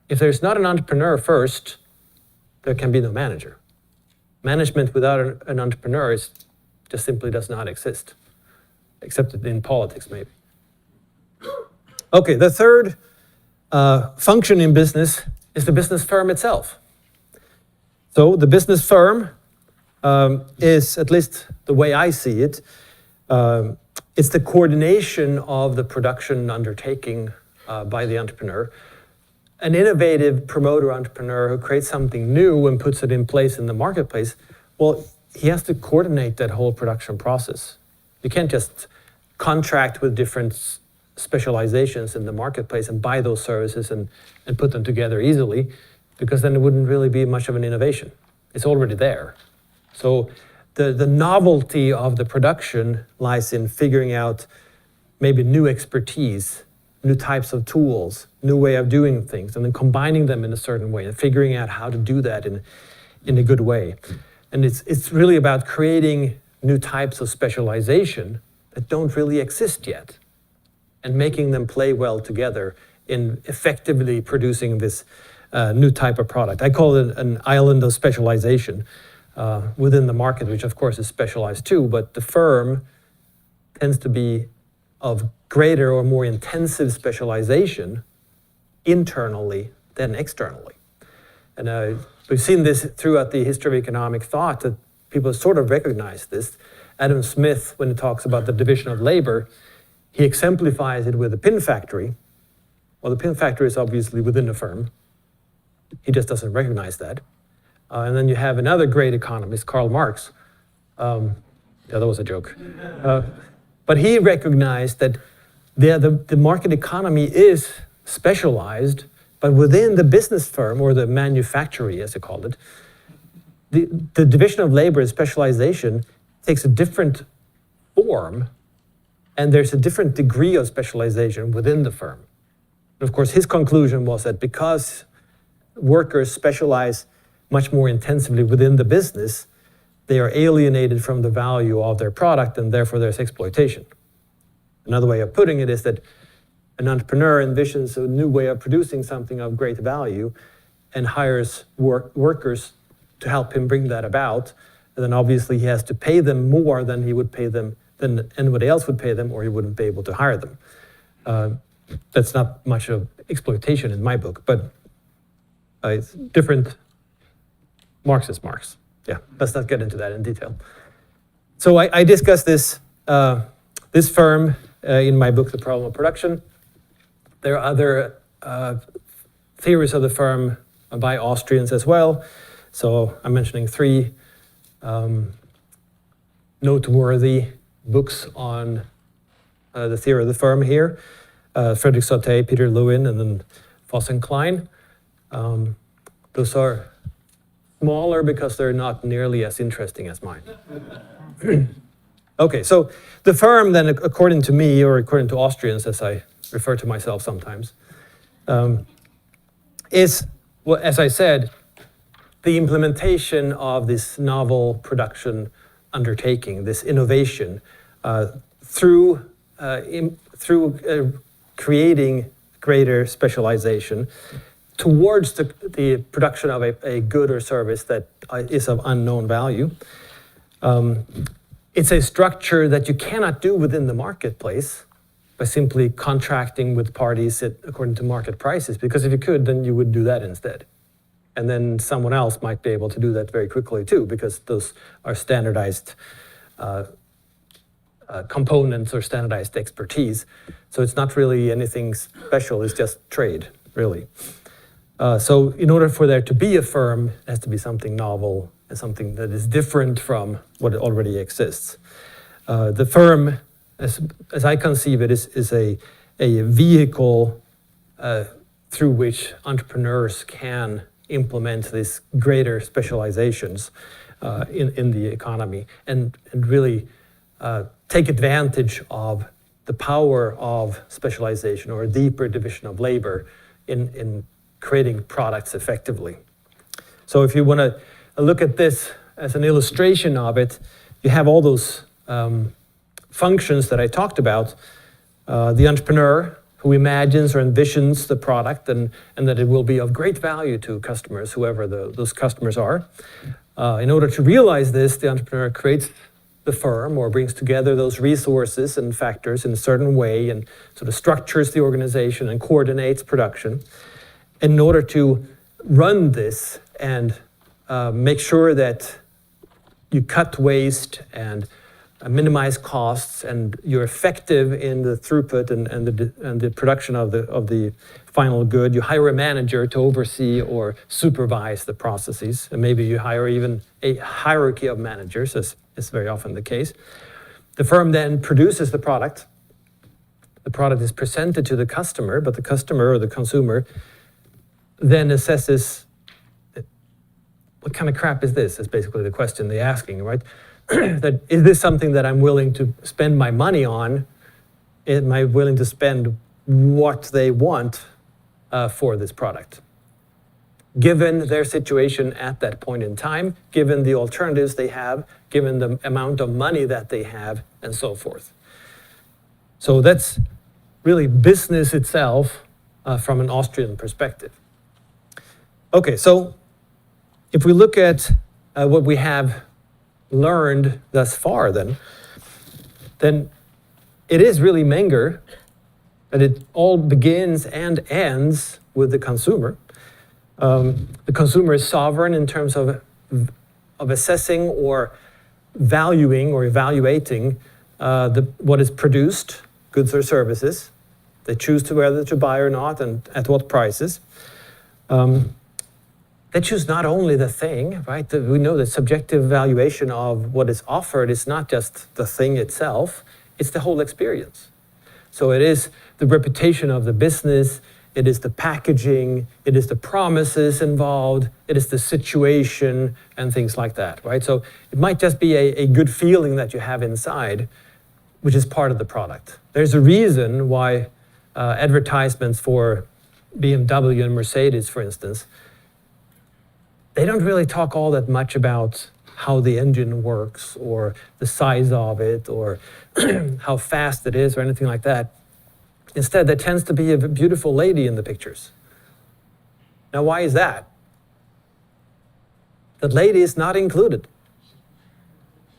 If there's not an entrepreneur first, there can be no manager. Management without an entrepreneur just simply does not exist, except in politics maybe. Okay, the third function in business is the business firm itself. So the business firm is, at least the way I see it, it's the coordination of the production undertaking by the entrepreneur. An innovative promoter entrepreneur who creates something new and puts it in place in the marketplace, well, he has to coordinate that whole production process. You can't just contract with different specializations in the marketplace and buy those services and put them together easily, because then it wouldn't really be much of an innovation. It's already there. So the novelty of the production lies in figuring out maybe new expertise new types of tools, new way of doing things, and then combining them in a certain way and figuring out how to do that in a good way. And it's really about creating new types of specialization that don't really exist yet and making them play well together in effectively producing this new type of product. I call it an island of specialization within the market, which of course is specialized too, but the firm tends to be of greater or more intensive specialization internally than externally. And we've seen this throughout the history of economic thought, that people sort of recognize this. Adam Smith, when he talks about the division of labor, he exemplifies it with the pin factory. Well, the pin factory is obviously within the firm. He just doesn't recognize that. And then you have another great economist, Karl Marx. Yeah, that was a joke. But he recognized that the market economy is specialized, but within the business firm, or the manufactory, as they called it, the division of labor and specialization takes a different form, and there's a different degree of specialization within the firm. And of course, his conclusion was that because workers specialize much more intensively within the business, they are alienated from the value of their product, and therefore there's exploitation. Another way of putting it is that an entrepreneur envisions a new way of producing something of great value and hires workers to help him bring that about. And then obviously he has to pay them more than he would pay them, than anybody else would pay them, or he wouldn't be able to hire them. That's not much of exploitation in my book, but it's different. Marx is Marx. Yeah, let's not get into that in detail. So I discussed this firm in my book, The Problem of Production. There are other theories of the firm by Austrians as well. So I'm mentioning three noteworthy books on the theory of the firm here. Frederick Sauté, Peter Lewin, and then Voss and Klein. Those are smaller because they're not nearly as interesting as mine. Okay, so the firm then, according to me, or according to Austrians, as I refer to myself sometimes, is, well, as I said, the implementation of this novel production undertaking, this innovation, through creating greater specialization towards the production of a good or service that is of unknown value. It's a structure that you cannot do within the marketplace by simply contracting with parties according to market prices, because if you could, then you would do that instead. And then someone else might be able to do that very quickly too, because those are standardized components or standardized expertise. So it's not really anything special, it's just trade, really. So in order for there to be a firm, it has to be something novel and something that is different from what already exists. The firm, as I conceive it, is a vehicle through which entrepreneurs can implement these greater specializations in the economy and really take advantage of the power of specialization or a deeper division of labor in creating products effectively. So if you want to look at this as an illustration of it, you have all those functions that I talked about. The entrepreneur who imagines or envisions the product and that it will be of great value to customers, whoever those customers are. In order to realize this, the entrepreneur creates the firm or brings together those resources and factors in a certain way and sort of structures the organization and coordinates production. In order to run this and make sure that you cut waste and minimize costs and you're effective in the throughput and the production of the final good, you hire a manager to oversee or supervise the processes. And maybe you hire even a hierarchy of managers, as is very often the case. The firm then produces the product. The product is presented to the customer, but the customer or the consumer then assesses, what kind of crap is this? Is basically the question they're asking, right? That is this something that I'm willing to spend my money on? Am I willing to spend what they want for this product, given their situation at that point in time, given the alternatives they have, given the amount of money that they have, and so forth. So that's really business itself from an Austrian perspective. Okay, so if we look at what we have learned thus far, then it is really Menger, and it all begins and ends with the consumer. The consumer is sovereign in terms of assessing or valuing or evaluating what is produced, goods or services. They choose to whether to buy or not and at what prices. They choose not only the thing, right? We know the subjective valuation of what is offered is not just the thing itself, it's the whole experience. So it is the reputation of the business, it is the packaging, it is the promises involved, it is the situation and things like that, right? So it might just be a good feeling that you have inside, which is part of the product. There's a reason why advertisements for BMW and Mercedes, for instance, they don't really talk all that much about how the engine works or the size of it or how fast it is or anything like that. Instead, there tends to be a beautiful lady in the pictures. Now, why is that? The lady is not included.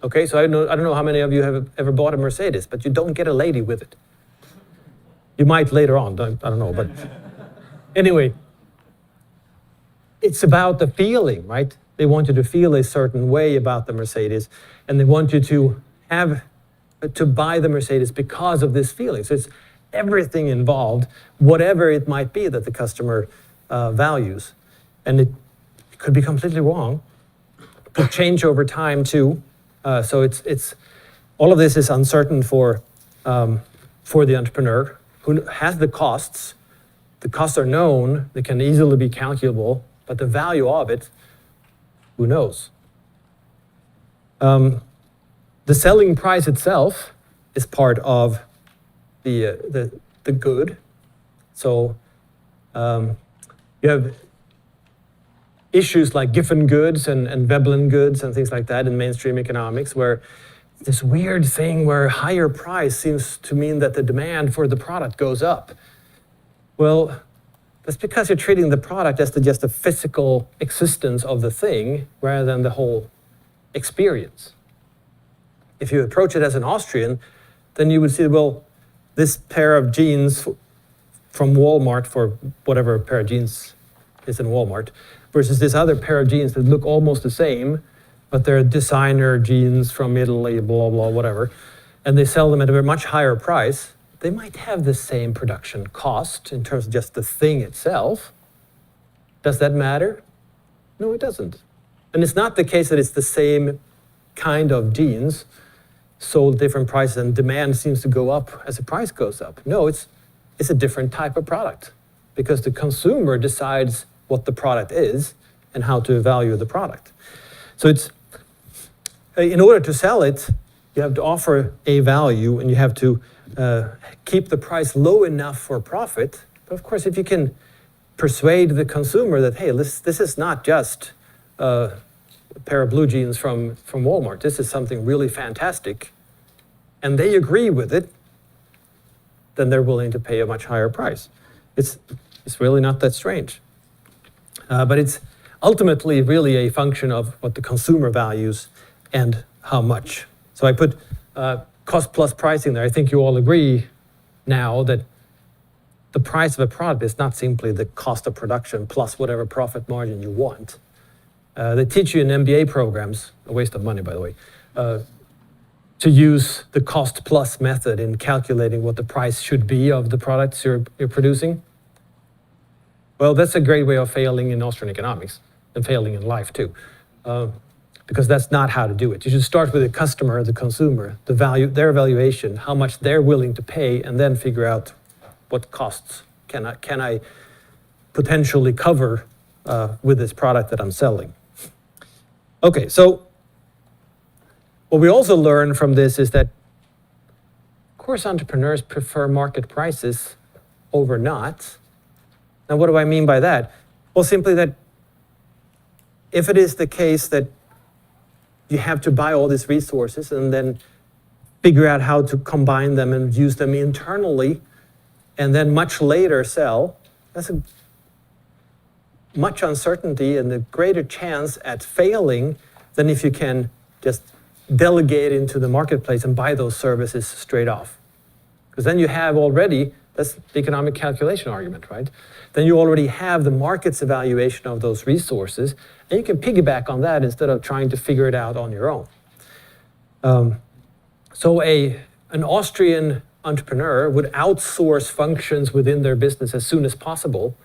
Okay, so I don't know how many of you have ever bought a Mercedes, but you don't get a lady with it. You might later on, I don't know, but anyway, it's about the feeling, right? They want you to feel a certain way about the Mercedes, and they want you to buy the Mercedes because of this feeling. So it's everything involved, whatever it might be that the customer values. And it could be completely wrong. It could change over time too. So it's all of this is uncertain for the entrepreneur who has the costs. The costs are known, they can easily be calculable, but the value of it, who knows? The selling price itself is part of the good. So you have issues like Giffen goods and Veblen goods and things like that in mainstream economics, where this weird thing where higher price seems to mean that the demand for the product goes up. Well, that's because you're treating the product as just a physical existence of the thing rather than the whole experience. If you approach it as an Austrian, then you would see, well, this pair of jeans from Walmart, for whatever pair of jeans is in Walmart, versus this other pair of jeans that look almost the same, but they're designer jeans from Italy, blah, blah, whatever, and they sell them at a much higher price. They might have the same production cost in terms of just the thing itself. Does that matter? No, it doesn't. And it's not the case that it's the same kind of jeans sold at different prices and demand seems to go up as the price goes up. No, it's a different type of product because the consumer decides what the product is and how to value the product. So it's, in order to sell it, you have to offer a value and you have to keep the price low enough for profit. But of course, if you can persuade the consumer that, hey, this is not just a pair of blue jeans from Walmart, this is something really fantastic, and they agree with it, then they're willing to pay a much higher price. It's really not that strange. But it's ultimately really a function of what the consumer values and how much. So I put cost plus pricing there. I think you all agree now that the price of a product is not simply the cost of production plus whatever profit margin you want. They teach you in MBA programs, a waste of money, by the way, to use the cost plus method in calculating what the price should be of the products you're producing. Well, that's a great way of failing in Austrian economics and failing in life too. Because that's not how to do it. You should start with the customer, the consumer, the value, their valuation, how much they're willing to pay, and then figure out what costs can I potentially cover with this product that I'm selling. Okay, so what we also learn from this is that, of course, entrepreneurs prefer market prices over not. Now, what do I mean by that? Well, simply that if it is the case that you have to buy all these resources and then figure out how to combine them and use them internally, and then much later sell, that's a much uncertainty and a greater chance at failing than if you can just delegate into the marketplace and buy those services straight off. Because then you have already, that's the economic calculation argument, right? Then you already have the market's evaluation of those resources, and you can piggyback on that instead of trying to figure it out on your own. So an Austrian entrepreneur would outsource functions within their business as soon as possible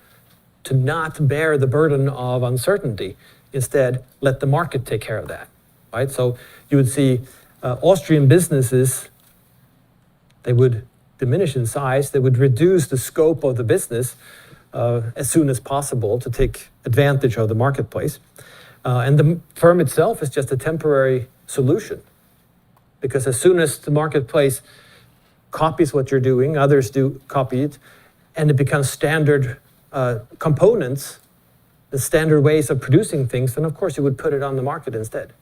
to not bear the burden of uncertainty. Instead, let the market take care of that, right? So you would see Austrian businesses, they would diminish in size, they would reduce the scope of the business as soon as possible to take advantage of the marketplace. And the firm itself is just a temporary solution, because as soon as the marketplace copies what you're doing, others do copy it, and it becomes standard components, the standard ways of producing things, then of course you would put it on the market instead.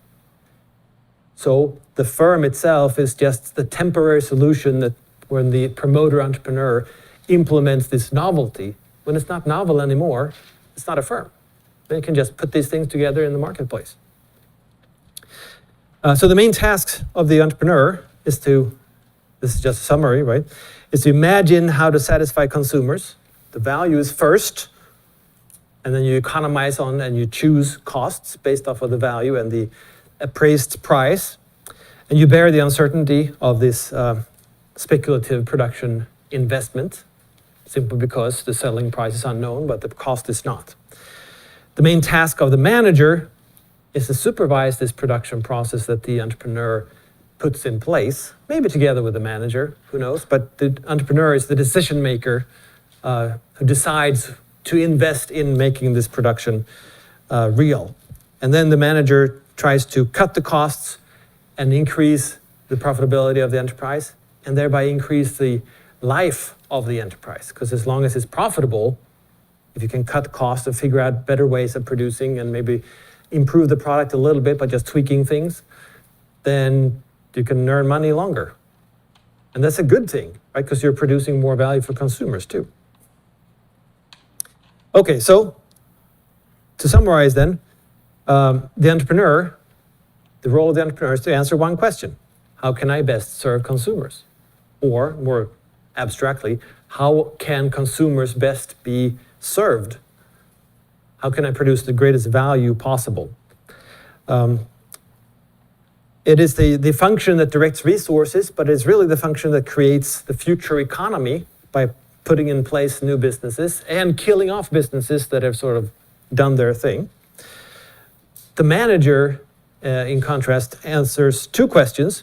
So the firm itself is just the temporary solution that when the promoter entrepreneur implements this novelty, when it's not novel anymore, it's not a firm. Then you can just put these things together in the marketplace. So the main task of the entrepreneur is to, this is just a summary, right, is to imagine how to satisfy consumers. The value is first, and then you economize on and you choose costs based off of the value and the appraised price. And you bear the uncertainty of this speculative production investment, simply because the selling price is unknown, but the cost is not. The main task of the manager is to supervise this production process that the entrepreneur puts in place, maybe together with the manager, who knows, but the entrepreneur is the decision maker who decides to invest in making this production real. And then the manager tries to cut the costs and increase the profitability of the enterprise, and thereby increase the life of the enterprise. Because as long as it's profitable, if you can cut costs and figure out better ways of producing and maybe improve the product a little bit by just tweaking things, then you can earn money longer. And that's a good thing, right? Because you're producing more value for consumers too. Okay, so to summarize then, the entrepreneur, the role of the entrepreneur is to answer one question: how can I best serve consumers? Or more abstractly, how can consumers best be served? How can I produce the greatest value possible? It is the function that directs resources, but it's really the function that creates the future economy by putting in place new businesses and killing off businesses that have sort of done their thing. The manager, in contrast, answers two questions.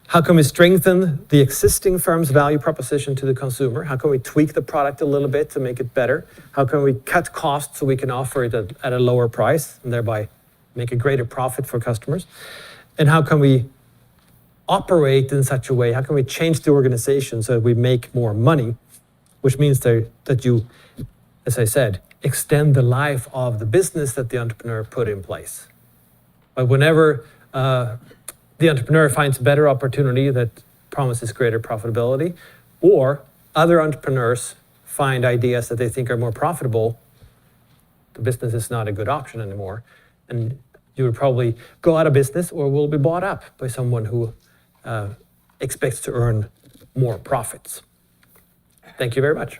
How can we strengthen the existing firm's value proposition to the consumer? How can we tweak the product a little bit to make it better? How can we cut costs so we can offer it at a lower price and thereby make a greater profit for customers? And how can we operate in such a way? How can we change the organization so that we make more money? Which means that you, as I said, extend the life of the business that the entrepreneur put in place. But whenever the entrepreneur finds a better opportunity that promises greater profitability, or other entrepreneurs find ideas that they think are more profitable, the business is not a good option anymore. And you would probably go out of business or will be bought up by someone who expects to earn more profits. Thank you very much.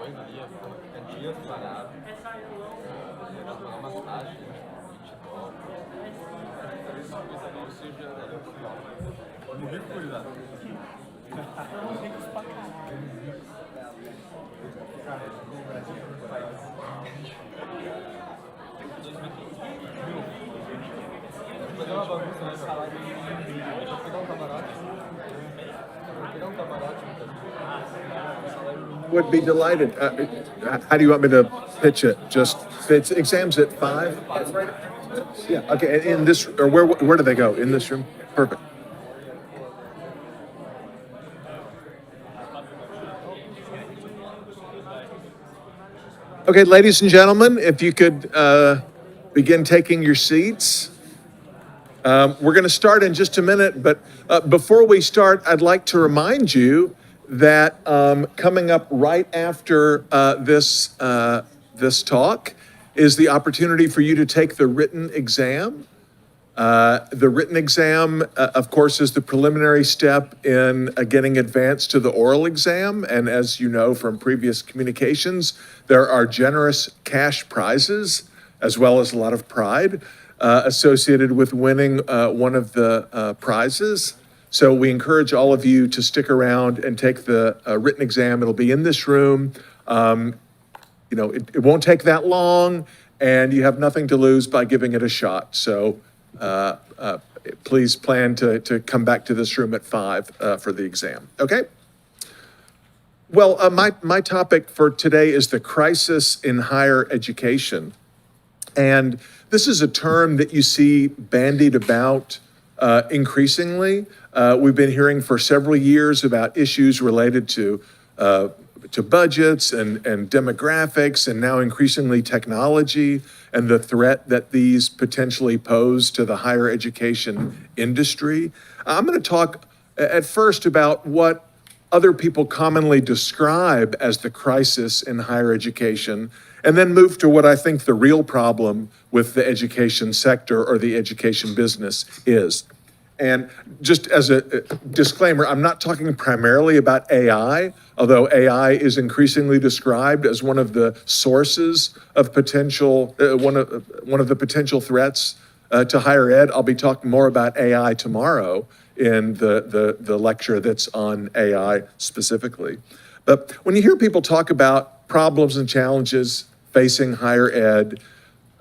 dias parado, era pagar uma taxa de $20. Ou seja, muito cuidado. Mas é uma bagunça, né? Salário eu vou pegar um camarote. Would be delighted. How do you want me to pitch it? Just, it's exams at 5? Yeah, okay, in this, or where do they go? In this room? Perfect. Okay, ladies and gentlemen, if you could begin taking your seats. We're going to start in just a minute, but before we start, I'd like to remind you that coming up right after this talk is the opportunity for you to take the written exam. The written exam, of course, is the preliminary step in getting advanced to the oral exam. And as you know from previous communications, there are generous cash prizes as well as a lot of pride associated with winning one of the prizes. So we encourage all of you to stick around and take the written exam. It'll be in this room. It won't take that long, and you have nothing to lose by giving it a shot. So please plan to come back to this room at 5 for the exam, okay? Well, my topic for today is the crisis in higher education. And this is a term that you see bandied about increasingly. We've been hearing for several years about issues related to budgets and demographics, and now increasingly technology, and the threat that these potentially pose to the higher education industry. I'm going to talk at first about what other people commonly describe as the crisis in higher education, and then move to what I think the real problem with the education sector or the education business is. And just as a disclaimer, I'm not talking primarily about AI, although AI is increasingly described as one of the sources of potential, one of the potential threats to higher ed. I'll be talking more about AI tomorrow in the lecture that's on AI specifically. But when you hear people talk about problems and challenges facing higher ed,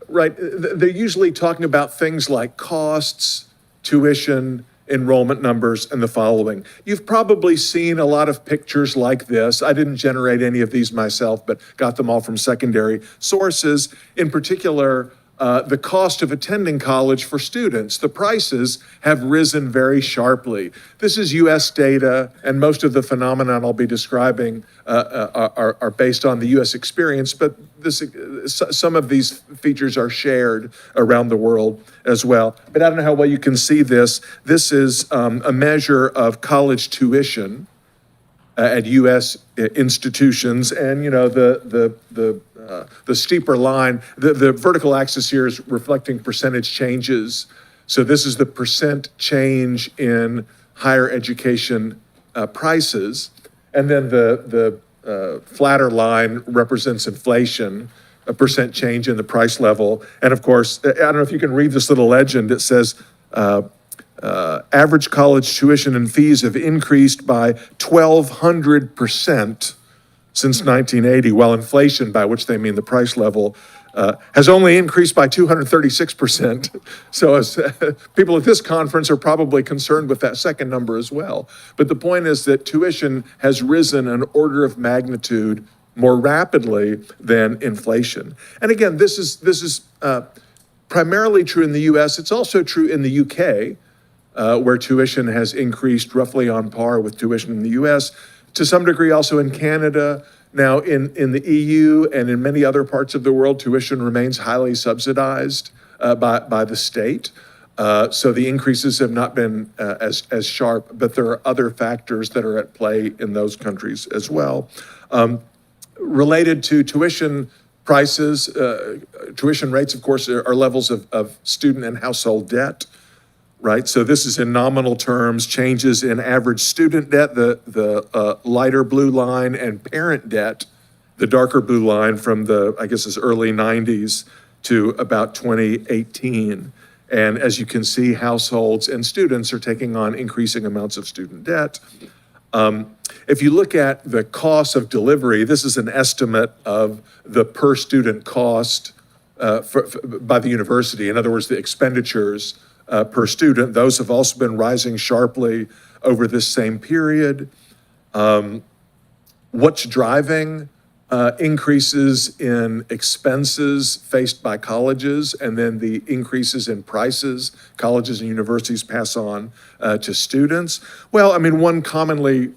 right, they're usually talking about things like costs, tuition, enrollment numbers, and the following. You've probably seen a lot of pictures like this. I didn't generate any of these myself, but got them all from secondary sources. In particular, the cost of attending college for students. The prices have risen very sharply. This is US data, and most of the phenomena I'll be describing are based on the US experience, but some of these features are shared around the world as well. But I don't know how well you can see this. This is a measure of college tuition at U.S. institutions, and the steeper line, the vertical axis here is reflecting percentage changes. So this is the percent change in higher education prices, and then the flatter line represents inflation, a percent change in the price level. And of course, I don't know if you can read this little legend. It says, average college tuition and fees have increased by 1,200% since 1980, while inflation, by which they mean the price level, has only increased by 236%. So as people at this conference are probably concerned with that second number as well. But the point is that tuition has risen an order of magnitude more rapidly than inflation. And again, this is primarily true in the US. It's also true in the UK, where tuition has increased roughly on par with tuition in the US, to some degree also in Canada. Now, in the EU and in many other parts of the world, tuition remains highly subsidized by the state. So the increases have not been as sharp, but there are other factors that are at play in those countries as well. Related to tuition prices, tuition rates, of course, are levels of student and household debt. Right, so this is in nominal terms, changes in average student debt, the lighter blue line, and parent debt the darker blue line from the, I guess, it's early 90s to about 2018. And as you can see, households and students are taking on increasing amounts of student debt. If you look at the cost of delivery, this is an estimate of the per student cost by the university. In other words, the expenditures per student. Those have also been rising sharply over this same period. What's driving increases in expenses faced by colleges, and then the increases in prices colleges and universities pass on to students? Well, I mean, one commonly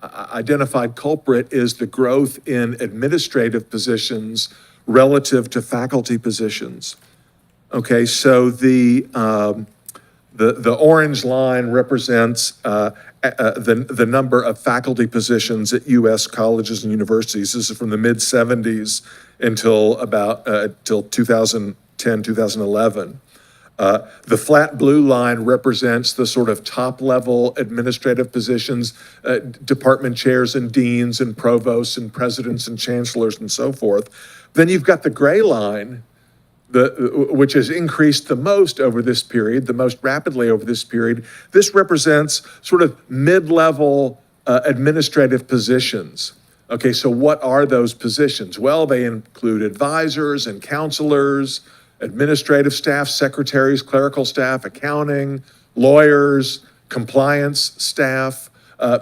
identified culprit is the growth in administrative positions relative to faculty positions. Okay, so the orange line represents the number of faculty positions at U.S. colleges and universities. This is from the mid-'70s until about till 2010, 2011. The flat blue line represents the sort of top-level administrative positions, department chairs and deans and provosts and presidents and chancellors and so forth. Then you've got the gray line, which has increased the most over this period, the most rapidly over this period. This represents sort of mid-level administrative positions. Okay, so what are those positions? Well, they include advisors and counselors, administrative staff, secretaries, clerical staff, accounting, lawyers, compliance staff,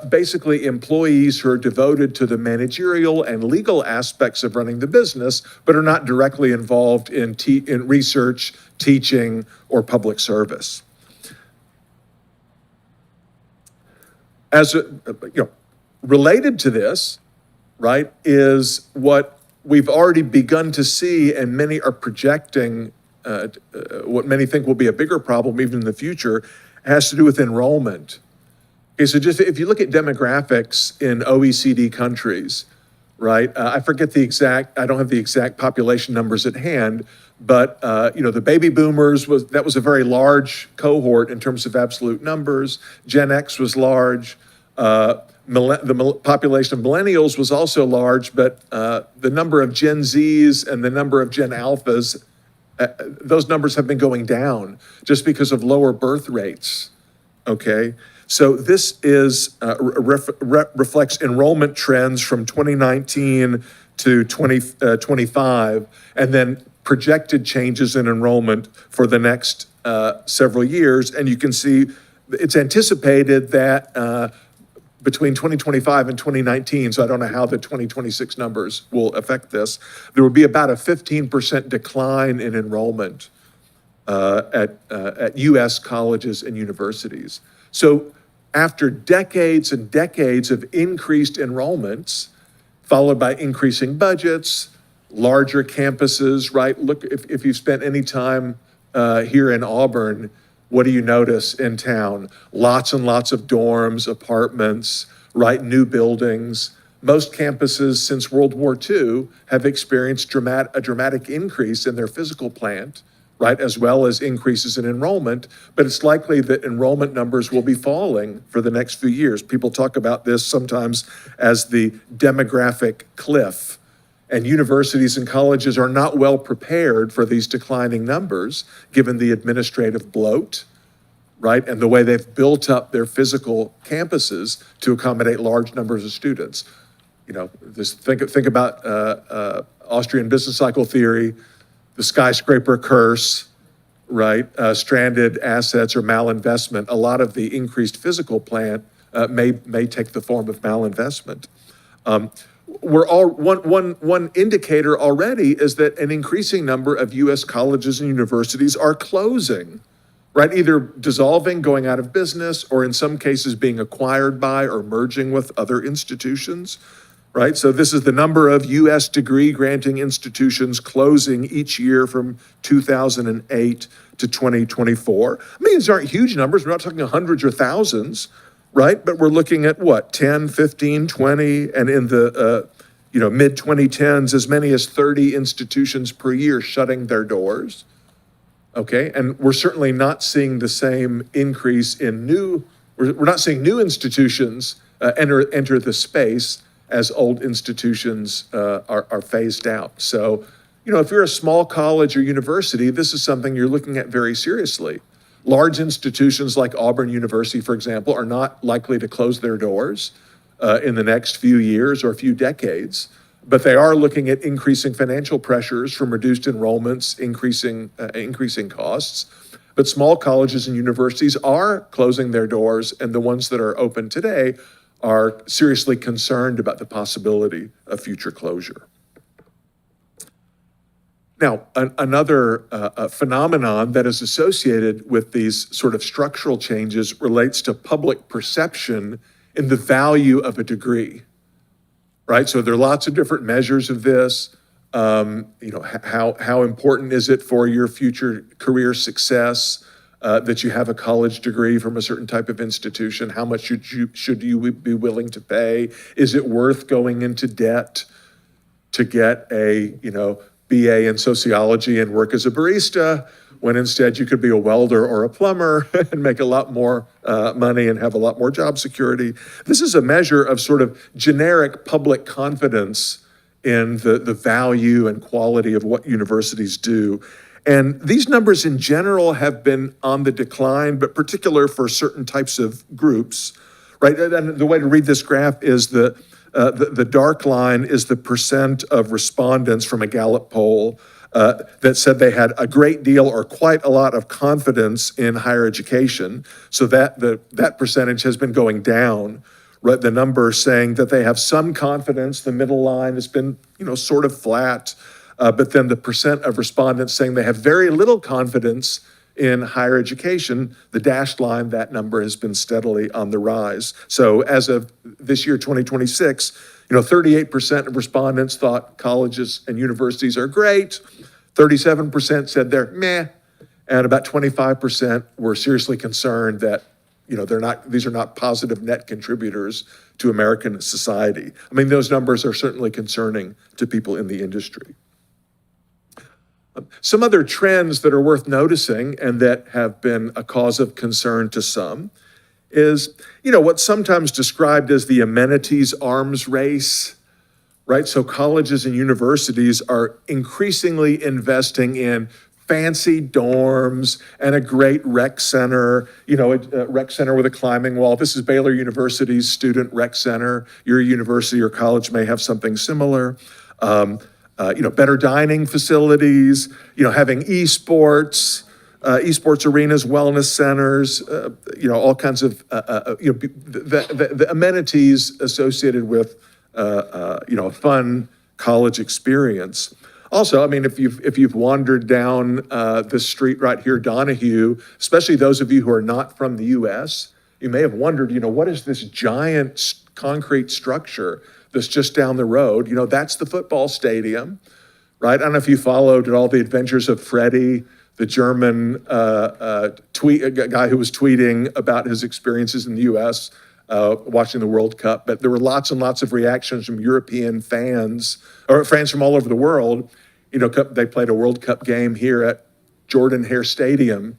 basically employees who are devoted to the managerial and legal aspects of running the business, but are not directly involved in research, teaching, or public service. As related to this, right, is what we've already begun to see, and many are projecting what many think will be a bigger problem even in the future, has to do with enrollment. Okay, so just if you look at demographics in OECD countries, right? I forget the exact, I don't have the exact population numbers at hand, but the baby boomers that was a very large cohort in terms of absolute numbers. Gen X was large. The population of millennials was also large, but the number of Gen Zs and the number of Gen Alphas, those numbers have been going down just because of lower birth rates. Okay. So this is reflects enrollment trends from 2019 to 2025, and then projected changes in enrollment for the next several years. And you can see it's anticipated that between 2025 and 2019, so I don't know how the 2026 numbers will affect this, there will be about a 15% decline in enrollment at U.S. colleges and universities. So after decades and decades of increased enrollments, followed by increasing budgets, larger campuses, right? Look, if you've spent any time here in Auburn, what do you notice in town? Lots and lots of dorms, apartments, right? New buildings. Most campuses since World War II have experienced a dramatic increase in their physical plant, right, as well as increases in enrollment, but it's likely that enrollment numbers will be falling for the next few years. People talk about this sometimes as the demographic cliff, and universities and colleges are not well prepared for these declining numbers, given the administrative bloat, right, and the way they've built up their physical campuses to accommodate large numbers of students. Just think about Austrian business cycle theory, the skyscraper curse, right? Stranded assets or malinvestment. A lot of the increased physical plant may take the form of malinvestment. One indicator already is that an increasing number of U.S. colleges and universities are closing, right? Either dissolving, going out of business, or in some cases being acquired by or merging with other institutions. Right, so this is the number of U.S. degree granting institutions closing each year from 2008 to 2024. I mean, these aren't huge numbers. We're not talking hundreds or thousands, right? But we're looking at what, 10, 15, 20, and in the mid-2010s, as many as 30 institutions per year shutting their doors. Okay, and we're certainly not seeing the same increase in we're not seeing new institutions enter the space as old institutions are phased out. So, if you're a small college or university, this is something you're looking at very seriously. Large institutions like Auburn University, for example, are not likely to close their doors in the next few years or a few decades, but they are looking at increasing financial pressures from reduced enrollments, increasing costs. But small colleges and universities are closing their doors, and the ones that are open today are seriously concerned about the possibility of future closure. Now, another phenomenon that is associated with these sort of structural changes relates to public perception in the value of a degree, right? So there are lots of different measures of this. How important is it for your future career success that you have a college degree from a certain type of institution? How much should you be willing to pay? Is it worth going into debt to get a, BA in sociology and work as a barista, when instead you could be a welder or a plumber and make a lot more money and have a lot more job security? This is a measure of sort of generic public confidence in the value and quality of what universities do. And these numbers in general have been on the decline, but particular for certain types of groups, right? And the way to read this graph is the dark line is the percent of respondents from a Gallup poll that said they had a great deal or quite a lot of confidence in higher education. So that percentage has been going down. Right, the number saying that they have some confidence, the middle line has been, sort of flat. But then the percent of respondents saying they have very little confidence in higher education, the dashed line, that number has been steadily on the rise. So as of this year, 2026, 38% of respondents thought colleges and universities are great. 37% said they're meh. And about 25% were seriously concerned that these are not positive net contributors to American society. I mean, those numbers are certainly concerning to people in the industry. Some other trends that are worth noticing and that have been a cause of concern to some is, what's sometimes described as the amenities arms race, right? So colleges and universities are increasingly investing in fancy dorms and a great rec center, a rec center with a climbing wall. This is Baylor University's student rec center. Your university or college may have something similar. Better dining facilities, having esports arenas, wellness centers, all kinds of, the amenities associated with, a fun college experience. Also, I mean, if you've wandered down this street right here, Donahue, especially those of you who are not from the U.S., you may have wondered, what is this giant concrete structure that's just down the road? That's the football stadium, right? I don't know if you followed all the adventures of Freddie, the German guy who was tweeting about his experiences in the U.S. Watching the World Cup, but there were lots and lots of reactions from European fans, or fans from all over the world. They played a World Cup game here at Jordan-Hare Stadium,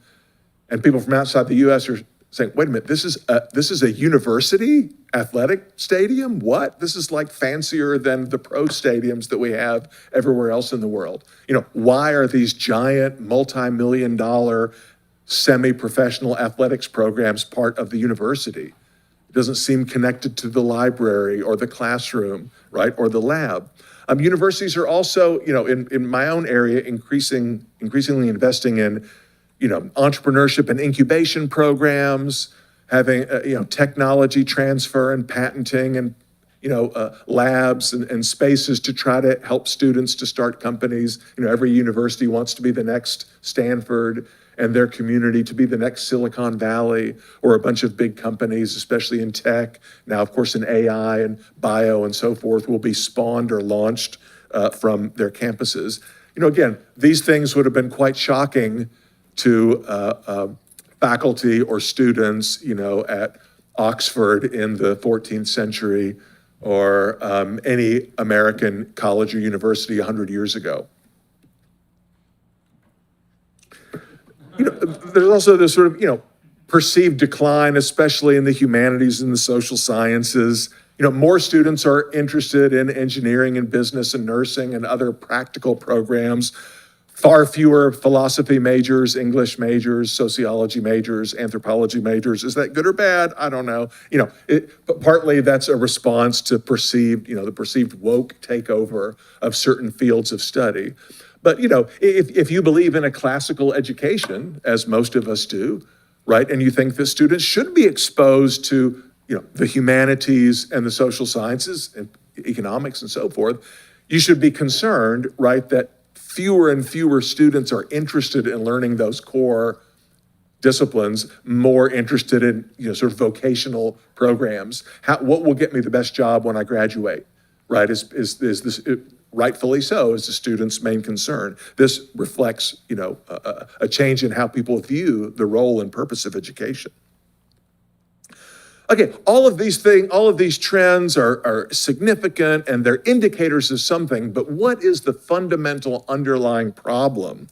and people from outside the U.S. are saying, wait a minute, this is a university athletic stadium? What? This is like fancier than the pro stadiums that we have everywhere else in the world. Why are these giant multi-million-dollar semi-professional athletics programs part of the university? It doesn't seem connected to the library or the classroom, right, or the lab. Universities are also, in my own area, increasingly investing in, entrepreneurship and incubation programs, having, technology transfer and patenting and, labs and spaces to try to help students to start companies. Every university wants to be the next Stanford, and their community to be the next Silicon Valley, or a bunch of big companies, especially in tech. Now, of course, in AI and bio and so forth, will be spawned or launched from their campuses. Again, these things would have been quite shocking to faculty or students, at Oxford in the 14th century, or any American college or university 100 years ago. There's also this sort of, perceived decline, especially in the humanities and the social sciences. More students are interested in engineering and business and nursing and other practical programs. Far fewer philosophy majors, English majors, sociology majors, anthropology majors. Is that good or bad? I don't know. But partly that's a response to the perceived woke takeover of certain fields of study. But, if you believe in a classical education, as most of us do, right, and you think that students should be exposed to the humanities and the social sciences and economics and so forth, you should be concerned, right, that fewer and fewer students are interested in learning those core disciplines, more interested in, sort of vocational programs. What will get me the best job when I graduate, right, is this, rightfully so, is the student's main concern. This reflects, a change in how people view the role and purpose of education. Okay, all of these trends are significant and they're indicators of something, but what is the fundamental underlying problem?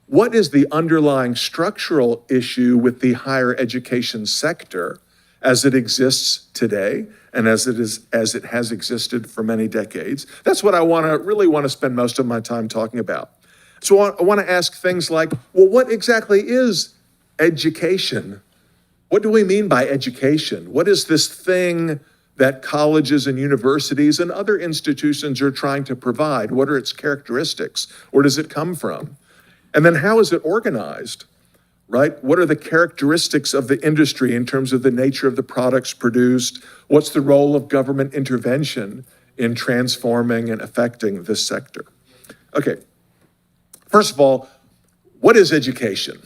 What is the underlying structural issue with the higher education sector as it exists today and as it has existed for many decades? That's what I really want to spend most of my time talking about. So I want to ask things like, well, what exactly is education? What do we mean by education? What is this thing that colleges and universities and other institutions are trying to provide? What are its characteristics? Where does it come from? And then how is it organized, right? What are the characteristics of the industry in terms of the nature of the products produced? What's the role of government intervention in transforming and affecting this sector? Okay, first of all, what is education?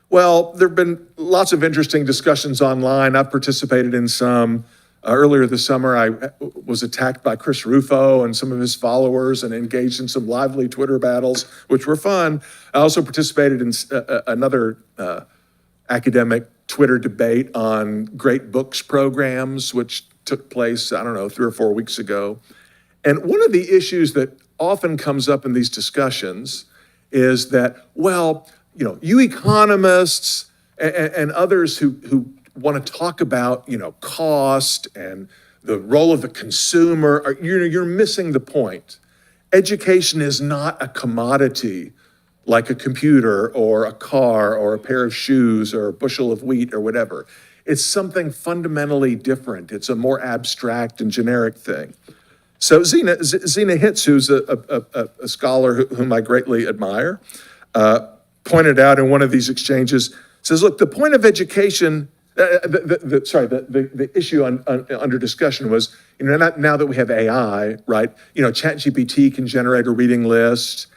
Well, there have been lots of interesting discussions online. I've participated in some. Earlier this summer, I was attacked by Chris Rufo and some of his followers and engaged in some lively Twitter battles, which were fun. I also participated in another academic Twitter debate on great books programs, which took place, 3 or 4 weeks ago. And one of the issues that often comes up in these discussions is that, well, you economists and others who want to talk about, cost and the role of the consumer, you're missing the point. Education is not a commodity like a computer or a car or a pair of shoes or a bushel of wheat or whatever. It's something fundamentally different. It's a more abstract and generic thing. So Zena Hitz, who's a scholar whom I greatly admire, pointed out in one of these exchanges, says, look, the point of education, the issue under discussion was, now that we have AI, right, ChatGPT can generate a reading list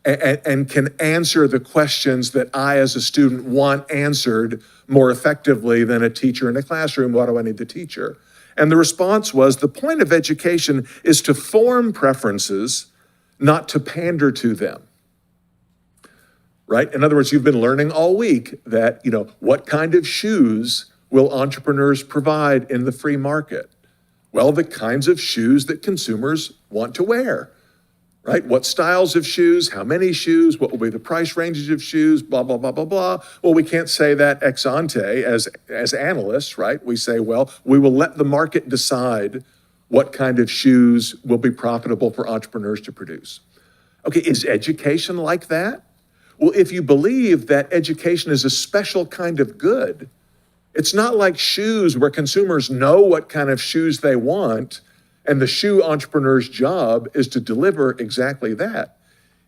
and can answer the questions that I as a student want answered more effectively than a teacher in a classroom. Why do I need the teacher? And the response was, the point of education is to form preferences, not to pander to them. Right? In other words, you've been learning all week that, what kind of shoes will entrepreneurs provide in the free market? Well, the kinds of shoes that consumers want to wear, right? What styles of shoes, how many shoes, what will be the price ranges of shoes, blah, blah, blah, blah, blah. Well, we can't say that ex ante as analysts, right? We say, well, we will let the market decide what kind of shoes will be profitable for entrepreneurs to produce. Okay, is education like that? Well, if you believe that education is a special kind of good, it's not like shoes where consumers know what kind of shoes they want, and the shoe entrepreneur's job is to deliver exactly that.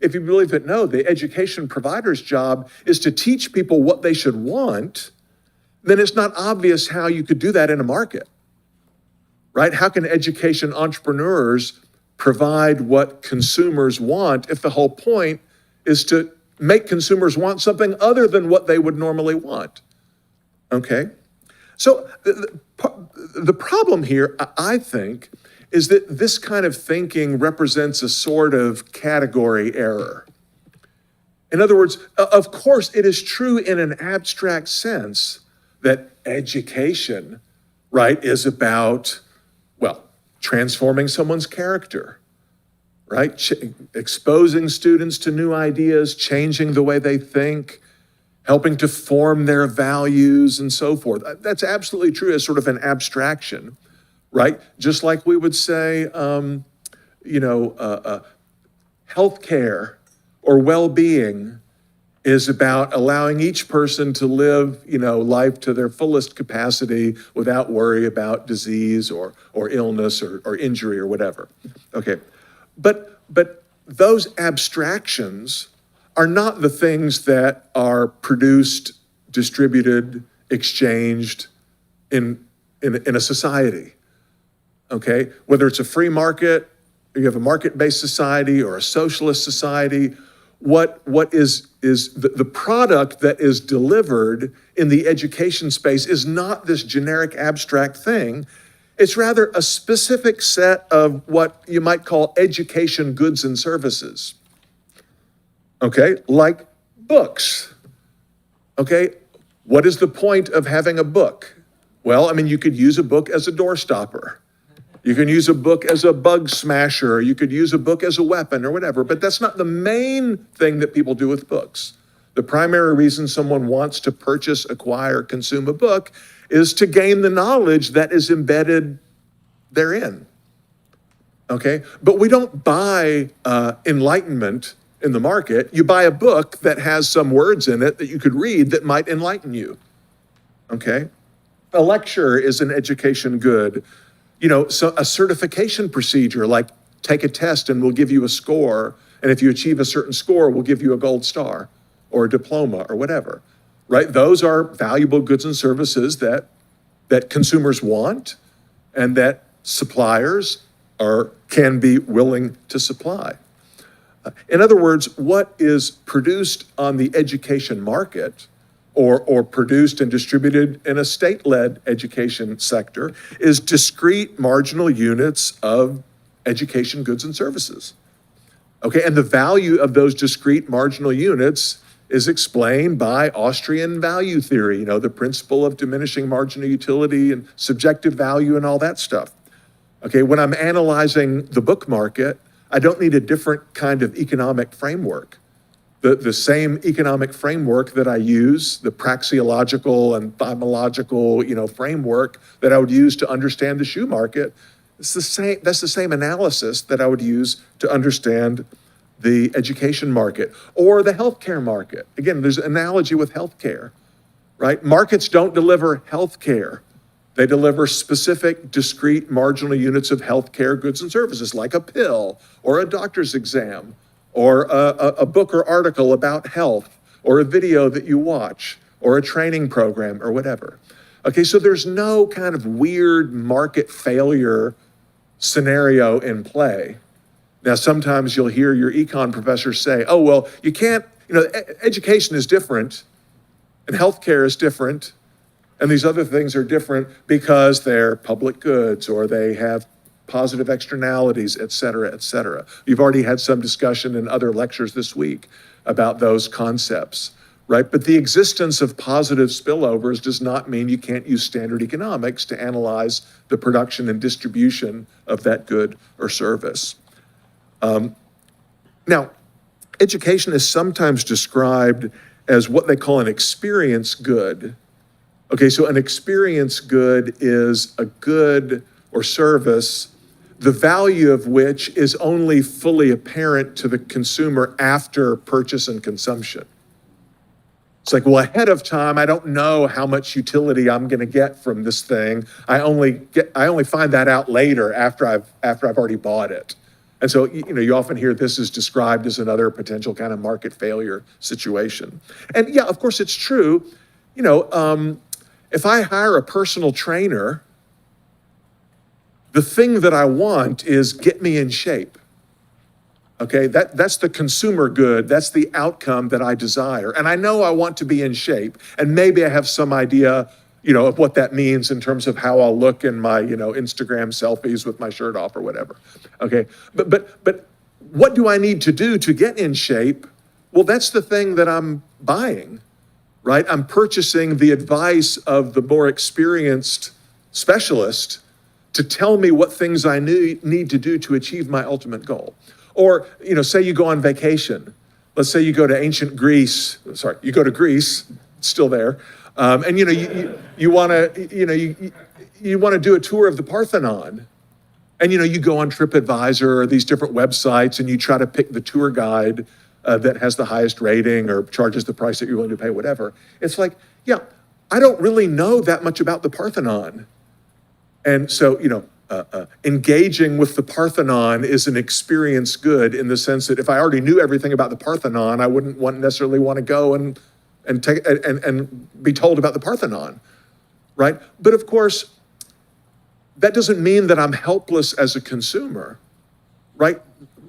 If you believe that, no, the education provider's job is to teach people what they should want, then it's not obvious how you could do that in a market, right? How can education entrepreneurs provide what consumers want if the whole point is to make consumers want something other than what they would normally want? Okay? So the problem here, I think, is that this kind of thinking represents a sort of category error. In other words, of course, it is true in an abstract sense that education, right, is about, well, transforming someone's character, right? Exposing students to new ideas, changing the way they think, helping to form their values and so forth. That's absolutely true as sort of an abstraction. right? Just like we would say, healthcare or well-being is about allowing each person to live, life to their fullest capacity without worry about disease or illness or injury or whatever. Okay, but those abstractions are not the things that are produced, distributed, exchanged in a society. Okay, whether it's a free market, or you have a market-based society or a socialist society, what is the product that is delivered in the education space is not this generic abstract thing. It's rather a specific set of what you might call education goods and services. Okay, like books. Okay, what is the point of having a book? Well, I mean, you could use a book as a doorstopper. You can use a book as a bug smasher, or you could use a book as a weapon or whatever, but that's not the main thing that people do with books. The primary reason someone wants to purchase, acquire, consume a book is to gain the knowledge that is embedded therein. Okay, but we don't buy enlightenment in the market. You buy a book that has some words in it that you could read that might enlighten you. Okay, a lecture is an education good. So a certification procedure, like take a test and we'll give you a score, and if you achieve a certain score, we'll give you a gold star or a diploma or whatever, right? Those are valuable goods and services that consumers want and that suppliers can be willing to supply. In other words, what is produced on the education market or produced and distributed in a state-led education sector is discrete marginal units of education goods and services. Okay, and the value of those discrete marginal units is explained by Austrian value theory, the principle of diminishing marginal utility and subjective value and all that stuff. Okay, when I'm analyzing the book market, I don't need a different kind of economic framework. The same economic framework that I use, the praxeological and thymological, framework that I would use to understand the shoe market, it's the same. That's the same analysis that I would use to understand the education market or the healthcare market. Again, there's an analogy with healthcare, right? Markets don't deliver healthcare. They deliver specific, discrete, marginal units of healthcare goods and services, like a pill or a doctor's exam, or a book or article about health, or a video that you watch, or a training program, or whatever. Okay, so there's no kind of weird market failure scenario in play. Now, sometimes you'll hear your econ professor say, oh, well, you can't, education is different, and healthcare is different, and these other things are different because they're public goods, or they have positive externalities, et cetera, et cetera. You've already had some discussion in other lectures this week about those concepts, right? But the existence of positive spillovers does not mean you can't use standard economics to analyze the production and distribution of that good or service. Now, education is sometimes described as what they call an experience good. Okay, so an experience good is a good or service, the value of which is only fully apparent to the consumer after purchase and consumption. It's like, well, ahead of time, I don't know how much utility I'm going to get from this thing. I only find that out later after I've already bought it. And so, you often hear this is described as another potential kind of market failure situation. And yeah, of course, it's true. If I hire a personal trainer, the thing that I want is get me in shape. Okay, that's the consumer good. That's the outcome that I desire. And I know I want to be in shape. And maybe I have some idea, of what that means in terms of how I'll look in my, Instagram selfies with my shirt off or whatever. Okay, but what do I need to do to get in shape? Well, that's the thing that I'm buying, right? I'm purchasing the advice of the more experienced specialist to tell me what things I need to do to achieve my ultimate goal. Or, say you go on vacation. Let's say you go to ancient Greece. You go to Greece, it's still there. And, you want to, you want to do a tour of the Parthenon, and you go on TripAdvisor or these different websites and you try to pick the tour guide that has the highest rating or charges the price that you're willing to pay, whatever. It's like, yeah, I don't really know that much about the Parthenon. And so, engaging with the Parthenon is an experience good in the sense that if I already knew everything about the Parthenon, I wouldn't necessarily want to go and be told about the Parthenon, right? But of course, that doesn't mean that I'm helpless as a consumer, right?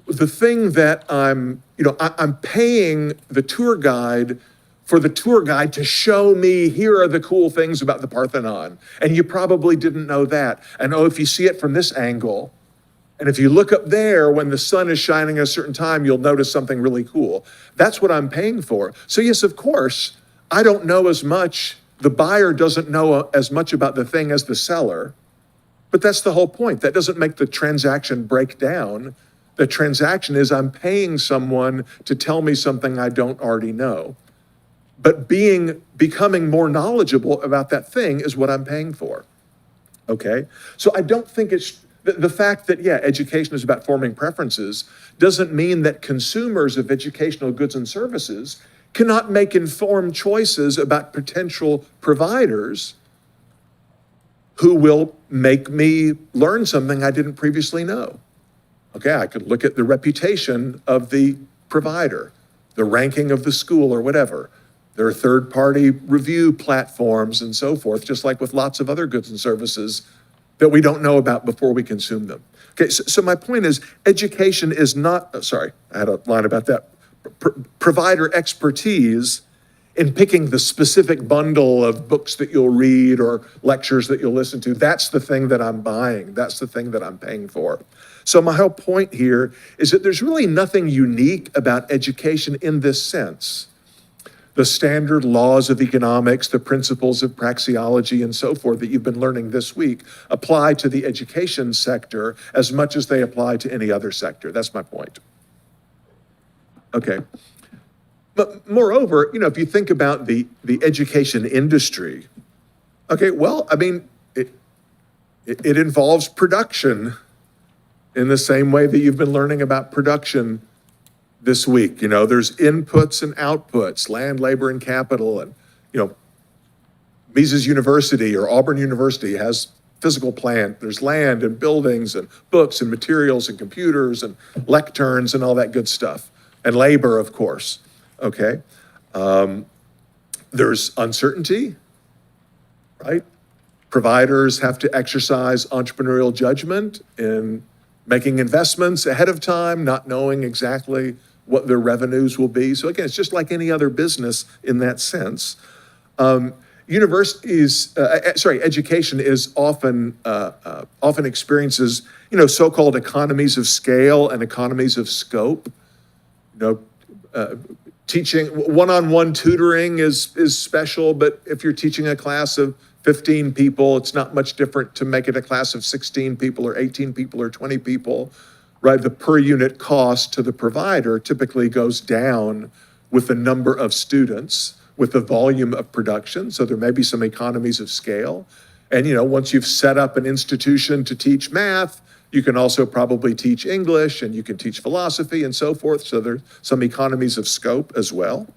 The thing that I'm paying the tour guide for the tour guide to show me, here are the cool things about the Parthenon. And you probably didn't know that. And if you see it from this angle, and if you look up there when the sun is shining at a certain time, you'll notice something really cool. That's what I'm paying for. So yes, of course, I don't know as much. The buyer doesn't know as much about the thing as the seller. But that's the whole point. That doesn't make the transaction break down. The transaction is I'm paying someone to tell me something I don't already know. But becoming more knowledgeable about that thing is what I'm paying for. Okay? So I don't think it's the fact that, education is about forming preferences doesn't mean that consumers of educational goods and services cannot make informed choices about potential providers who will make me learn something I didn't previously know. Okay, I could look at the reputation of the provider, the ranking of the school or whatever. There are third-party review platforms and so forth, just like with lots of other goods and services that we don't know about before we consume them. Okay, so my point is education is not, sorry, I had a line about that. Provider expertise in picking the specific bundle of books that you'll read or lectures that you'll listen to, that's the thing that I'm buying. That's the thing that I'm paying for. So my whole point here is that there's really nothing unique about education in this sense. The standard laws of economics, the principles of praxeology and so forth that you've been learning this week apply to the education sector as much as they apply to any other sector. That's my point. Okay. But moreover, if you think about the education industry, okay, well, I mean, it involves production in the same way that you've been learning about production this week. There's inputs and outputs, land, labor, and capital. And, Mises University or Auburn University has physical plant. There's land and buildings and books and materials and computers and lecterns and all that good stuff. And labor, of course. Okay, there's uncertainty, right? Providers have to exercise entrepreneurial judgment in making investments ahead of time, not knowing exactly what their revenues will be. So again, it's just like any other business in that sense. Education is often experiences, so-called economies of scale and economies of scope. Teaching one-on-one tutoring is special, but if you're teaching a class of 15 people, it's not much different to make it a class of 16 people or 18 people or 20 people, right? The per unit cost to the provider typically goes down with the number of students, with the volume of production. So there may be some economies of scale. And, once you've set up an institution to teach math, you can also probably teach English and you can teach philosophy and so forth. So there's some economies of scope as well.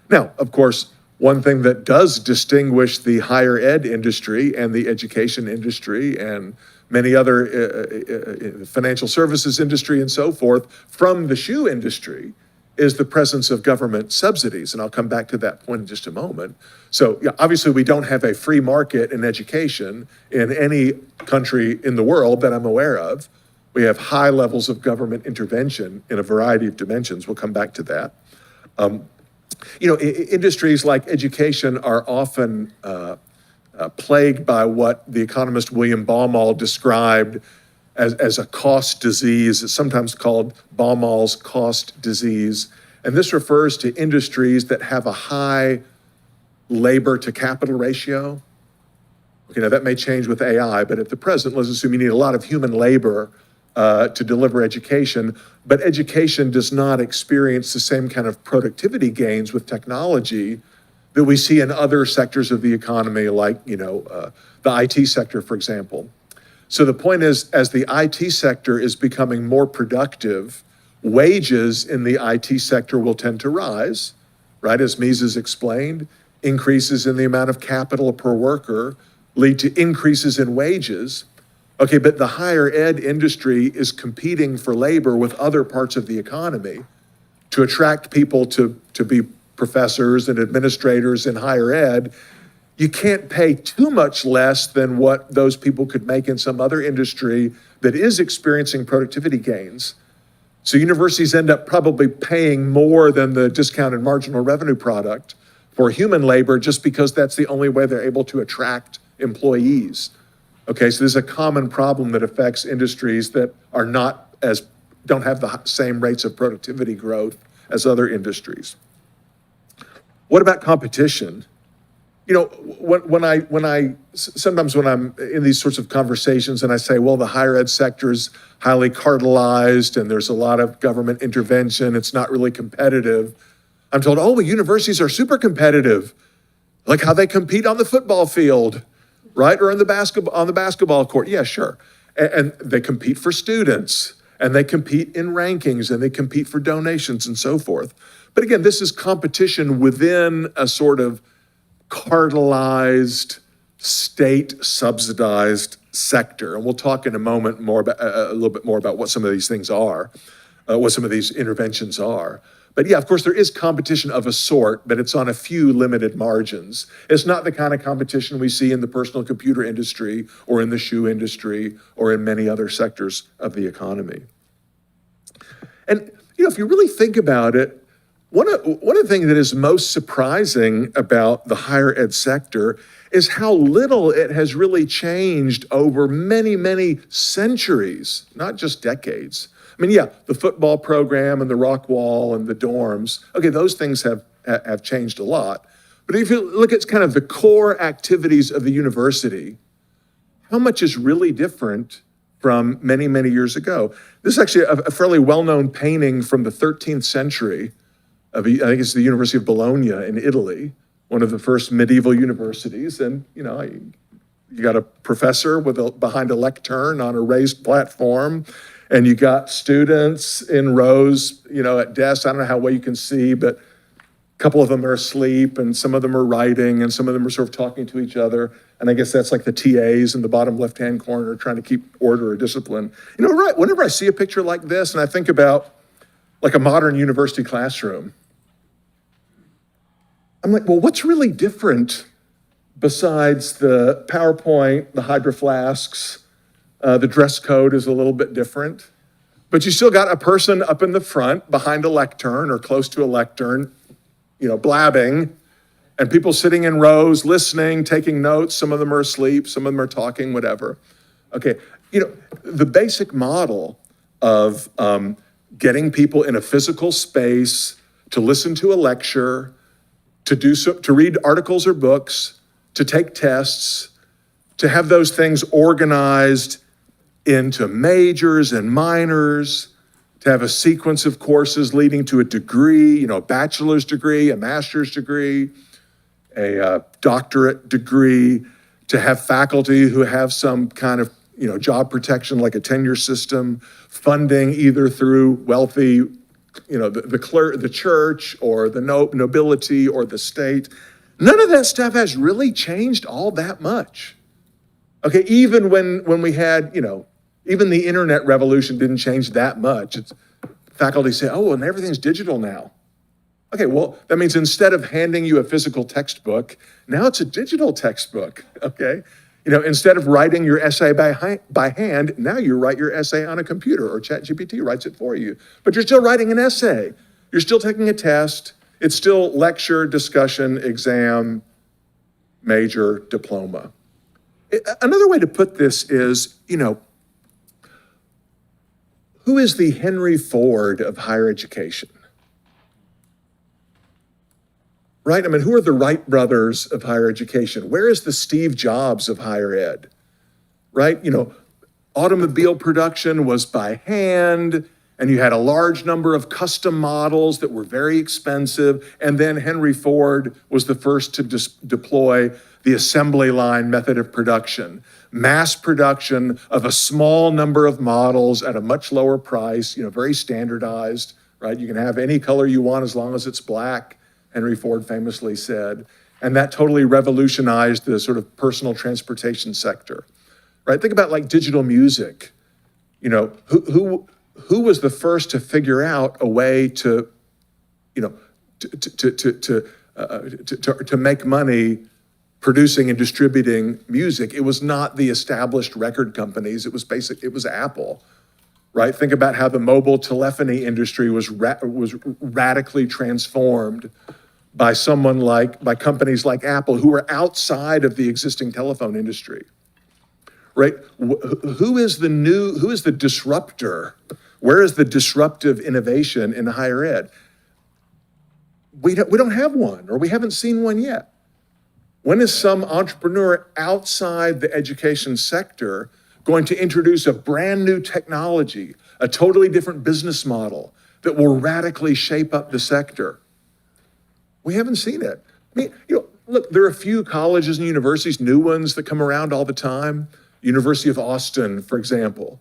Now, of course, one thing that does distinguish the higher ed industry and the education industry and many other financial services industry and so forth from the shoe industry is the presence of government subsidies. And I'll come back to that point in just a moment. So obviously we don't have a free market in education in any country in the world that I'm aware of. We have high levels of government intervention in a variety of dimensions. We'll come back to that. Industries like education are often plagued by what the economist William Baumol described as a cost disease. It's sometimes called Baumol's cost disease. And this refers to industries that have a high labor to capital ratio. Okay, now that may change with AI, but at the present, let's assume you need a lot of human labor to deliver education, but education does not experience the same kind of productivity gains with technology that we see in other sectors of the economy, like, the IT sector, for example. So the point is, as the IT sector is becoming more productive, wages in the IT sector will tend to rise, right? As Mises explained, increases in the amount of capital per worker lead to increases in wages. Okay, but the higher ed industry is competing for labor with other parts of the economy to attract people to be professors and administrators in higher ed. You can't pay too much less than what those people could make in some other industry that is experiencing productivity gains. So universities end up probably paying more than the discounted marginal revenue product for human labor just because that's the only way they're able to attract employees. Okay, so there's a common problem that affects industries that are don't have the same rates of productivity growth as other industries. What about competition? Sometimes when I'm in these sorts of conversations and I say, well, the higher ed sector is highly cartelized and there's a lot of government intervention, it's not really competitive. I'm told, oh, well, universities are super competitive, like how they compete on the football field, right? Or on the basketball court. Yeah, sure. And they compete for students, and they compete in rankings, and they compete for donations and so forth. But again, this is competition within a sort of cartelized, state-subsidized sector. And we'll talk in a moment a little bit more about what some of these things are, what some of these interventions are. But yeah, of course, there is competition of a sort, but it's on a few limited margins. It's not the kind of competition we see in the personal computer industry or in the shoe industry or in many other sectors of the economy. And if you really think about it, one of the things that is most surprising about the higher ed sector is how little it has really changed over many, many centuries, not just decades. I mean, yeah, the football program and the rock wall and the dorms, okay, those things have changed a lot. But if you look at kind of the core activities of the university, how much is really different from many, many years ago? This is actually a fairly well-known painting from the 13th century of, I think it's the University of Bologna in Italy, one of the first medieval universities. And, you got a professor behind a lectern on a raised platform, and you got students in rows, at desks. I don't know how well you can see, but a couple of them are asleep, and some of them are writing, and some of them are sort of talking to each other. And I guess that's like the TAs in the bottom left-hand corner trying to keep order or discipline. Right, whenever I see a picture like this, and I think about like a modern university classroom, I'm like, well, what's really different besides the PowerPoint, the Hydro Flasks? The dress code is a little bit different, but you still got a person up in the front behind a lectern or close to a lectern, blabbing, and people sitting in rows, listening, taking notes. Some of them are asleep, some of them are talking, whatever. Okay, the basic model of getting people in a physical space to listen to a lecture, to read articles or books, to take tests, to have those things organized into majors and minors, to have a sequence of courses leading to a degree, a bachelor's degree, a master's degree, a doctorate degree, to have faculty who have some kind of, job protection like a tenure system, funding either through wealthy, the church or the nobility or the state. None of that stuff has really changed all that much. Okay, even when we had, even the internet revolution didn't change that much. Faculty say, oh, and everything's digital now. Okay, well, that means instead of handing you a physical textbook, now it's a digital textbook, okay? Instead of writing your essay by hand, now you write your essay on a computer, or ChatGPT writes it for you. But you're still writing an essay. You're still taking a test. It's still lecture, discussion, exam, major, diploma. Another way to put this is, who is the Henry Ford of higher education? Right? I mean, who are the Wright brothers of higher education? Where is the Steve Jobs of higher ed? Right? Automobile production was by hand, and you had a large number of custom models that were very expensive. And then Henry Ford was the first to deploy the assembly line method of production, mass production of a small number of models at a much lower price, very standardized, right? You can have any color you want as long as it's black, Henry Ford famously said. And that totally revolutionized the sort of personal transportation sector, right? Think about like digital music. Who was the first to figure out a way to make money producing and distributing music? It was not the established record companies. It was Apple, right? Think about how the mobile telephony industry was radically transformed by companies like Apple, who were outside of the existing telephone industry, right? Who is the disruptor? Where is the disruptive innovation in higher ed? We don't have one, or we haven't seen one yet. When is some entrepreneur outside the education sector going to introduce a brand new technology, a totally different business model that will radically shape up the sector? We haven't seen it. I mean, look, there are a few colleges and universities, new ones that come around all the time. University of Austin, for example.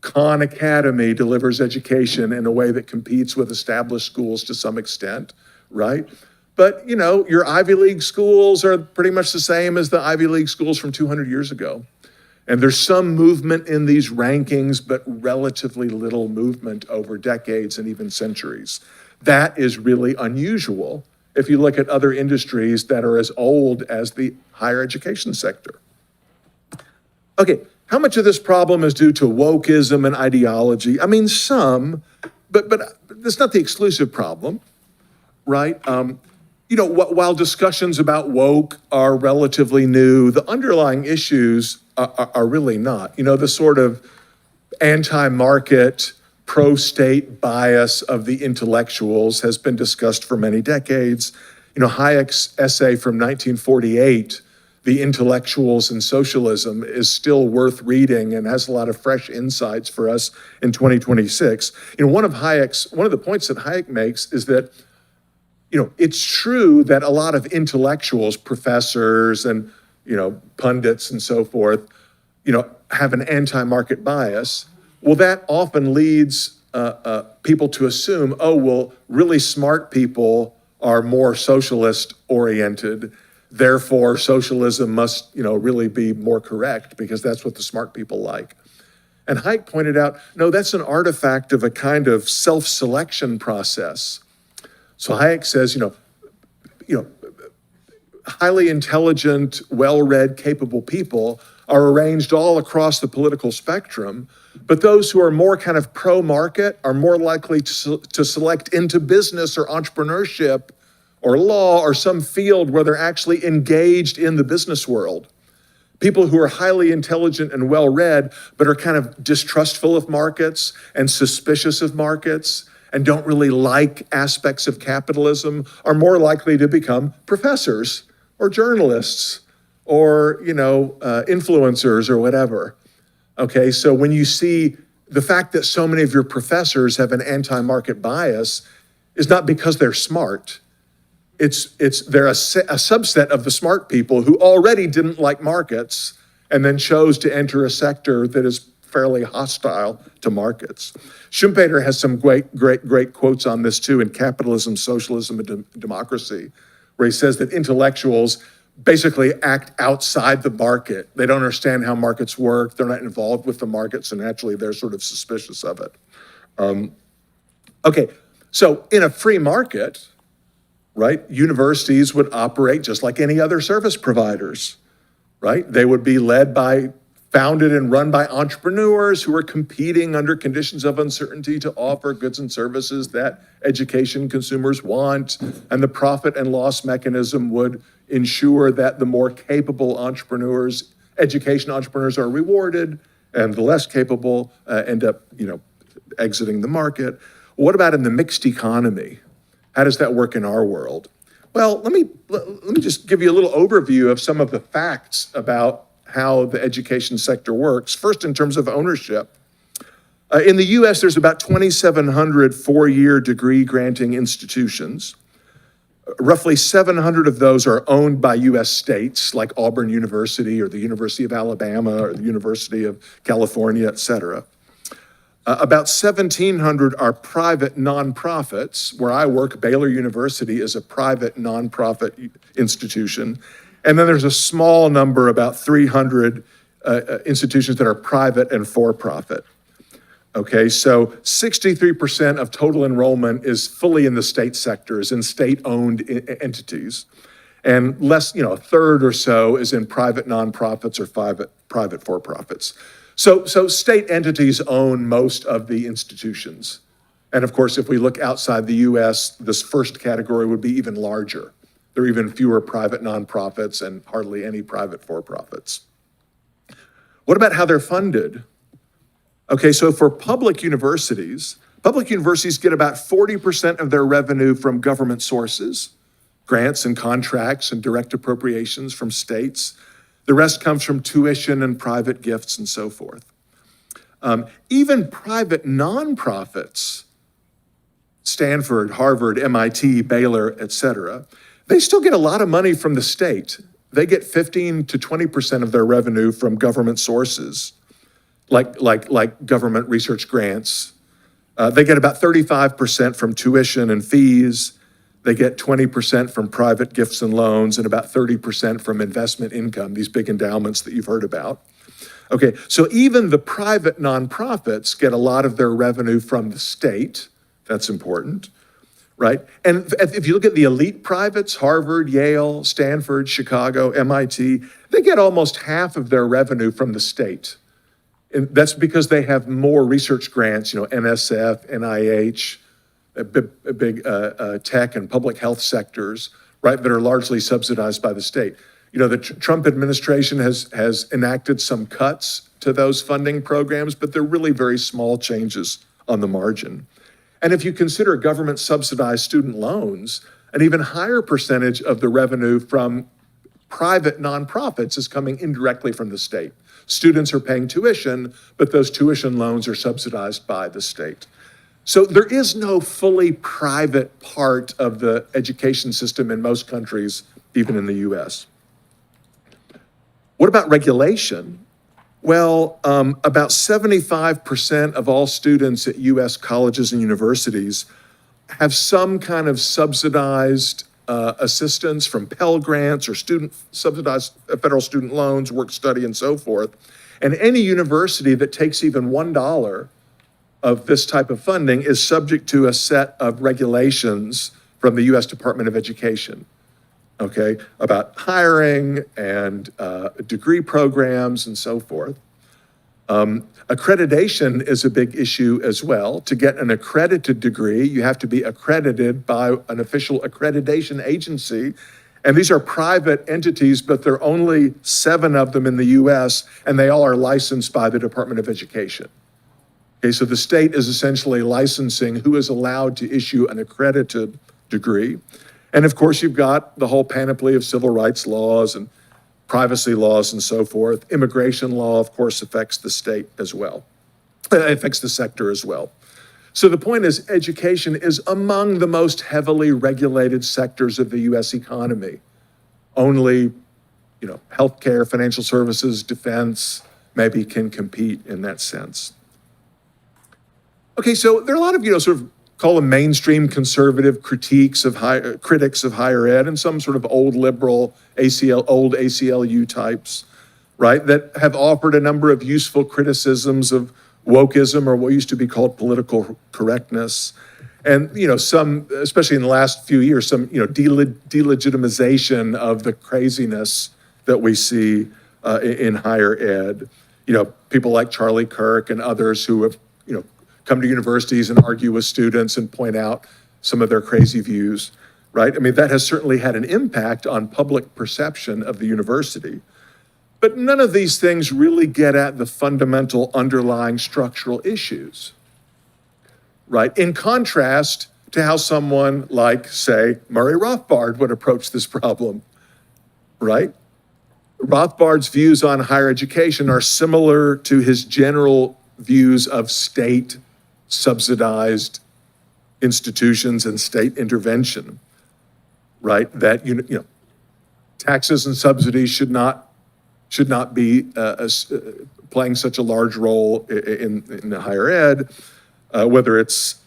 Khan Academy delivers education in a way that competes with established schools to some extent, right? But, your Ivy League schools are pretty much the same as the Ivy League schools from 200 years ago. And there's some movement in these rankings, but relatively little movement over decades and even centuries. That is really unusual if you look at other industries that are as old as the higher education sector. Okay, how much of this problem is due to wokeism and ideology? I mean, some, but that's not the exclusive problem, right? While discussions about woke are relatively new, the underlying issues are really not. The sort of anti-market, pro-state bias of the intellectuals has been discussed for many decades. Hayek's essay from 1948, The Intellectuals and Socialism, is still worth reading and has a lot of fresh insights for us in 2026. One of the points that Hayek makes is that, it's true that a lot of intellectuals, professors and, pundits and so forth, have an anti-market bias. Well, that often leads people to assume, really smart people are more socialist oriented. Therefore, socialism must, really be more correct because that's what the smart people like. And Hayek pointed out, no, that's an artifact of a kind of self-selection process. So Hayek says, highly intelligent, well-read, capable people are arranged all across the political spectrum, but those who are more kind of pro-market are more likely to select into business or entrepreneurship or law or some field where they're actually engaged in the business world. People who are highly intelligent and well-read, but are kind of distrustful of markets and suspicious of markets and don't really like aspects of capitalism are more likely to become professors or journalists or, influencers or whatever. Okay, so when you see the fact that so many of your professors have an anti-market bias is not because they're smart. They're a subset of the smart people who already didn't like markets and then chose to enter a sector that is fairly hostile to markets. Schumpeter has some great quotes on this too in Capitalism, Socialism, and Democracy, where he says that intellectuals basically act outside the market. They don't understand how markets work. They're not involved with the markets, and naturally they're sort of suspicious of it. Okay, so in a free market, right, universities would operate just like any other service providers, right? They would be founded and run by entrepreneurs who are competing under conditions of uncertainty to offer goods and services that education consumers want, and the profit and loss mechanism would ensure that the more capable education entrepreneurs are rewarded, and the less capable end up, exiting the market. What about in the mixed economy? How does that work in our world? Well, let me just give you a little overview of some of the facts about how the education sector works. First, in terms of ownership, In the US, there's about 2,700 four-year degree granting institutions. Roughly 700 of those are owned by US states, like Auburn University or the University of Alabama or the University of California, et cetera. About 1,700 are private nonprofits. Where I work, Baylor University is a private nonprofit institution. And then there's a small number, about 300 institutions that are private and for-profit. Okay, so 63% of total enrollment is fully in the state sector, is in state-owned entities. And less, a third or so is in private nonprofits or private for-profits. So state entities own most of the institutions. And of course, if we look outside the US, this first category would be even larger. There are even fewer private nonprofits and hardly any private for-profits. What about how they're funded? Okay, so for public universities get about 40% of their revenue from government sources, grants and contracts and direct appropriations from states. The rest comes from tuition and private gifts and so forth. Even private nonprofits, Stanford, Harvard, MIT, Baylor, et cetera, they still get a lot of money from the state. They get 15 to 20% of their revenue from government sources, like government research grants. They get about 35% from tuition and fees. They get 20% from private gifts and loans and about 30% from investment income, these big endowments that you've heard about. Okay, so even the private nonprofits get a lot of their revenue from the state. That's important, right? And if you look at the elite privates, Harvard, Yale, Stanford, Chicago, MIT, they get almost half of their revenue from the state. And that's because they have more research grants, NSF, NIH, big tech and public health sectors, right, that are largely subsidized by the state. The Trump administration has enacted some cuts to those funding programs, but they're really very small changes on the margin. And if you consider government subsidized student loans, an even higher percentage of the revenue from private nonprofits is coming indirectly from the state. Students are paying tuition, but those tuition loans are subsidized by the state. So there is no fully private part of the education system in most countries, even in the US. What about regulation? Well, about 75% of all students at US colleges and universities have some kind of subsidized assistance from Pell Grants or subsidized federal student loans, work study, and so forth. And any university that takes even $1 of this type of funding is subject to a set of regulations from the US Department of Education, okay, about hiring and degree programs and so forth. Accreditation is a big issue as well. To get an accredited degree, you have to be accredited by an official accreditation agency. And these are private entities, but there are only 7 of them in the US, and they all are licensed by the Department of Education. Okay, so the state is essentially licensing who is allowed to issue an accredited degree. And of course, you've got the whole panoply of civil rights laws and privacy laws and so forth. Immigration law, of course, affects the state as well. It affects the sector as well. So the point is, education is among the most heavily regulated sectors of the US economy. Only, healthcare, financial services, defense, maybe can compete in that sense. Okay, so there are a lot of, sort of call them mainstream conservative critics of higher ed, and some sort of old liberal old ACLU types, right, that have offered a number of useful criticisms of wokeism, or what used to be called political correctness. And, some, especially in the last few years, some, delegitimization of the craziness that we see in higher ed. People like Charlie Kirk and others who have, come to universities and argue with students and point out some of their crazy views, right? I mean, that has certainly had an impact on public perception of the university. But none of these things really get at the fundamental underlying structural issues, right? In contrast to how someone like, say, Murray Rothbard would approach this problem, right? Rothbard's views on higher education are similar to his general views of state subsidized institutions and state intervention, right? That, you know, taxes and subsidies should not be playing such a large role in higher ed, whether it's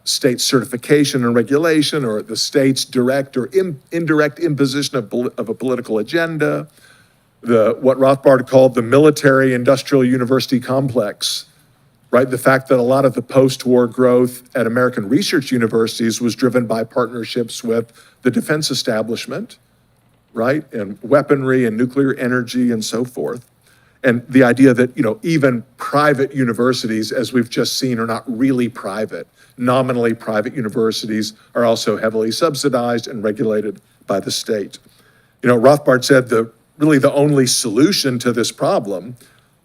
state certification and regulation or the state's direct or indirect imposition of a political agenda, what Rothbard called the military industrial university complex, right? The fact that a lot of the post-war growth at American research universities was driven by partnerships with the defense establishment, right? And weaponry and nuclear energy and so forth. And the idea that, you know, even private universities, as we've just seen, are not really private. Nominally private universities are also heavily subsidized and regulated by the state. You know, Rothbard said really the only solution to this problem,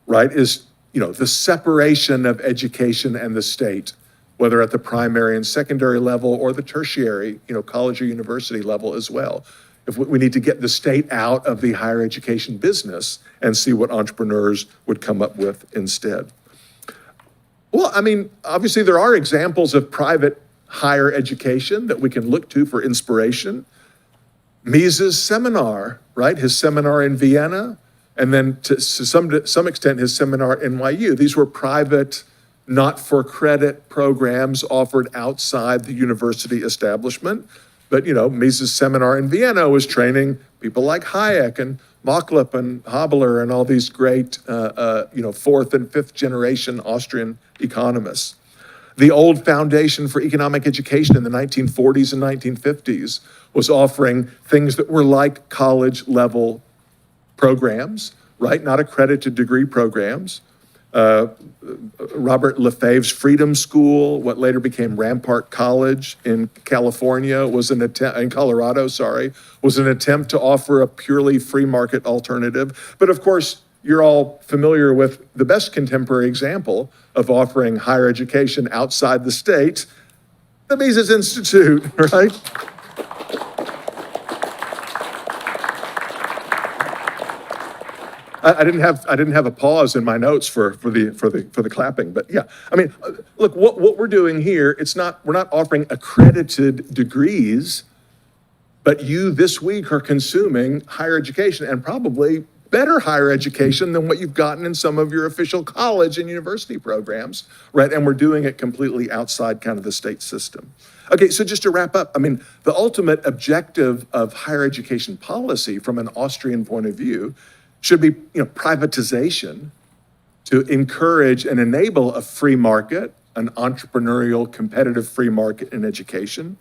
right, is, you know, the separation of education and the state, whether at the primary and secondary level or the tertiary, you know, college or university level as well. If we need to get the state out of the higher education business and see what entrepreneurs would come up with instead. Well, I mean, obviously there are examples of private higher education that we can look to for inspiration. Mises' seminar, right? His seminar in Vienna, and then to some extent his seminar at NYU. These were private, not-for-credit programs offered outside the university establishment. But, you know, Mises' seminar in Vienna was training people like Hayek and Machlup and Habeler and all these great, you know, fourth and fifth generation Austrian economists. The old Foundation for Economic Education in the 1940s and 1950s was offering things that were like college-level programs, right? Not accredited degree programs. Robert Lefebvre's Freedom School, what later became Rampart College in California, was an attempt, in Colorado, sorry, was an attempt to offer a purely free market alternative. But of course, you're all familiar with the best contemporary example of offering higher education outside the state, the Mises Institute, right? I didn't have a pause in my notes for the clapping, but yeah. I mean, look, what we're doing here, we're not offering accredited degrees, but you this week are consuming higher education, and probably better higher education than what you've gotten in some of your official college and university programs, right? And we're doing it completely outside kind of the state system. Okay, so just to wrap up, I mean, the ultimate objective of higher education policy from an Austrian point of view should be, you know, privatization to encourage and enable a free market, an entrepreneurial, competitive free market in education.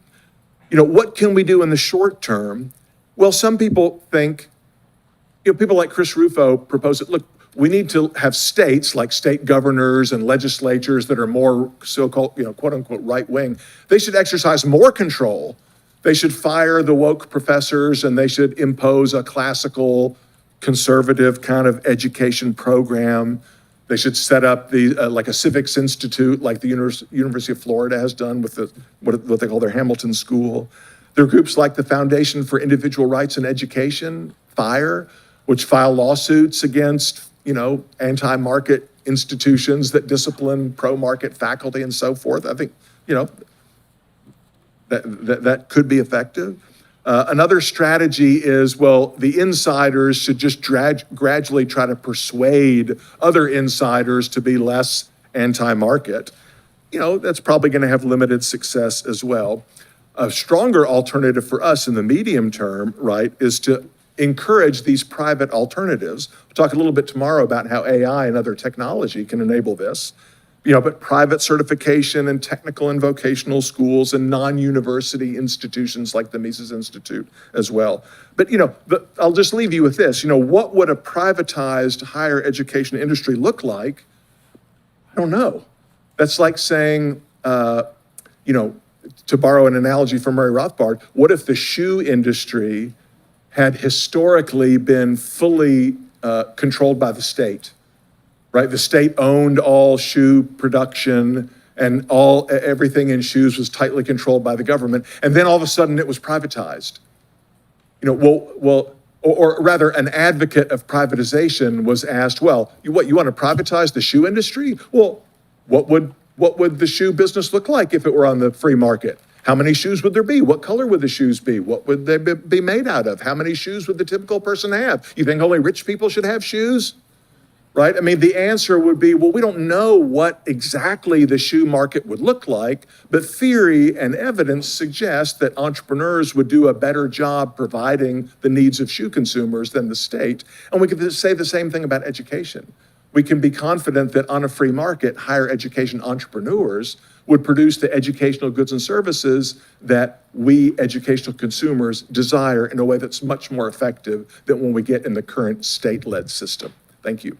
You know, what can we do in the short term? Well, some people think, you know, people like Chris Rufo propose that, look, we need to have states like state governors and legislatures that are more so-called, you know, quote unquote, right wing. They should exercise more control. They should fire the woke professors and they should impose a classical conservative kind of education program. They should set up like a civics institute like the University of Florida has done with what they call their Hamilton School. There are groups like the Foundation for Individual Rights in Education, FIRE, which file lawsuits against, you know, anti-market institutions that discipline pro-market faculty and so forth. I think, you know, that could be effective. Another strategy is, well, the insiders should just gradually try to persuade other insiders to be less anti-market. You know, that's probably going to have limited success as well. A stronger alternative for us in the medium term, right, is to encourage these private alternatives. We'll talk a little bit tomorrow about how AI and other technology can enable this. You know, but private certification and technical and vocational schools and non-university institutions like the Mises Institute as well. But, you know, I'll just leave you with this. You know, what would a privatized higher education industry look like? I don't know. That's like saying, you know, to borrow an analogy from Murray Rothbard, what if the shoe industry had historically been fully controlled by the state? Right, the state owned all shoe production and everything in shoes was tightly controlled by the government. And then all of a sudden it was privatized. You know, or rather an advocate of privatization was asked, well, you want to privatize the shoe industry? Well, What would the shoe business look like if it were on the free market? How many shoes would there be? What color would the shoes be? What would they be made out of? How many shoes would the typical person have? You think only rich people should have shoes? Right? I mean, the answer would be, well, we don't know what exactly the shoe market would look like, but theory and evidence suggest that entrepreneurs would do a better job providing the needs of shoe consumers than the state. And we could say the same thing about education. We can be confident that on a free market, higher education entrepreneurs would produce the educational goods and services that we educational consumers desire in a way that's much more effective than when we get in the current state-led system. Thank you.